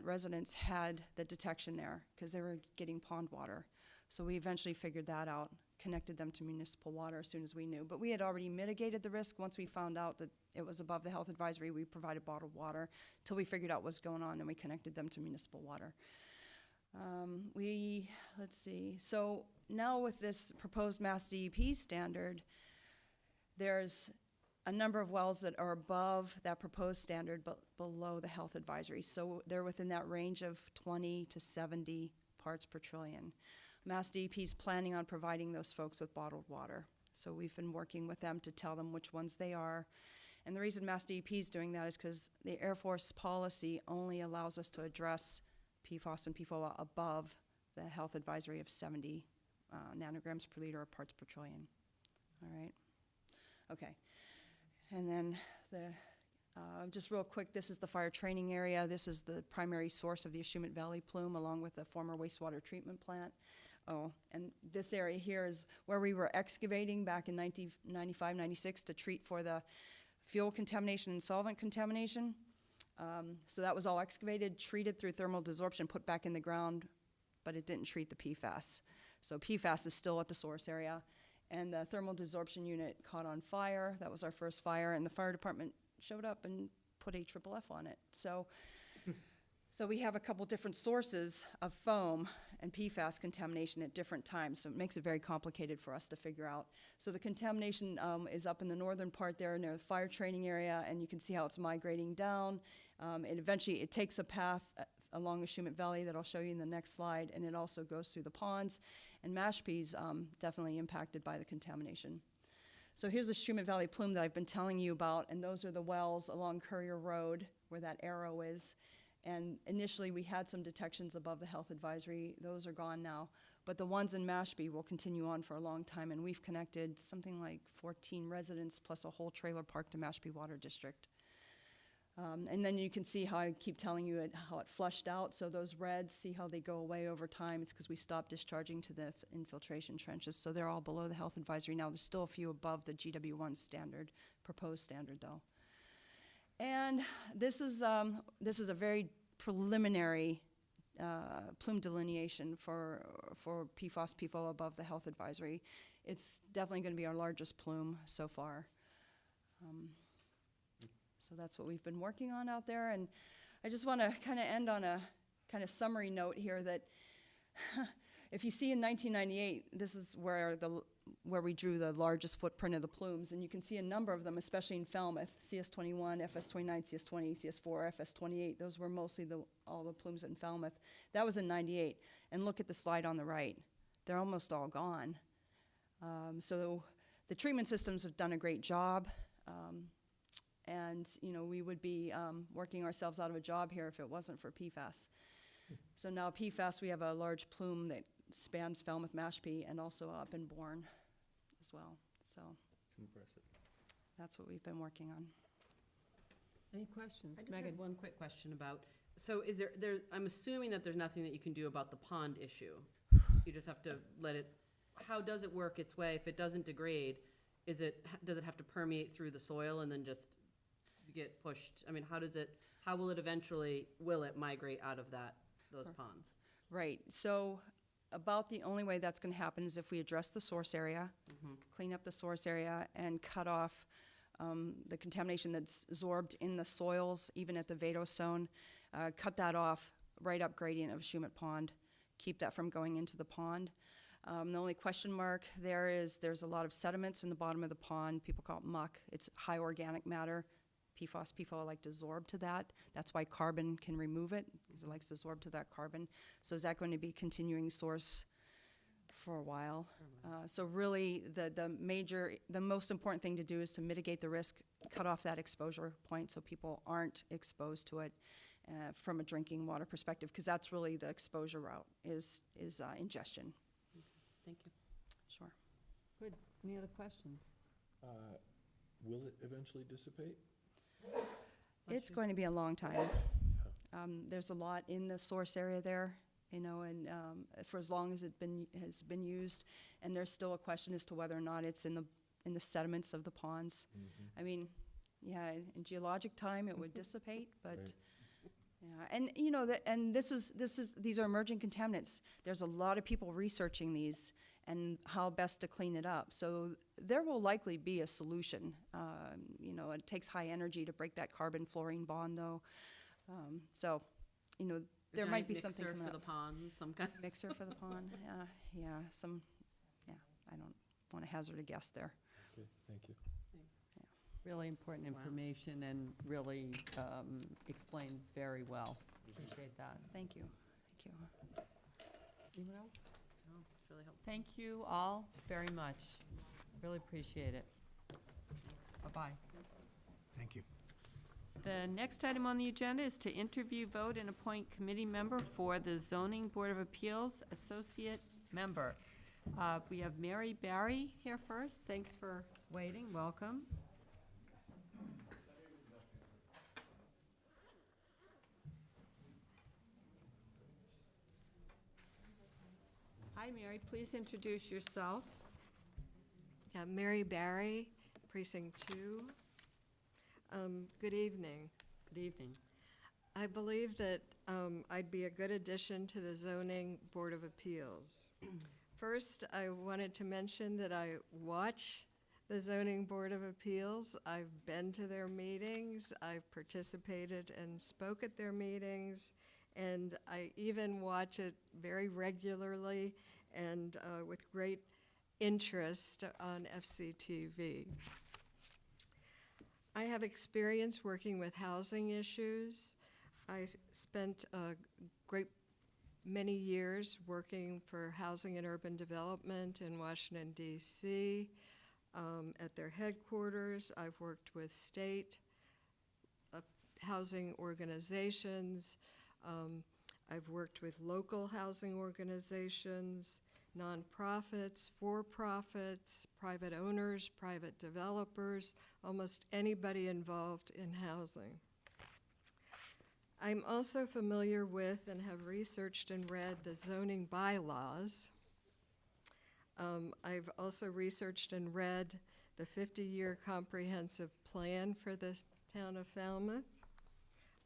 residence had the detection there, because they were getting pond water. So we eventually figured that out, connected them to municipal water as soon as we knew. But we had already mitigated the risk. Once we found out that it was above the health advisory, we provided bottled water till we figured out what was going on, and we connected them to municipal water. Let's see. So now with this proposed Mass DEP standard, there's a number of wells that are above that proposed standard but below the health advisory. So they're within that range of 20 to 70 parts per trillion. Mass DEP is planning on providing those folks with bottled water. So we've been working with them to tell them which ones they are. And the reason Mass DEP is doing that is because the Air Force policy only allows us to address PFOS and PFOA above the health advisory of 70 nanograms per liter or parts per trillion. All right? Okay. And then just real quick, this is the fire training area. This is the primary source of the Ashumet Valley plume, along with the former wastewater treatment plant. Oh, and this area here is where we were excavating back in 1995, 96 to treat for the fuel contamination and solvent contamination. So that was all excavated, treated through thermal desorption, put back in the ground, but it didn't treat the PFAS. So PFAS is still at the source area. And the thermal desorption unit caught on fire. That was our first fire, and the fire department showed up and put a FFF on it. So we have a couple different sources of foam and PFAS contamination at different times, so it makes it very complicated for us to figure out. So the contamination is up in the northern part there near the fire training area, and you can see how it's migrating down. And eventually it takes a path along the Ashumet Valley that I'll show you in the next slide, and it also goes through the ponds. And Mashpee's definitely impacted by the contamination. So here's the Ashumet Valley plume that I've been telling you about, and those are the wells along Courier Road where that arrow is. And initially we had some detections above the health advisory. Those are gone now. But the ones in Mashpee will continue on for a long time, and we've connected something like 14 residents plus a whole trailer park to Mashpee Water District. And then you can see how I keep telling you how it flushed out. So those reds, see how they go away over time. It's because we stopped discharging to the infiltration trenches. So they're all below the health advisory now. There's still a few above the GW1 standard, proposed standard though. And this is a very preliminary plume delineation for PFOS, PFOA above the health advisory. It's definitely going to be our largest plume so far. So that's what we've been working on out there. And I just want to kind of end on a kind of summary note here that if you see in 1998, this is where we drew the largest footprint of the plumes. And you can see a number of them, especially in Falmouth, CS21, FS29, CS20, CS4, FS28. Those were mostly all the plumes in Falmouth. That was in 98. And look at the slide on the right. They're almost all gone. So the treatment systems have done a great job. And, you know, we would be working ourselves out of a job here if it wasn't for PFAS. So now PFAS, we have a large plume that spans Falmouth, Mashpee, and also up in Bourne as well. So It's impressive. that's what we've been working on. Any questions? I just Megan? had one quick question about, so is there, I'm assuming that there's nothing that you can do about the pond issue. You just have to let it, how does it work its way? If it doesn't degrade, does it have to permeate through the soil and then just get pushed? I mean, how will it eventually, will it migrate out of those ponds? Right, so about the only way that's gonna happen is if we address the source area, clean up the source area, and cut off the contamination that's absorbed in the soils, even at the vadose cut that off right up gradient of Shumet Pond, keep that from going into the pond. The only question mark there is there's a lot of sediments in the bottom of the pond. People call it muck. It's high organic matter. PFAS, PFOA like to absorb to that. That's why carbon can remove it, because it likes to absorb to that carbon. So is that going to be continuing source for a while? So really, the most important thing to do is to mitigate the risk, cut off that exposure point so people aren't exposed to it from a drinking water perspective, because that's really the exposure route is ingestion. Thank you. Sure. Good. Any other questions? Will it eventually dissipate? It's going to be a long time. There's a lot in the source area there, and for as long as it has been used, and there's still a question as to whether or not it's in the sediments of the ponds. I mean, yeah, in geologic time it would dissipate, but Right. yeah, and these are emerging contaminants. There's a lot of people researching these and how best to clean it up. So there will likely be a solution. It takes high energy to break that carbon-fluorine bond, though. So, there might be something coming Mixer for up. the ponds, some kind of. Mixer for the pond, I don't want to hazard a guess there. Okay, thank you. Really important information and really explained very well. Appreciate that. Thank you. Anyone else? No, it's really helpful. Thank you all very much. Really appreciate it. Bye-bye. Thank you. The next item on the agenda is to interview, vote, and appoint committee member for the Zoning Board of Appeals Associate Member. We have Mary Barry here first. Thanks for waiting. Welcome. Hi, Mary. Please introduce yourself. Yeah, Mary Barry, Precinct 2. Good evening. Good evening. I believe that I'd be a good addition to the Zoning Board of Appeals. First, I wanted to mention that I watch the Zoning Board of Appeals. I've been to their meetings, I've participated and spoke at their meetings, and I even watch it very regularly and with great interest on FCTV. I have experience working with housing issues. I spent a great many years working for Housing and Urban Development in Washington, D.C. At their headquarters. I've worked with state housing organizations. I've worked with local housing organizations, nonprofits, for-profits, private owners, private developers, almost anybody involved in housing. I'm also familiar with and have researched and read the zoning bylaws. I've also researched and read the 50-year comprehensive plan for the town of Falmouth.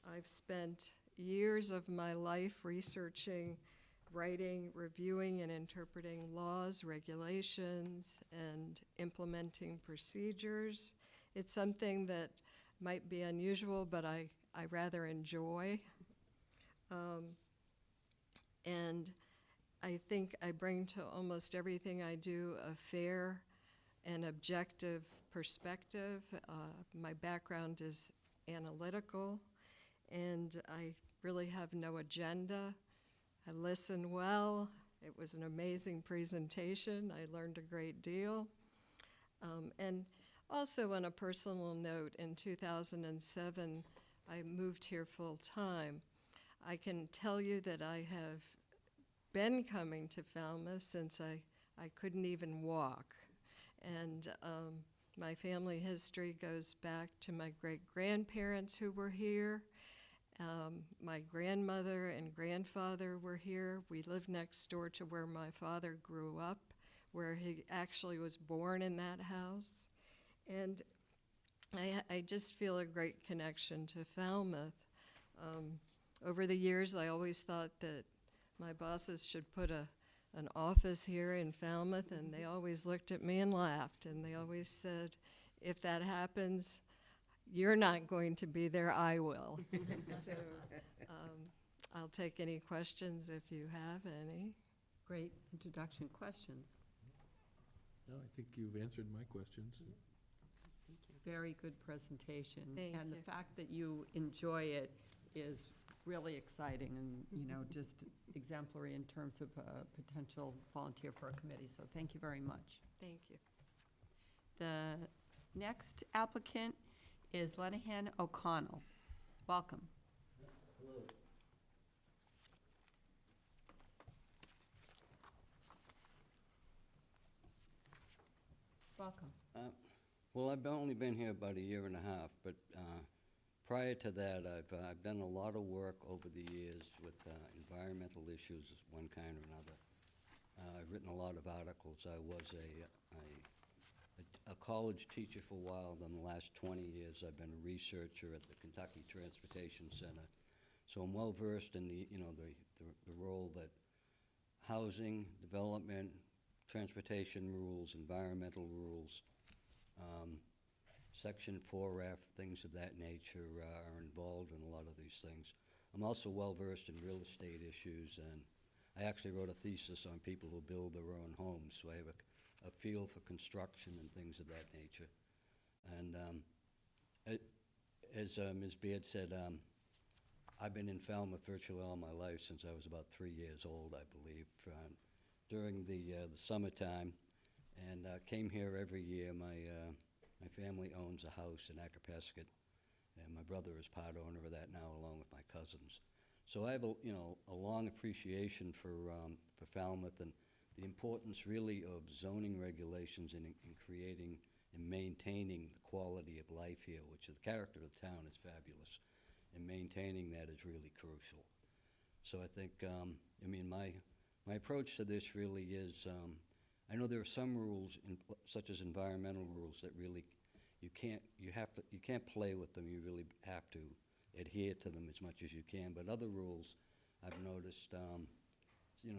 I've spent years of my life researching, writing, reviewing, and interpreting laws, regulations, and implementing procedures. It's something that might be unusual, but I rather enjoy. And I think I bring to almost everything I do a fair and objective perspective. My background is analytical, and I really have no agenda. I listen well. It was an amazing presentation. I learned a great deal. And also on a personal note, in 2007, I moved here full-time. I can tell you that I have been coming to Falmouth since I couldn't even walk. And my family history goes back to my great-grandparents who were here. My grandmother and grandfather were here. We lived next door to where my father grew up, where he actually was born in that house. And I just feel a great connection to Falmouth. Over the years, I always thought that my bosses should put an office here in Falmouth, and they always looked at me and laughed, and they always said, if that happens, you're not going to be there, I will. So I'll take any questions if you have any. Great introduction. Questions? No, I think you've answered my questions. Very good presentation. Thank And you. the fact that you enjoy it is really exciting and, you know, just exemplary in terms of potential volunteer for a committee. So thank you very much. Thank you. The next applicant is Lenahan O'Connell. Welcome. Welcome. Well, I've only been here about a year and a half, but prior to that, I've done a lot of work over the years with environmental issues of one kind or another. I've written a lot of articles. I was a college teacher for a while. Then the last 20 years, I've been a researcher at the Kentucky Transportation Center. So I'm well versed in the role that housing, development, transportation rules, environmental rules, Section 4F, things of that nature are involved in a lot of these things. I'm also well versed in real estate issues, and I actually wrote a thesis on people who build their own homes, so I have a feel for construction and things of that nature. And as Ms. Beard said, I've been in Falmouth virtually all my life since I was about 3 years old, I believe, during the summertime, and came here every year. My family owns a house in Acapesket, and my brother is part owner of that now, along with my cousins. So I have a long appreciation for Falmouth and the importance really of zoning regulations in creating and maintaining the quality of life here, which the character of the town is fabulous, and maintaining that is really crucial. So I think, my approach to this really is, I know there are some rules, such as environmental rules, that really you can't play with them. You really have to adhere to them as much as you can. But other rules, I've noticed,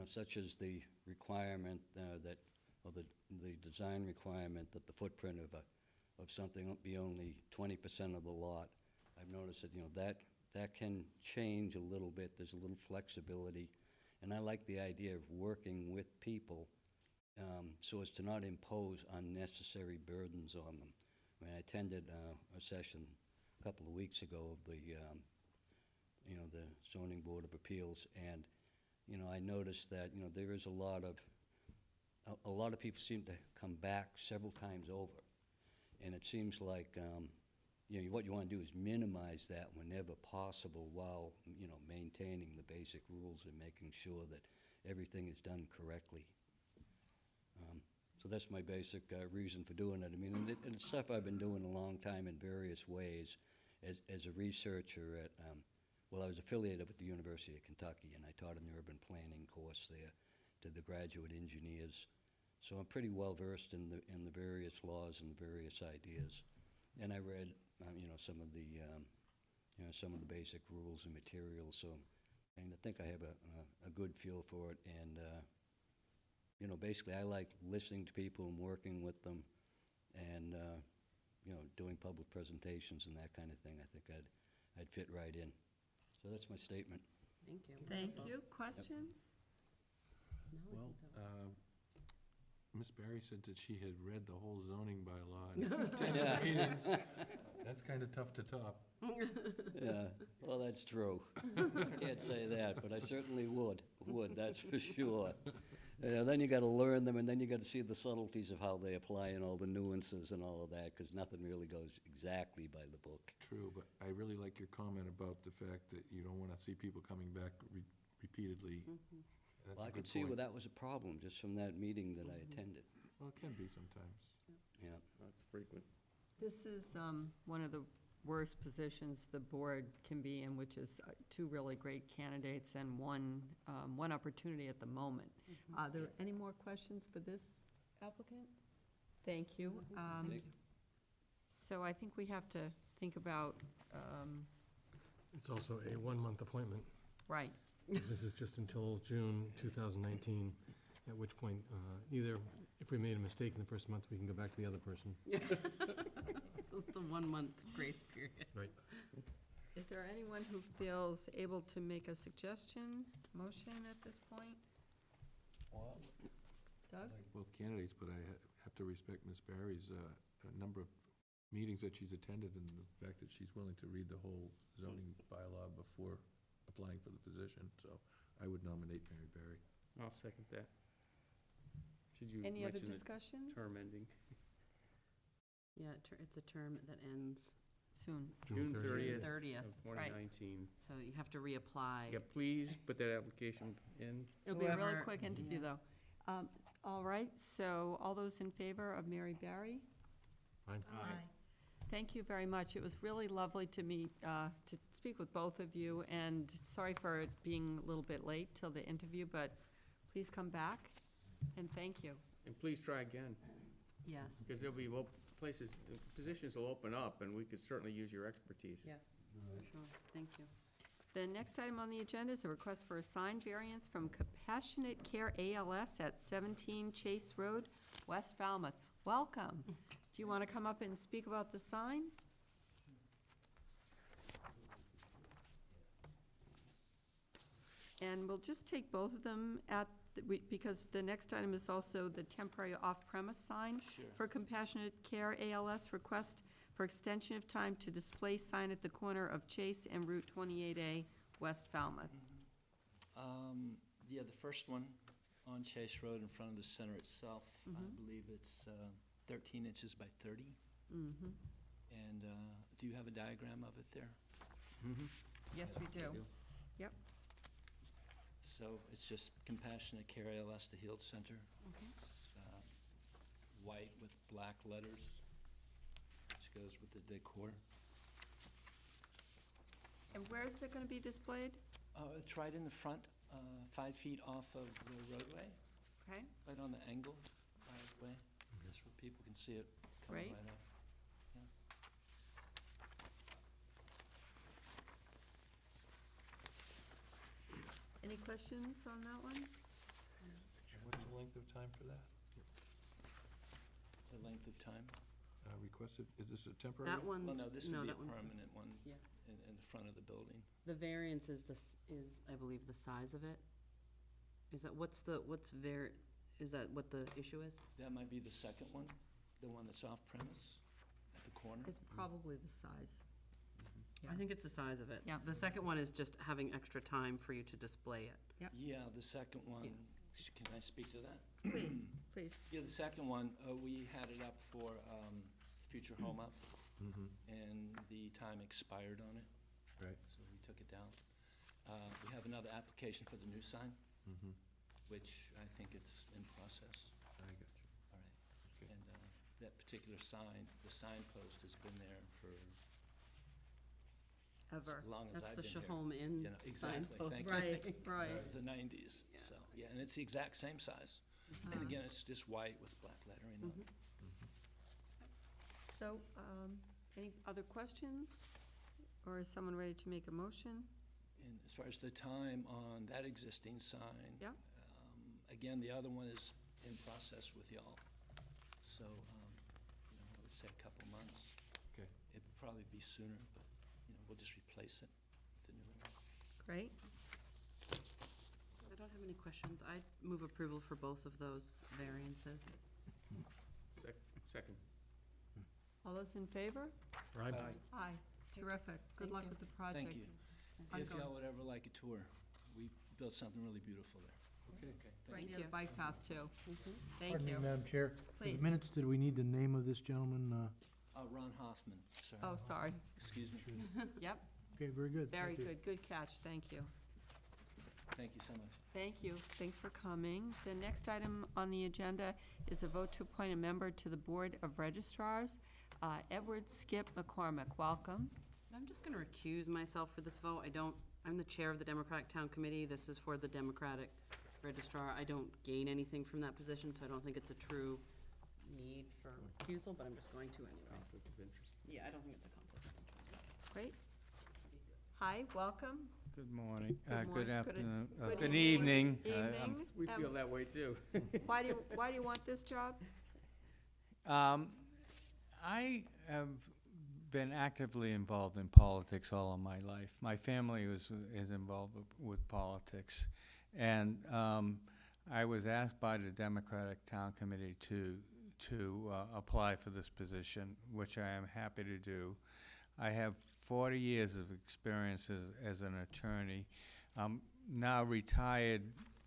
such as the requirement or the design requirement that the footprint of something be only 20% of the lot. I've noticed that that can change a little bit. There's a little flexibility, and I like the idea of working with people so as to not impose unnecessary burdens on them. I attended a session a couple of weeks ago of the Zoning Board of Appeals, and I noticed that there is a lot of people seem to come back several times over, and it seems like what you want to do is minimize that whenever possible, while maintaining the basic rules and making sure that everything is done correctly. So that's my basic reason for doing it. And it's stuff I've been doing a long time in various ways as a researcher at, I was affiliated with the University of Kentucky, and I taught an urban planning course there to the graduate engineers. So I'm pretty well versed in the various laws and the various ideas. And I read, some of the basic rules and materials. So, and I think I have a good feel for it. And basically, I like listening to people and working with them, and doing public presentations and that kind of thing. I think I'd fit right in. So that's my statement. Thank you. Thank you. Questions? Well, Ms. Barry said that she had read the whole zoning bylaw and attended meetings. That's kind of tough to top. Yeah, well, that's true. Can't say that, but I certainly would, that's for sure. Then you gotta learn them, and then you gotta see the subtleties of how they apply and all the nuances and all of that, because nothing really goes exactly by the book. True, but I really like your comment about the fact that you don't want to see people coming back repeatedly. That's Well, a I could good see where point. that was a problem, just from that meeting that I attended. Well, it can be sometimes. Yeah. That's frequent. This is one of the worst positions the board can be in, which is two really great candidates and one opportunity at the moment. Are there any more questions for this applicant? Thank you. So I think we have to think about, It's also a one-month appointment. right, This is just until June 2019, at which point, either if we made a mistake in the first month, we can go back to the other person. The 1 month grace period. Right. is there anyone who feels able to make a suggestion, motion at this point? Well, Doug? I like both candidates, but I have to respect Ms. Barry's number of meetings that she's attended and the fact that she's willing to read the whole zoning bylaw before applying for the position, so I would nominate Mary Barry. I'll second that. Should you Any other mention the discussion? term ending? Yeah, it's a term that ends Soon. June 30th 30th, of 2019. so you have to reapply. Yeah, please put that application in. It'll be a really Whoever- quick interview, yeah. though. All right, so all those in favor of Mary Barry? Fine. Thank you very much. It was really lovely to meet, to speak with both of you, and sorry for it being a little bit late till the interview, but please come back, and thank you. And please try again, Yes, because there'll be places, positions will open up, and we could certainly use your expertise. yes, for sure, thank you. The next item on the agenda is a request for a sign variance from Compassionate Care ALS at 17 Chase Road, West Falmouth. Welcome. Do you want to come up and speak about the sign? And we'll just take both of them because the next item is also the temporary off-premise sign. Sure. For Compassionate Care ALS, request for extension of time to display sign at the corner of Chase and Route 28A, West Falmouth. Yeah, the first one on Chase Road in front of the center itself, I believe it's 13 inches by 30. Mm-hmm. And do you have a diagram of it there? Yes, we do. Yep. So it's just Compassionate Care ALS, the Healed Center. It's white with black letters, which goes with the decor. And where is it going to be displayed? It's right in the front, 5 feet off of the roadway, Okay, right on the angle driveway, just where people can see it coming Great. right up. any questions on that one? What's the length of time for that? The length of time? Requested, is this a temporary? That one's, Well, no, this would be that a one's, permanent one yeah. in the front of the building. The variance is I believe, the size of it. Is that, is that what the issue is? That might be the second one, the one that's off premise at the corner. It's probably the size. I think it's the size of it. Yeah. The second one is just having extra time for you to display it. Yeah, the second one, can I speak to that? Please. Yeah, the second one, we had it up for future home up, and the time expired on it. Right. So we took it down. We have another application for the new sign, which I think it's in process. I got you. All right. Okay. And that particular sign, the signpost has been there for as Ever. long as I've That's the been here. Shahom Inn You know, exactly, signpost. thank you. Right, right. So it's the 90s, so, yeah, and it's the exact same size. And again, it's just white with black lettering on it. So, any other questions? Or is someone ready to make a motion? And as far as the time on that existing sign. Yeah. Again, the other one is in process with y'all. So, I would say a couple months. Okay. It'd probably be sooner, but, we'll just replace it with the new one. Great. I don't have any questions. I move approval for both of those variances. Second. All those in favor? Right. Aye. Terrific. Good luck with the project. Thank you. If Ongoing. y'all would ever like a tour, we built something really beautiful there. Okay. Right near the bike path, too. Thank Pardon me, you. Madam Chair. For Please. the minutes, did we need the name of this gentleman? Ron Hoffman, sorry. Oh, sorry. Excuse me. Yep, Okay, very good. very Thank you. good. Good catch. Thank you. Thank you so much. Thank you. Thanks for coming. The next item on the agenda is a vote to appoint a member to the Board of Registrars. Edward Skip McCormick. Welcome. I'm just gonna recuse myself for this vote. I'm the chair of the Democratic Town Committee. This is for the Democratic Registrar. I don't gain anything from that position, so I don't think it's a true need for recusal, but I'm just going to anyway. Conflict of interest. Yeah, I don't think it's a conflict of interest. Great. Hi, welcome. Good morning. Good Good morning. afternoon. Good Good evening. evening. Evening. We feel that way too. Why do you want this job? I have been actively involved in politics all of my life. My family is involved with politics. And I was asked by the Democratic Town Committee to apply for this position, which I am happy to do. I have 40 years of experience as an attorney. I'm now retired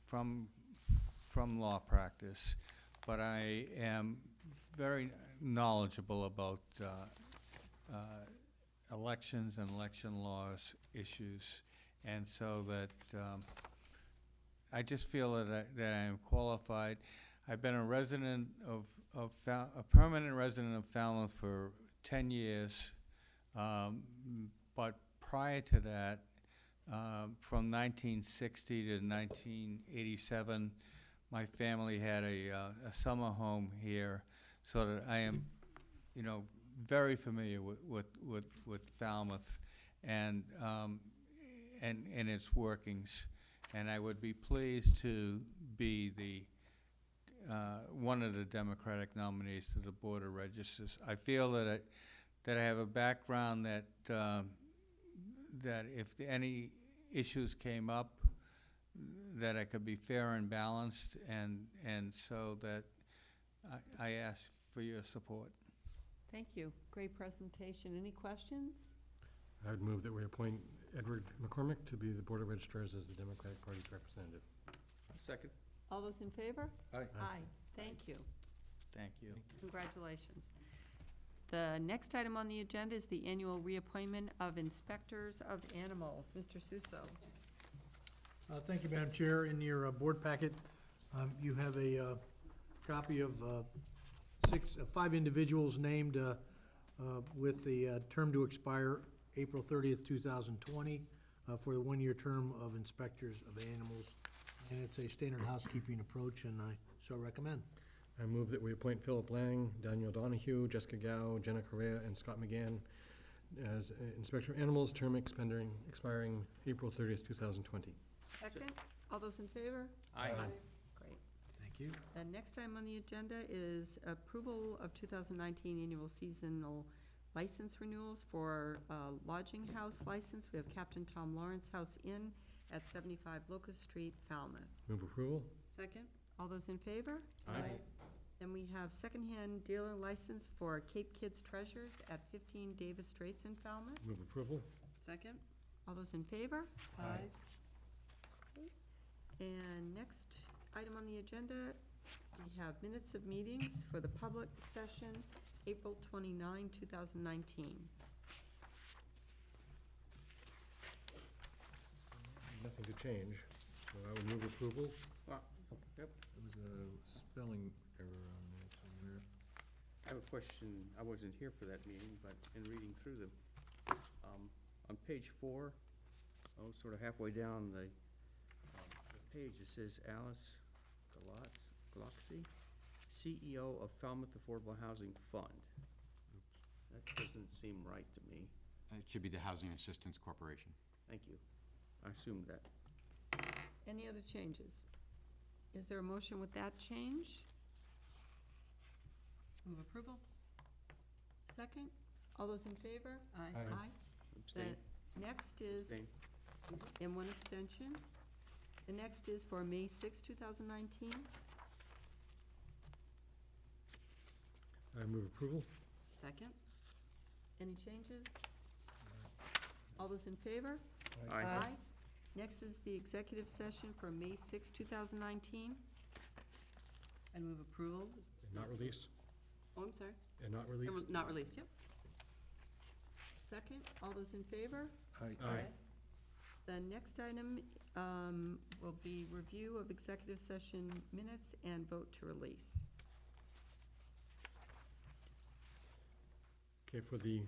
from law practice, but I am very knowledgeable about elections and election laws issues, and so that I just feel that I am qualified. I've been a resident a permanent resident of Falmouth for 10 years, but prior to that, from 1960 to 1987, my family had a summer home here, so that I am, very familiar with Falmouth and its workings. And I would be pleased to be the one of the Democratic nominees to the Board of Registers. I feel that I have a background that if any issues came up, that I could be fair and balanced, and so that I ask for your support. Thank you. Great presentation. Any questions? I would move that we appoint Edward McCormick to be the Board of Registrars as the Democratic Party's representative. Second. All those in favor? Aye. Aye. Thank you. Thank you. Congratulations. The next item on the agenda is the annual reappointment of inspectors of animals. Mr. Suso. Thank you, Madam Chair. In your board packet, you have a copy of 5 individuals named with the term to expire April 30th, 2020, for the 1-year term of inspectors of animals. And it's a standard housekeeping approach, and I so recommend. I move that we appoint Philip Lang, Daniel Donahue, Jessica Gao, Jenna Correa, and Scott McGann as Inspector of Animals, term expiring April 30th, 2020. Second. All those in favor? Aye. Great. Thank you. The next item on the agenda is approval of 2019 annual seasonal license renewals for lodging house license. We have Captain Tom Lawrence House Inn at 75 Locust Street, Falmouth. Move approval. Second? All those in favor? Aye. Then we have secondhand dealer license for Cape Kids Treasures at 15 Davis Straits in Falmouth. Move approval. Second? All those in favor? Aye. Okay. And next item on the agenda, we have minutes of meetings for the public session, April 29, 2019. Nothing to change, so I would move approval. Yep. There was a spelling error on there somewhere. I have a question. I wasn't here for that meeting, but in reading through them, on page 4, sort of halfway down the page, it says Alice Galoxy, CEO of Falmouth Affordable Housing Fund. That doesn't seem right to me. It should be the Housing Assistance Corporation. Thank you. I assumed that. Any other changes? Is there a motion with that change? Move approval? Second? All those in favor? Aye. Aye. Abstain. The next is, Abstain. and one abstention. The next is for May 6, 2019. I move approval. Second? Any changes? All those in favor? Aye. Next is the executive session for May 6, 2019. I move approval? And not released. Oh, I'm sorry. And not released. Not released, yep. Second, all those in favor? Aye. The next item will be review of executive session minutes and vote to release. Okay, for the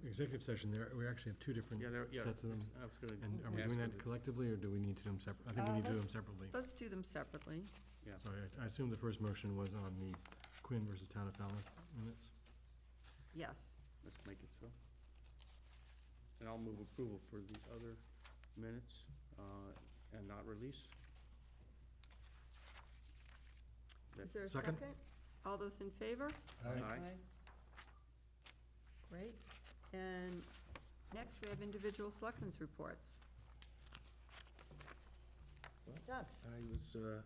executive session, we actually have two different sets of them. I was gonna And are we ask doing for that the- collectively, or do we need to do them separate? I think we need to do them separately. Let's do them separately. Yeah. So I assume the first motion was on the Quinn versus Town of Falmouth minutes. Yes. Let's make it so. And I'll move approval for the other minutes, and not release. Is there a Second. second? All those in favor? Aye. Great. And next, we have individual selectmen's reports. Doug? I was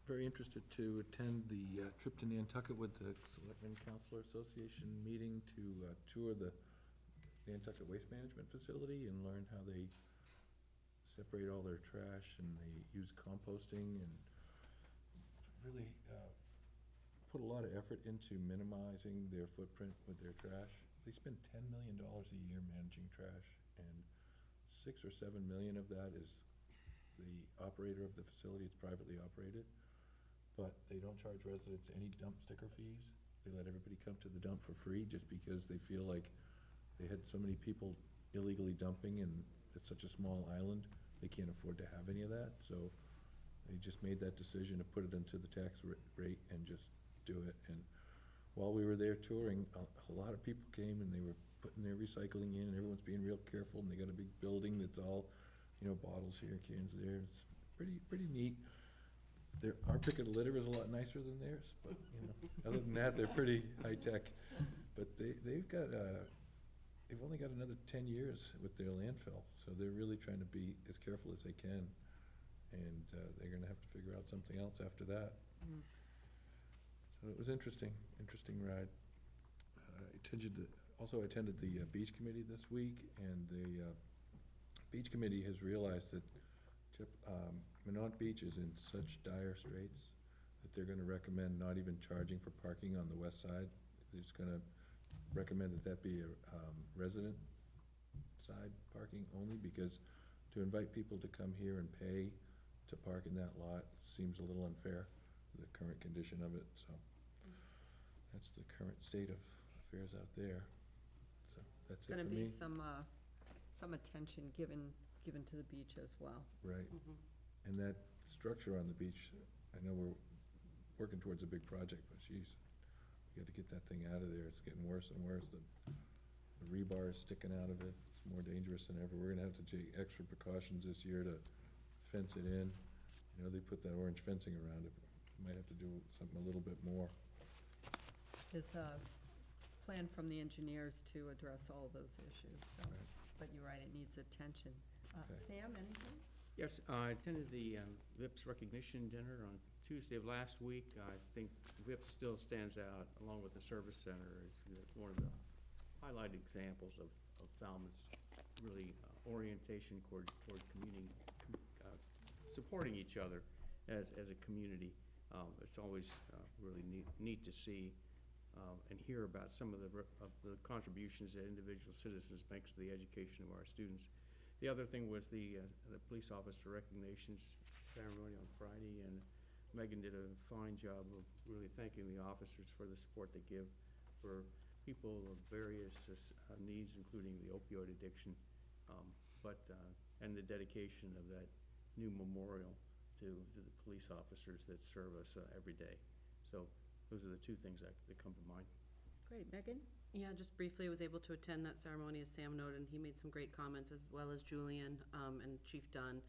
very interested to attend the trip to Nantucket with the Selectmen Counselor Association meeting to tour the Nantucket Waste Management Facility and learn how they separate all their trash and they use composting and really put a lot of effort into minimizing their footprint with their trash. They spend $10 million a year managing trash, and 6 or 7 million of that is the operator of the facility. It's privately operated, but they don't charge residents any dump sticker fees. They let everybody come to the dump for free just because they feel like they had so many people illegally dumping, and it's such a small island, they can't afford to have any of that. So they just made that decision to put it into the tax rate and just do it. And while we were there touring, a lot of people came and they were putting their recycling in, and everyone's being real careful, and they got a big building that's all, you know, bottles here, cans there. It's pretty neat. Our pick of the litter is a lot nicer than theirs, but, you know, other than that, they're pretty high-tech. But they've got, they've only got another 10 years with their landfill, so they're really trying to be as careful as they can. And they're gonna have to figure out something else after that. So it was interesting ride. I attended the beach committee this week, and the beach committee has realized that Minot Beach is in such dire straits that they're gonna recommend not even charging for parking on the west side. They're just gonna recommend that be a resident side parking only, because to invite people to come here and pay to park in that lot seems a little unfair, the current condition of it, so that's the current state of affairs out there. So that's it for me. Gonna be some attention given to the beach as well. Right. And that structure on the beach, I know we're working towards a big project, but geez, we gotta get that thing out of there. It's getting worse and worse. The rebar is sticking out of it. It's more dangerous than ever. We're gonna have to take extra precautions this year to fence it in. You know, they put that orange fencing around it. Might have to do something a little bit more. There's a plan from the engineers to address all of those issues, so, Right. but you're right, it needs attention. Okay. Sam, anything? Yes, I attended the VIPS recognition dinner on Tuesday of last week. I think VIPS still stands out, along with the service center, as one of the highlighted examples of Falmouth's really orientation toward community, supporting each other as a community. It's always really neat to see and hear about some of the contributions that individual citizens makes to the education of our students. The other thing was the police officer recognition ceremony on Friday, and Megan did a fine job of really thanking the officers for the support they give for people of various needs, including the opioid addiction, and the dedication of that new memorial to the police officers that serve us every day. So those are the two things that come to mind. Great, Megan? Yeah, just briefly, I was able to attend that ceremony, as Sam noted, and he made some great comments, as well as Julian and Chief Dunn.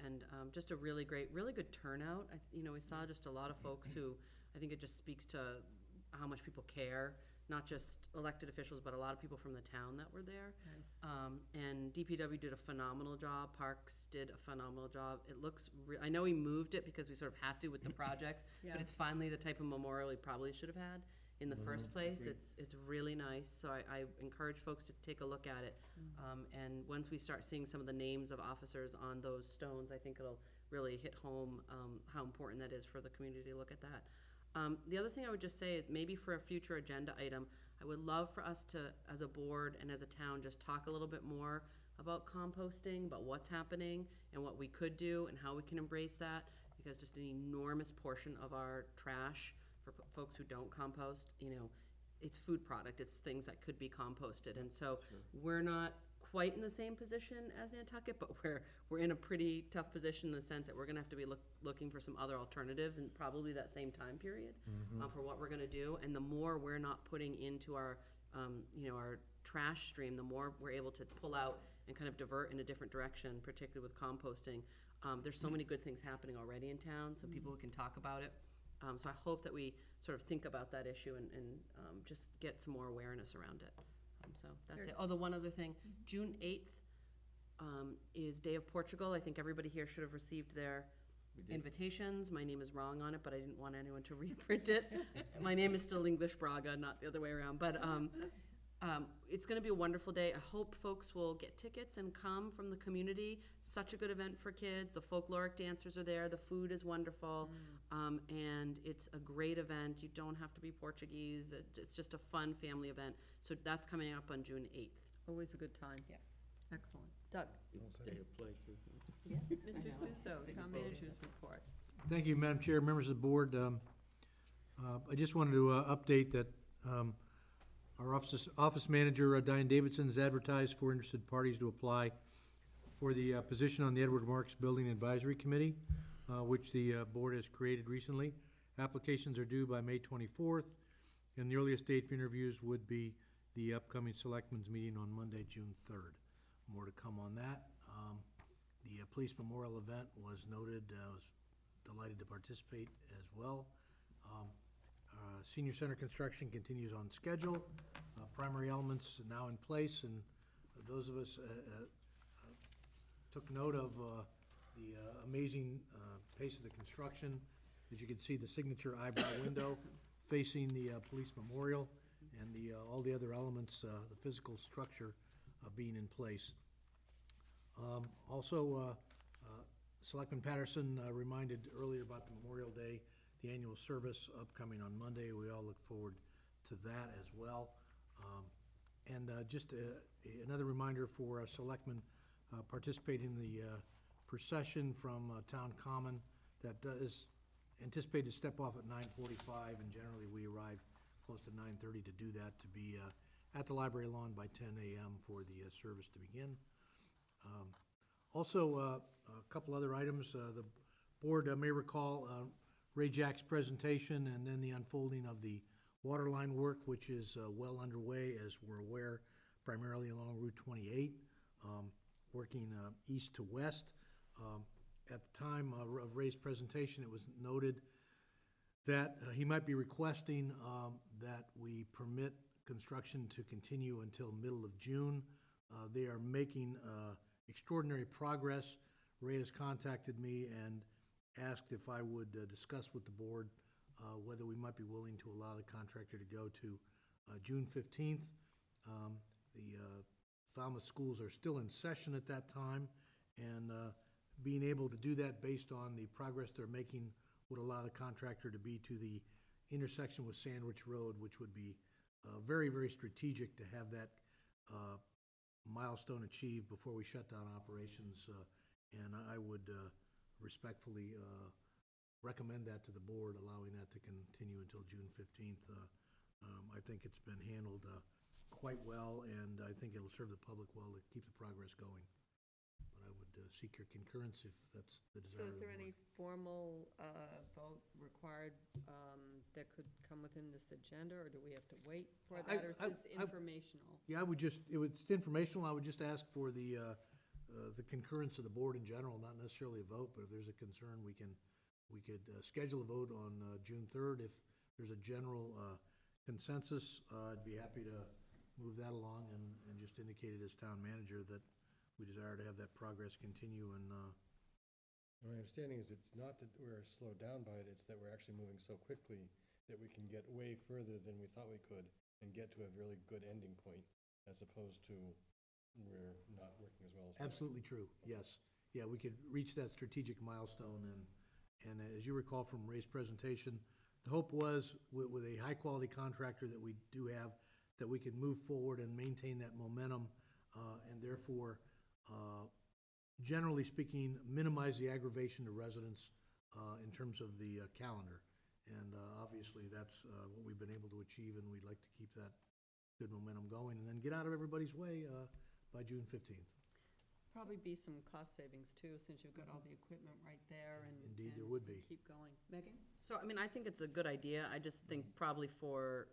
And just a really good turnout. We saw just a lot of folks who, I think it just speaks to how much people care, not just elected officials, but a lot of people from the town that were there. Nice. And DPW did a phenomenal job, Parks did a phenomenal job. It looks, I know we moved it because we sort of had to with the projects, Yeah. but it's finally the type of memorial we probably should have had in the first place. Agreed. It's really nice, so I encourage folks to take a look at it. And once we start seeing some of the names of officers on those stones, I think it'll really hit home how important that is for the community to look at that. The other thing I would just say is maybe for a future agenda item, I would love for us to, as a board and as a town, just talk a little bit more about composting, about what's happening and what we could do and how we can embrace that, because just an enormous portion of our trash for folks who don't compost, it's food product, it's things that could be composted. And so we're not quite in the same position as Nantucket, but we're in a pretty tough position in the sense that we're gonna have to be looking for some other alternatives in probably that same time period for what we're gonna do. And the more we're not putting into our, our trash stream, the more we're able to pull out and kind of divert in a different direction, particularly with composting. There's so many good things happening already in town, so people can talk about it. So I hope that we sort of think about that issue and just get some more awareness around it. So that's it. Oh, the one other thing, June 8th is Day of Portugal. I think everybody here should have received their invitations. My name is wrong on it, but I didn't want anyone to reprint it. My name is still English Braga, not the other way around. But it's going to be a wonderful day. I hope folks will get tickets and come from the community. Such a good event for kids. The folkloric dancers are there. The food is wonderful. And it's a great event. You don't have to be Portuguese. It's just a fun family event. So that's coming up on June 8th. Always a good time. Yes. Excellent. Doug? State of play, too. Yes. Mr. Suso, Town Manager's Report. Thank you, Madam Chair, members of the board. I just wanted to update that our office manager, Diane Davidson, has advertised for interested parties to apply for the position on the Edward Marks Building Advisory Committee, which the board has created recently. Applications are due by May 24th, and the earliest date for interviews would be the upcoming Selectmen's meeting on Monday, June 3rd. More to come on that. The police memorial event was noted. I was delighted to participate as well. Senior Center construction continues on schedule. Primary elements are now in place, and those of us took note of the amazing pace of the construction. As you can see, the signature eyebrow window facing the police memorial, and all the other elements, the physical structure being in place. Also, Selectman Patterson reminded earlier about the Memorial Day, the annual service upcoming on Monday. We all look forward to that as well. And just another reminder for selectmen participating in the procession from Town Common that is anticipated to step off at 9:45, and generally we arrive close to 9:30 to do that, to be at the library lawn by 10 a.m. for the service to begin. Also, a couple other items. The board may recall Ray Jack's presentation and then the unfolding of the water line work, which is well underway, as we're aware, primarily along Route 28, working east to west. At the time of Ray's presentation, it was noted that he might be requesting that we permit construction to continue until middle of June. They are making extraordinary progress. Ray has contacted me and asked if I would discuss with the board whether we might be willing to allow the contractor to go to June 15th. The Falmouth schools are still in session at that time, and being able to do that based on the progress they're making would allow the contractor to be to the intersection with Sandwich Road, which would be very, very strategic to have that milestone achieved before we shut down operations. And I would respectfully recommend that to the board, allowing that to continue until June 15th. I think it's been handled quite well, and I think it'll serve the public well to keep the progress going. But I would seek your concurrence if that's the desire. So is of the there any board. formal vote required that could come within this agenda, or do we have to wait for that, or is this informational? Yeah, it's informational. I would just ask for the concurrence of the board in general, not necessarily a vote, but if there's a concern, we could schedule a vote on June 3rd. If there's a general consensus, I'd be happy to move that along and just indicate it as town manager that we desire to have that progress continue. And my understanding is it's not that we're slowed down by it, it's that we're actually moving so quickly that we can get way further than we thought we could and get to a really good ending point, as opposed to we're not working as well as we absolutely true, yes. Yeah, we could reach that strategic milestone, and as you recall from Ray's presentation, the hope was with a high-quality contractor that we do have, that we could move forward and maintain that momentum, and therefore, generally speaking, minimize the aggravation to residents in terms of the calendar. And obviously, that's what we've been able to achieve, and we'd like to keep that good momentum going, and then get out of everybody's way by June 15th. Probably be some cost savings too, since you've got all the equipment right there and. Indeed, there and would be. Keep going. Megan? So, I mean, I think it's a good idea. I just think probably for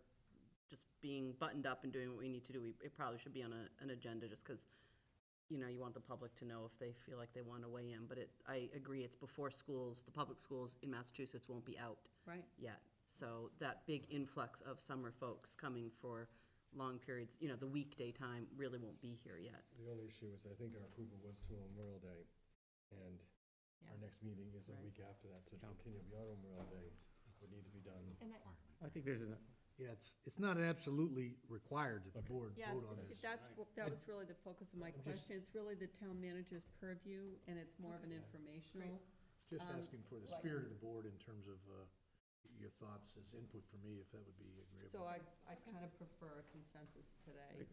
just being buttoned up and doing what we need to do, it probably should be on an agenda, just because, you know, you want the public to know if they feel like they want to weigh in. But I agree, it's before schools, the public schools in Massachusetts won't be out Right. yet. So that big influx of summer folks coming for long periods, you know, the weekday time really won't be here yet. The only issue is I think our approval was to Memorial Day, and our next meeting is a week after that, so to continue beyond Memorial Day would need to be done. And I think there's an, Yeah, it's not absolutely required that the board Yeah, vote on this. that was really the focus of my question. It's really the town manager's purview, and it's more of an informational. Just asking for the spirit of the board in terms of your thoughts as input for me, if that would be agreeable. So I kind of prefer a consensus today.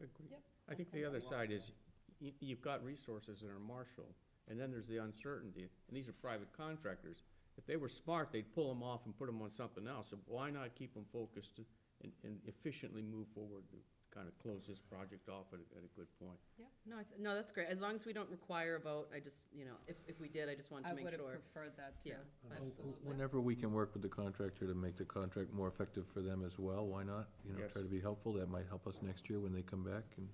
I think the other side is, you've got resources that are Marshall, and then there's the uncertainty, and these are private contractors. If they were smart, they'd pull them off and put them on something else, so why not keep them focused and efficiently move forward to kind of close this project off at a good point? Yeah, no, that's great. As long as we don't require a vote, I just, you know, if we did, I just wanted to make I sure. would have preferred that too. Yeah, absolutely. Whenever we can work with the contractor to make the contract more effective for them as well, why not? You know, Yes. try to be helpful. That might help us next year when they come back and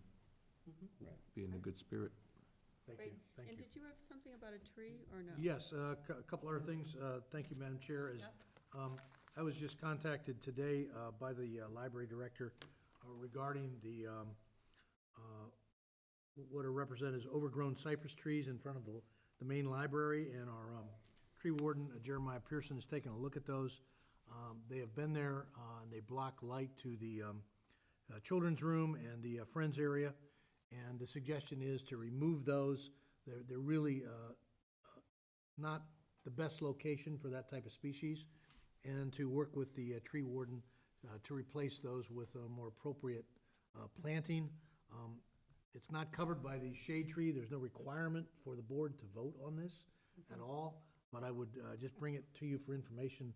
be in a good spirit. Thank you, Great. thank And you. did you have something about a tree, or no? Yes, a couple other things. Thank you, Madam Chair. I was just contacted today by the library director regarding what are represented as overgrown cypress trees in front of the main library, and our tree warden, Jeremiah Pearson, has taken a look at those. They have been there, and they block light to the children's room and the Friends area, and the suggestion is to remove those. They're really not the best location for that type of species, and to work with the tree warden to replace those with a more appropriate planting. It's not covered by the shade tree. There's no requirement for the board to vote on this at all, but I would just bring it to you for information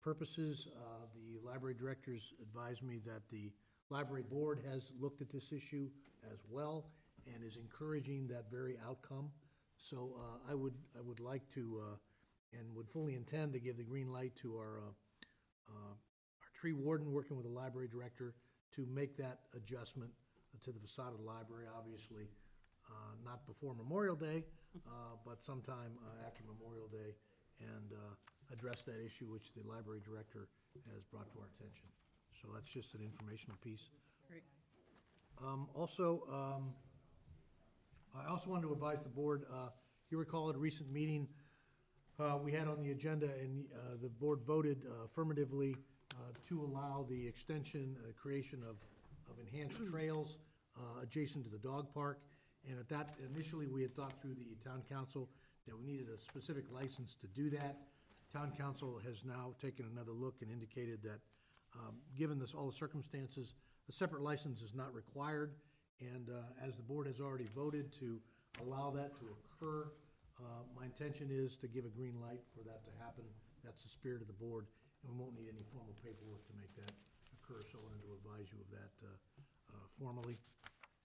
purposes. The library directors advised me that the library board has looked at this issue as well and is encouraging that very outcome. So I would like to, and would fully intend to give the green light to our tree warden, working with the library director, to make that adjustment to the facade of the library, obviously, not before Memorial Day, but sometime after Memorial Day, and address that issue which the library director has brought to our attention. So that's just an informational piece. Great. Also, I also wanted to advise the board, you recall at a recent meeting we had on the agenda, and the board voted affirmatively to allow the extension, creation of enhanced trails adjacent to the dog park. And at that, initially, we had thought through the town council that we needed a specific license to do that. Town council has now taken another look and indicated that, given all the circumstances, a separate license is not required. And as the board has already voted to allow that to occur, my intention is to give a green light for that to happen. That's the spirit of the board, and we won't need any formal paperwork to make that occur, so I wanted to advise you of that formally.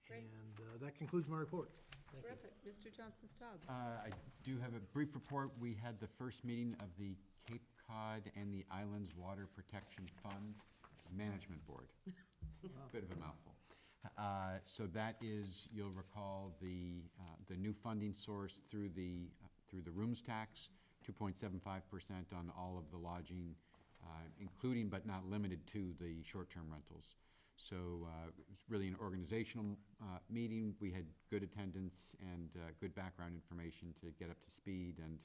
Great. And that concludes my report. Thank you. Terrific. Mr. Johnson-Staub. I do have a brief report. We had the first meeting of the Cape Cod and the Islands Water Protection Fund Management Board. Bit of a mouthful. So that is, you'll recall, the new funding source through the rooms tax, 2.75% on all of the lodging, including but not limited to the short-term rentals. So it was really an organizational meeting. We had good attendance and good background information to get up to speed. And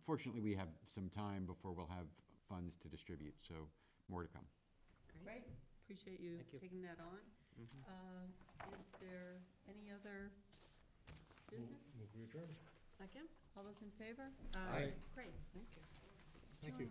fortunately, we have some time before we'll have funds to distribute, so more to come. Great. Appreciate you taking that on. Is there any other business? Move we adjourn. Second? All those in favor? Aye. Great, thank you. Thank you.